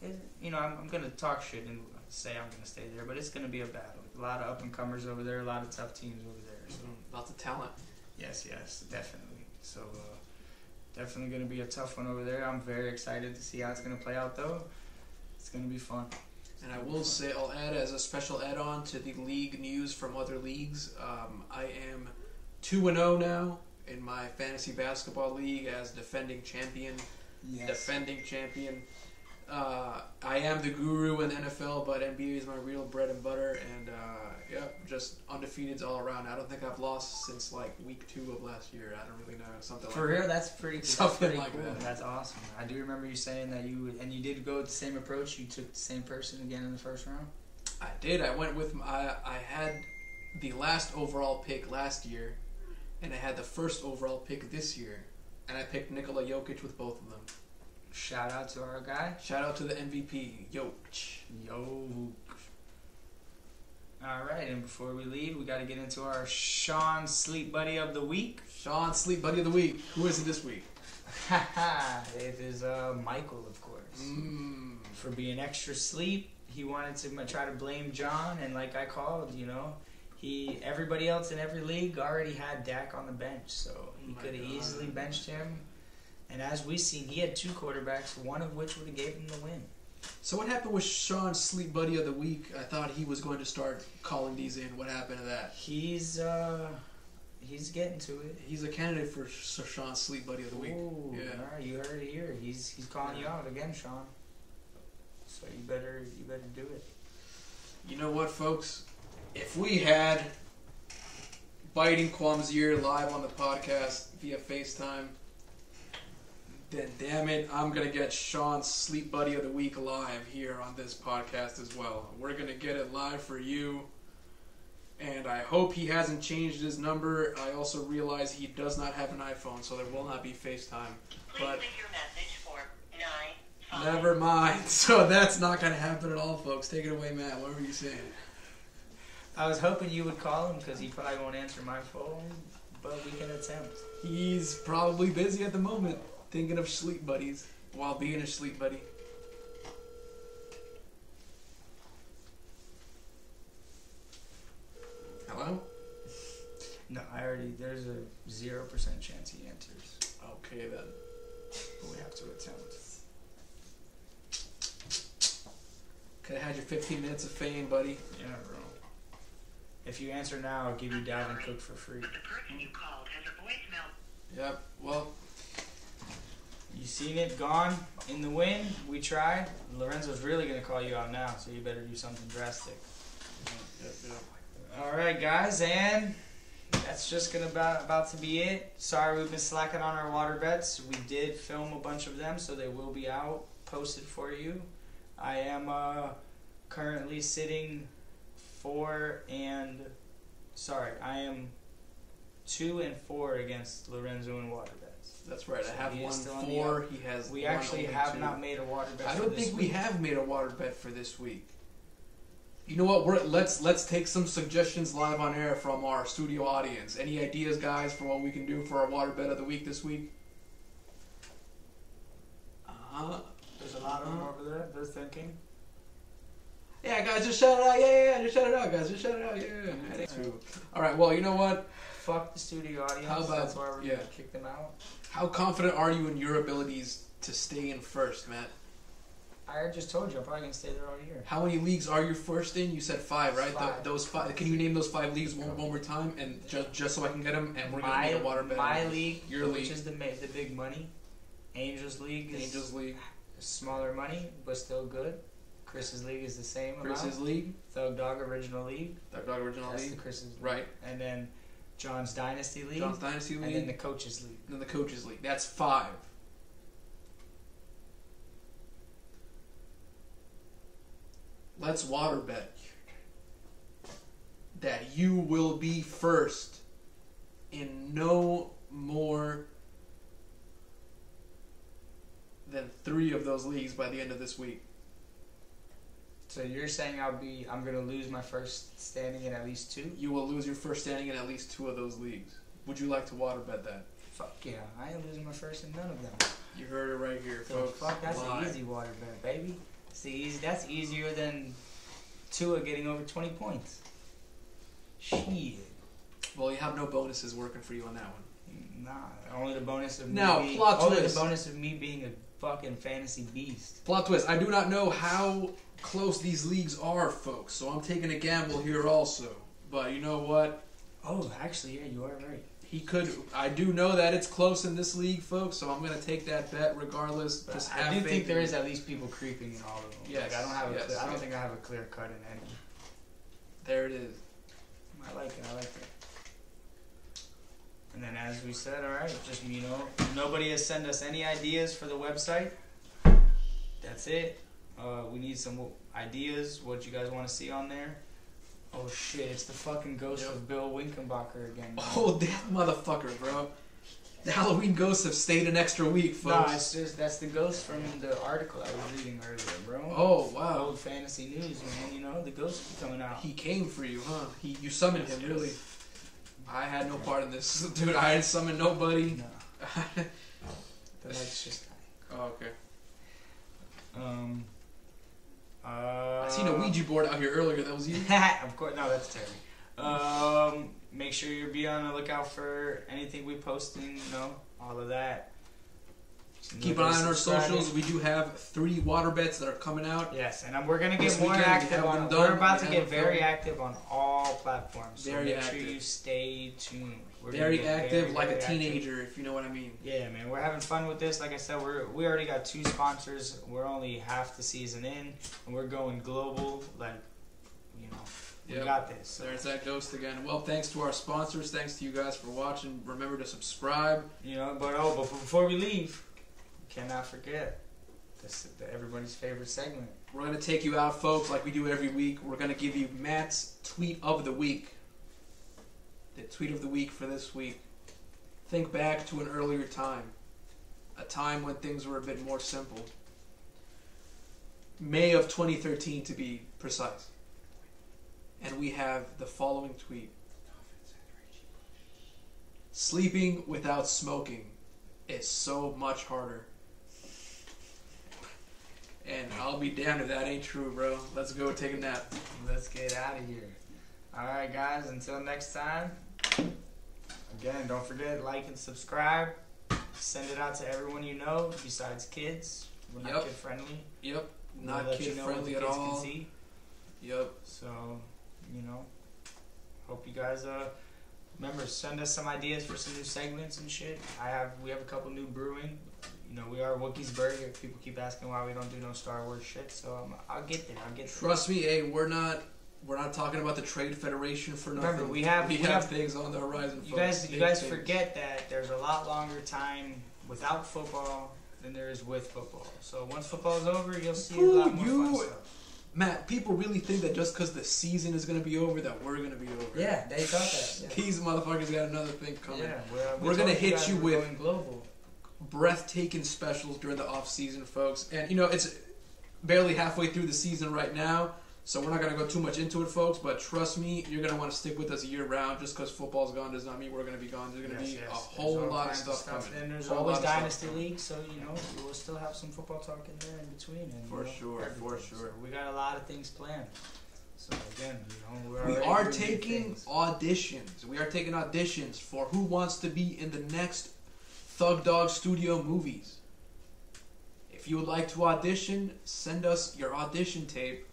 Speaker 2: is, I'm gonna talk shit and say I'm gonna stay there, but it's gonna be a battle. A lot of up and comers over there, a lot of tough teams over there. So.
Speaker 1: Lots of talent.
Speaker 2: Yes, definitely. So, definitely going to be a tough one over there. I'm very excited to see how it's going to play out, though. It's going to be fun.
Speaker 1: And I will say, I'll add as a special add-on to the league news from other leagues, I am 2-0 now in my fantasy basketball league as defending champion.
Speaker 2: Yes.
Speaker 1: I am the guru in the NFL, but NBA is my real bread and butter, and just undefeated all around. I don't think I've lost since week 2 of last year. I don't really know, something
Speaker 2: For
Speaker 1: like
Speaker 2: real, that's pretty
Speaker 1: Something like
Speaker 2: cool.
Speaker 1: that.
Speaker 2: That's awesome. I do remember you saying that you did go with the same approach. You took the same person again in the first round.
Speaker 1: I did. I went with I had the last overall pick last year, and I had the first overall pick this year, and I picked Nikola Jokic with both of them.
Speaker 2: Shout out to our guy.
Speaker 1: Shout out to the MVP, Jokic.
Speaker 2: All right, and before we leave, we got to get into our Sean Sleep Buddy of the Week.
Speaker 1: Sean Sleep Buddy of the Week. Who is it this week?
Speaker 2: It is Michael, of course. For being extra sleep, he wanted to try to blame John, and like I called, everybody else in every league already had Dak on the bench, so he could have easily benched him. And as we've seen, he had 2 quarterbacks, one of which would have gave him the win.
Speaker 1: So what happened with Sean's Sleep Buddy of the Week? I thought he was going to start calling these in. What happened to that?
Speaker 2: He's getting to it.
Speaker 1: He's a candidate for Sean's Sleep Buddy of the Week.
Speaker 2: Ooh,
Speaker 1: yeah.
Speaker 2: All right, you heard it here. He's calling you out again, Sean. So you better do it.
Speaker 1: You know what, folks? If we had Biting Quam's ear live on the podcast via FaceTime, then damn it, I'm going to get Sean's Sleep Buddy of the Week live here on this podcast as well. We're going to get it live for you. And I hope he hasn't changed his number. I also realize he does not have an iPhone, so there will not be FaceTime. But
Speaker 5: leave your message for 9.
Speaker 1: Never mind. So that's not going to happen at all, folks. Take it away, Matt. What were you saying?
Speaker 2: I was hoping you would call him because he probably won't answer my phone, but we can attempt.
Speaker 1: He's probably busy at the moment, thinking of sleep buddies while being a sleep buddy. Hello?
Speaker 2: No, there's a 0% chance he answers.
Speaker 1: Okay, then.
Speaker 2: But we have to attempt.
Speaker 1: Could have had your 15 minutes of fame, buddy.
Speaker 2: Yeah, bro. If you answer now, I'll give you Dive and Cook for free.
Speaker 5: The person you called has a voicemail.
Speaker 1: Yep, well,
Speaker 2: You seen it gone in the wind? We tried. Lorenzo's really going to call you out now, so you better do something drastic.
Speaker 1: yep.
Speaker 2: Alright, guys, and that's just about to be it. Sorry we've been slacking on our water bets. We did film a bunch of them, so they will be out, posted for you. I am currently sitting I am 2-4 against Lorenzo in water bets.
Speaker 1: That's right.
Speaker 2: So
Speaker 1: I have
Speaker 2: he is still on
Speaker 1: 1-4.
Speaker 2: the
Speaker 1: He has
Speaker 2: We
Speaker 1: one,
Speaker 2: actually
Speaker 1: only
Speaker 2: have
Speaker 1: 2.
Speaker 2: not made a water bet
Speaker 1: I
Speaker 2: for
Speaker 1: don't
Speaker 2: this
Speaker 1: think we
Speaker 2: week.
Speaker 1: have made a water bet for this week. You know what? Let's take some suggestions live on air from our studio audience. Any ideas, guys, for what we can do for our water bet of the week this week?
Speaker 2: There's a lot of them over there. They're thinking.
Speaker 1: Yeah, guys, just shout it out. Yeah, just shout it out, guys. Just shout it out. Yeah. All right. Well, you know what?
Speaker 2: Fuck the studio audience.
Speaker 1: How about-
Speaker 2: That's why we're
Speaker 1: yeah.
Speaker 2: gonna kick them out.
Speaker 1: How confident are you in your abilities to stay in first, Matt?
Speaker 2: I just told you I'm probably gonna stay there all year.
Speaker 1: How many leagues are you first in? You said 5, right?
Speaker 2: 5.
Speaker 1: Those 5. Can you name those 5 leagues one more time, and just so I can get them? And we're gonna need a water bet.
Speaker 2: My league,
Speaker 1: Your
Speaker 2: which
Speaker 1: league.
Speaker 2: is the big money. Angels League is
Speaker 1: Angels League.
Speaker 2: smaller money, but still good. Chris's league is the same
Speaker 1: Chris's
Speaker 2: amount.
Speaker 1: league.
Speaker 2: Thug Dog Original League.
Speaker 1: Thug Dog Original
Speaker 2: That's
Speaker 1: League.
Speaker 2: the Chris's league.
Speaker 1: Right.
Speaker 2: And then John's Dynasty League.
Speaker 1: John's Dynasty League.
Speaker 2: And then the Coaches League.
Speaker 1: Then the Coaches League. That's 5. Let's water bet that you will be first in no more than 3 of those leagues by the end of this week.
Speaker 2: So you're saying I'm gonna lose my first standing in at least 2?
Speaker 1: You will lose your first standing in at least 2 of those leagues. Would you like to water bet that?
Speaker 2: Fuck yeah, I ain't losing my first in none of them.
Speaker 1: You heard it right here,
Speaker 2: So
Speaker 1: folks.
Speaker 2: fuck, that's
Speaker 1: Live.
Speaker 2: an easy water bet, baby. That's easier than Tua getting over 20 points. Shit.
Speaker 1: Well, you have no bonuses working for you on that one.
Speaker 2: Nah, only the bonus of
Speaker 1: Now,
Speaker 2: me being,
Speaker 1: plot
Speaker 2: only
Speaker 1: twist.
Speaker 2: the bonus of me being a fucking fantasy beast.
Speaker 1: Plot twist. I do not know how close these leagues are, folks, so I'm taking a gamble here also. But you know what?
Speaker 2: Oh, actually, yeah, you are right.
Speaker 1: I do know that it's close in this league, folks, so I'm going to take that bet regardless.
Speaker 2: But
Speaker 1: Just
Speaker 2: I
Speaker 1: have
Speaker 2: do
Speaker 1: faith
Speaker 2: think there
Speaker 1: in
Speaker 2: is
Speaker 1: me.
Speaker 2: at least people creeping in all of them.
Speaker 1: Yes,
Speaker 2: Like,
Speaker 1: yes,
Speaker 2: I don't
Speaker 1: yes.
Speaker 2: think I have a clear cut in any.
Speaker 1: There it is.
Speaker 2: I like it. And then, as we said, all right, just nobody has sent us any ideas for the website. That's it. We need some ideas. What you guys want to see on there? Oh shit! It's the fucking ghost of Bill Winkenbacher again. Man.
Speaker 1: Oh, that motherfucker, bro. The Halloween ghosts have stayed an extra week, folks.
Speaker 2: No, it's just that's the ghost from the article I was reading earlier, bro.
Speaker 1: Oh, wow.
Speaker 2: Old fantasy news, man. The ghost be coming out.
Speaker 1: He came for you, huh? You summoned him, really. I had no part in this. Dude, I didn't summon nobody.
Speaker 2: No. The light's just dying.
Speaker 1: Oh, okay.
Speaker 2: I
Speaker 1: I seen a Ouija board out here earlier. That was you?
Speaker 2: Of course, no, that's Terry. Make sure you be on the lookout for anything we posting. All of that.
Speaker 1: Keep an eye on our socials. We do have 3 water bets that are coming out.
Speaker 2: Yes, and we're gonna
Speaker 1: This
Speaker 2: get more
Speaker 1: weekend we
Speaker 2: active
Speaker 1: have
Speaker 2: on.
Speaker 1: them done.
Speaker 2: We're about
Speaker 1: We
Speaker 2: to
Speaker 1: have
Speaker 2: get
Speaker 1: them
Speaker 2: very
Speaker 1: filmed.
Speaker 2: active on all platforms. So
Speaker 1: Very
Speaker 2: make
Speaker 1: active.
Speaker 2: sure you stay tuned. We're
Speaker 1: Very
Speaker 2: gonna get
Speaker 1: active, like
Speaker 2: very
Speaker 1: a
Speaker 2: active.
Speaker 1: teenager, if you know what I mean.
Speaker 2: Yeah, man, we're having fun with this. Like I said, we already got 2 sponsors. We're only half the season in, and we're going global. We
Speaker 1: Yep.
Speaker 2: got this. So,
Speaker 1: There's that ghost again. Well, thanks to our sponsors. Thanks to you guys for watching. Remember to subscribe.
Speaker 2: but before we leave, cannot forget everybody's favorite segment.
Speaker 1: We're going to take you out, folks, like we do every week. We're going to give you Matt's tweet of the week. The tweet of the week for this week. Think back to an earlier time. A time when things were a bit more simple. May of 2013 to be precise. And we have the following tweet. Sleeping without smoking is so much harder. And I'll be damned if that ain't true, bro. Let's go take a nap.
Speaker 2: Let's get out of here. Alright, guys, until next time. Again, don't forget, like and subscribe. Send it out to everyone you know, besides kids. We're not kid friendly.
Speaker 1: Yep. Not kid friendly at all. Can see. Yep.
Speaker 2: So, hope you guys remember, send us some ideas for some new segments and shit. We have a couple new brewing. We are Wookiesburg. People keep asking why we don't do no Star Wars shit. So I'll get there.
Speaker 1: Trust me, hey, we're not talking about the Trade Federation for nothing.
Speaker 2: Remember, we have
Speaker 1: things on the horizon.
Speaker 2: You guys forget that there's a lot longer time without football than there is with football. So once football's over, you'll see a lot more fun stuff.
Speaker 1: Matt, people really think that just because the season is going to be over, that we're going to be over.
Speaker 2: Yeah, they thought that. Yeah.
Speaker 1: These motherfuckers got another thing coming.
Speaker 2: Yeah,
Speaker 1: we're going to hit you with
Speaker 2: global,
Speaker 1: breathtaking specials during the off season, folks. And it's barely halfway through the season right now, so we're not going to go too much into it, folks. But trust me, you're going to want to stick with us year round. Just because football's gone does not mean we're going to be gone. There's going to be a whole lot of stuff coming.
Speaker 2: And there's always dynasty leagues, so we'll still have some football talk in there in between. And,
Speaker 1: for sure.
Speaker 2: So we got a lot of things planned. So again,
Speaker 1: we are taking auditions. We are taking auditions for who wants to be in the next Thug Dog Studio movies. If you would like to audition, send us your audition tape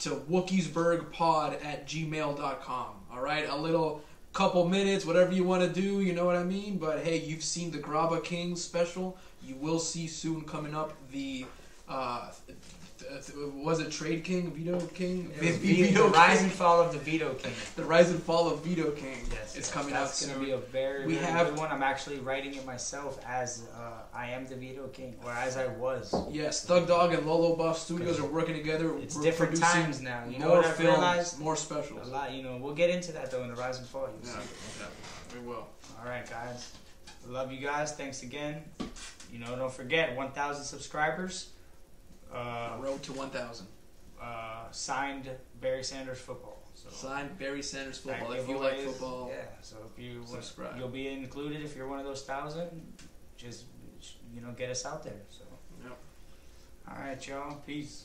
Speaker 1: to Wookiesburgpod@gmail.com. Alright? A little couple minutes, whatever you want to do, you know what I mean? But hey, you've seen the Graba King special. You will see soon coming up the was it Trade King, Veto King?
Speaker 2: The Rise and Fall of the Veto King.
Speaker 1: The Rise and Fall of Veto King is coming out soon.
Speaker 2: That's going to be a very good one. I'm actually writing it myself as I am the Veto King, or as I was.
Speaker 1: Yes, Thug Dog and Lolo Buff Studios are working together.
Speaker 2: It's different times now.
Speaker 1: More films, more specials.
Speaker 2: A lot. We'll get into that though in the Rise and Fall.
Speaker 1: Yeah, we will.
Speaker 2: All right, guys. I love you guys. Thanks again. Don't forget 1,000 subscribers.
Speaker 1: Road to 1,000.
Speaker 2: Signed Barry Sanders football. So
Speaker 1: signed Barry Sanders football. If you like football,
Speaker 2: so if you
Speaker 1: subscribe,
Speaker 2: you'll be included if you're one of those 1,000. Just get us out there. So.
Speaker 1: Yep.
Speaker 2: All right, y'all. Peace.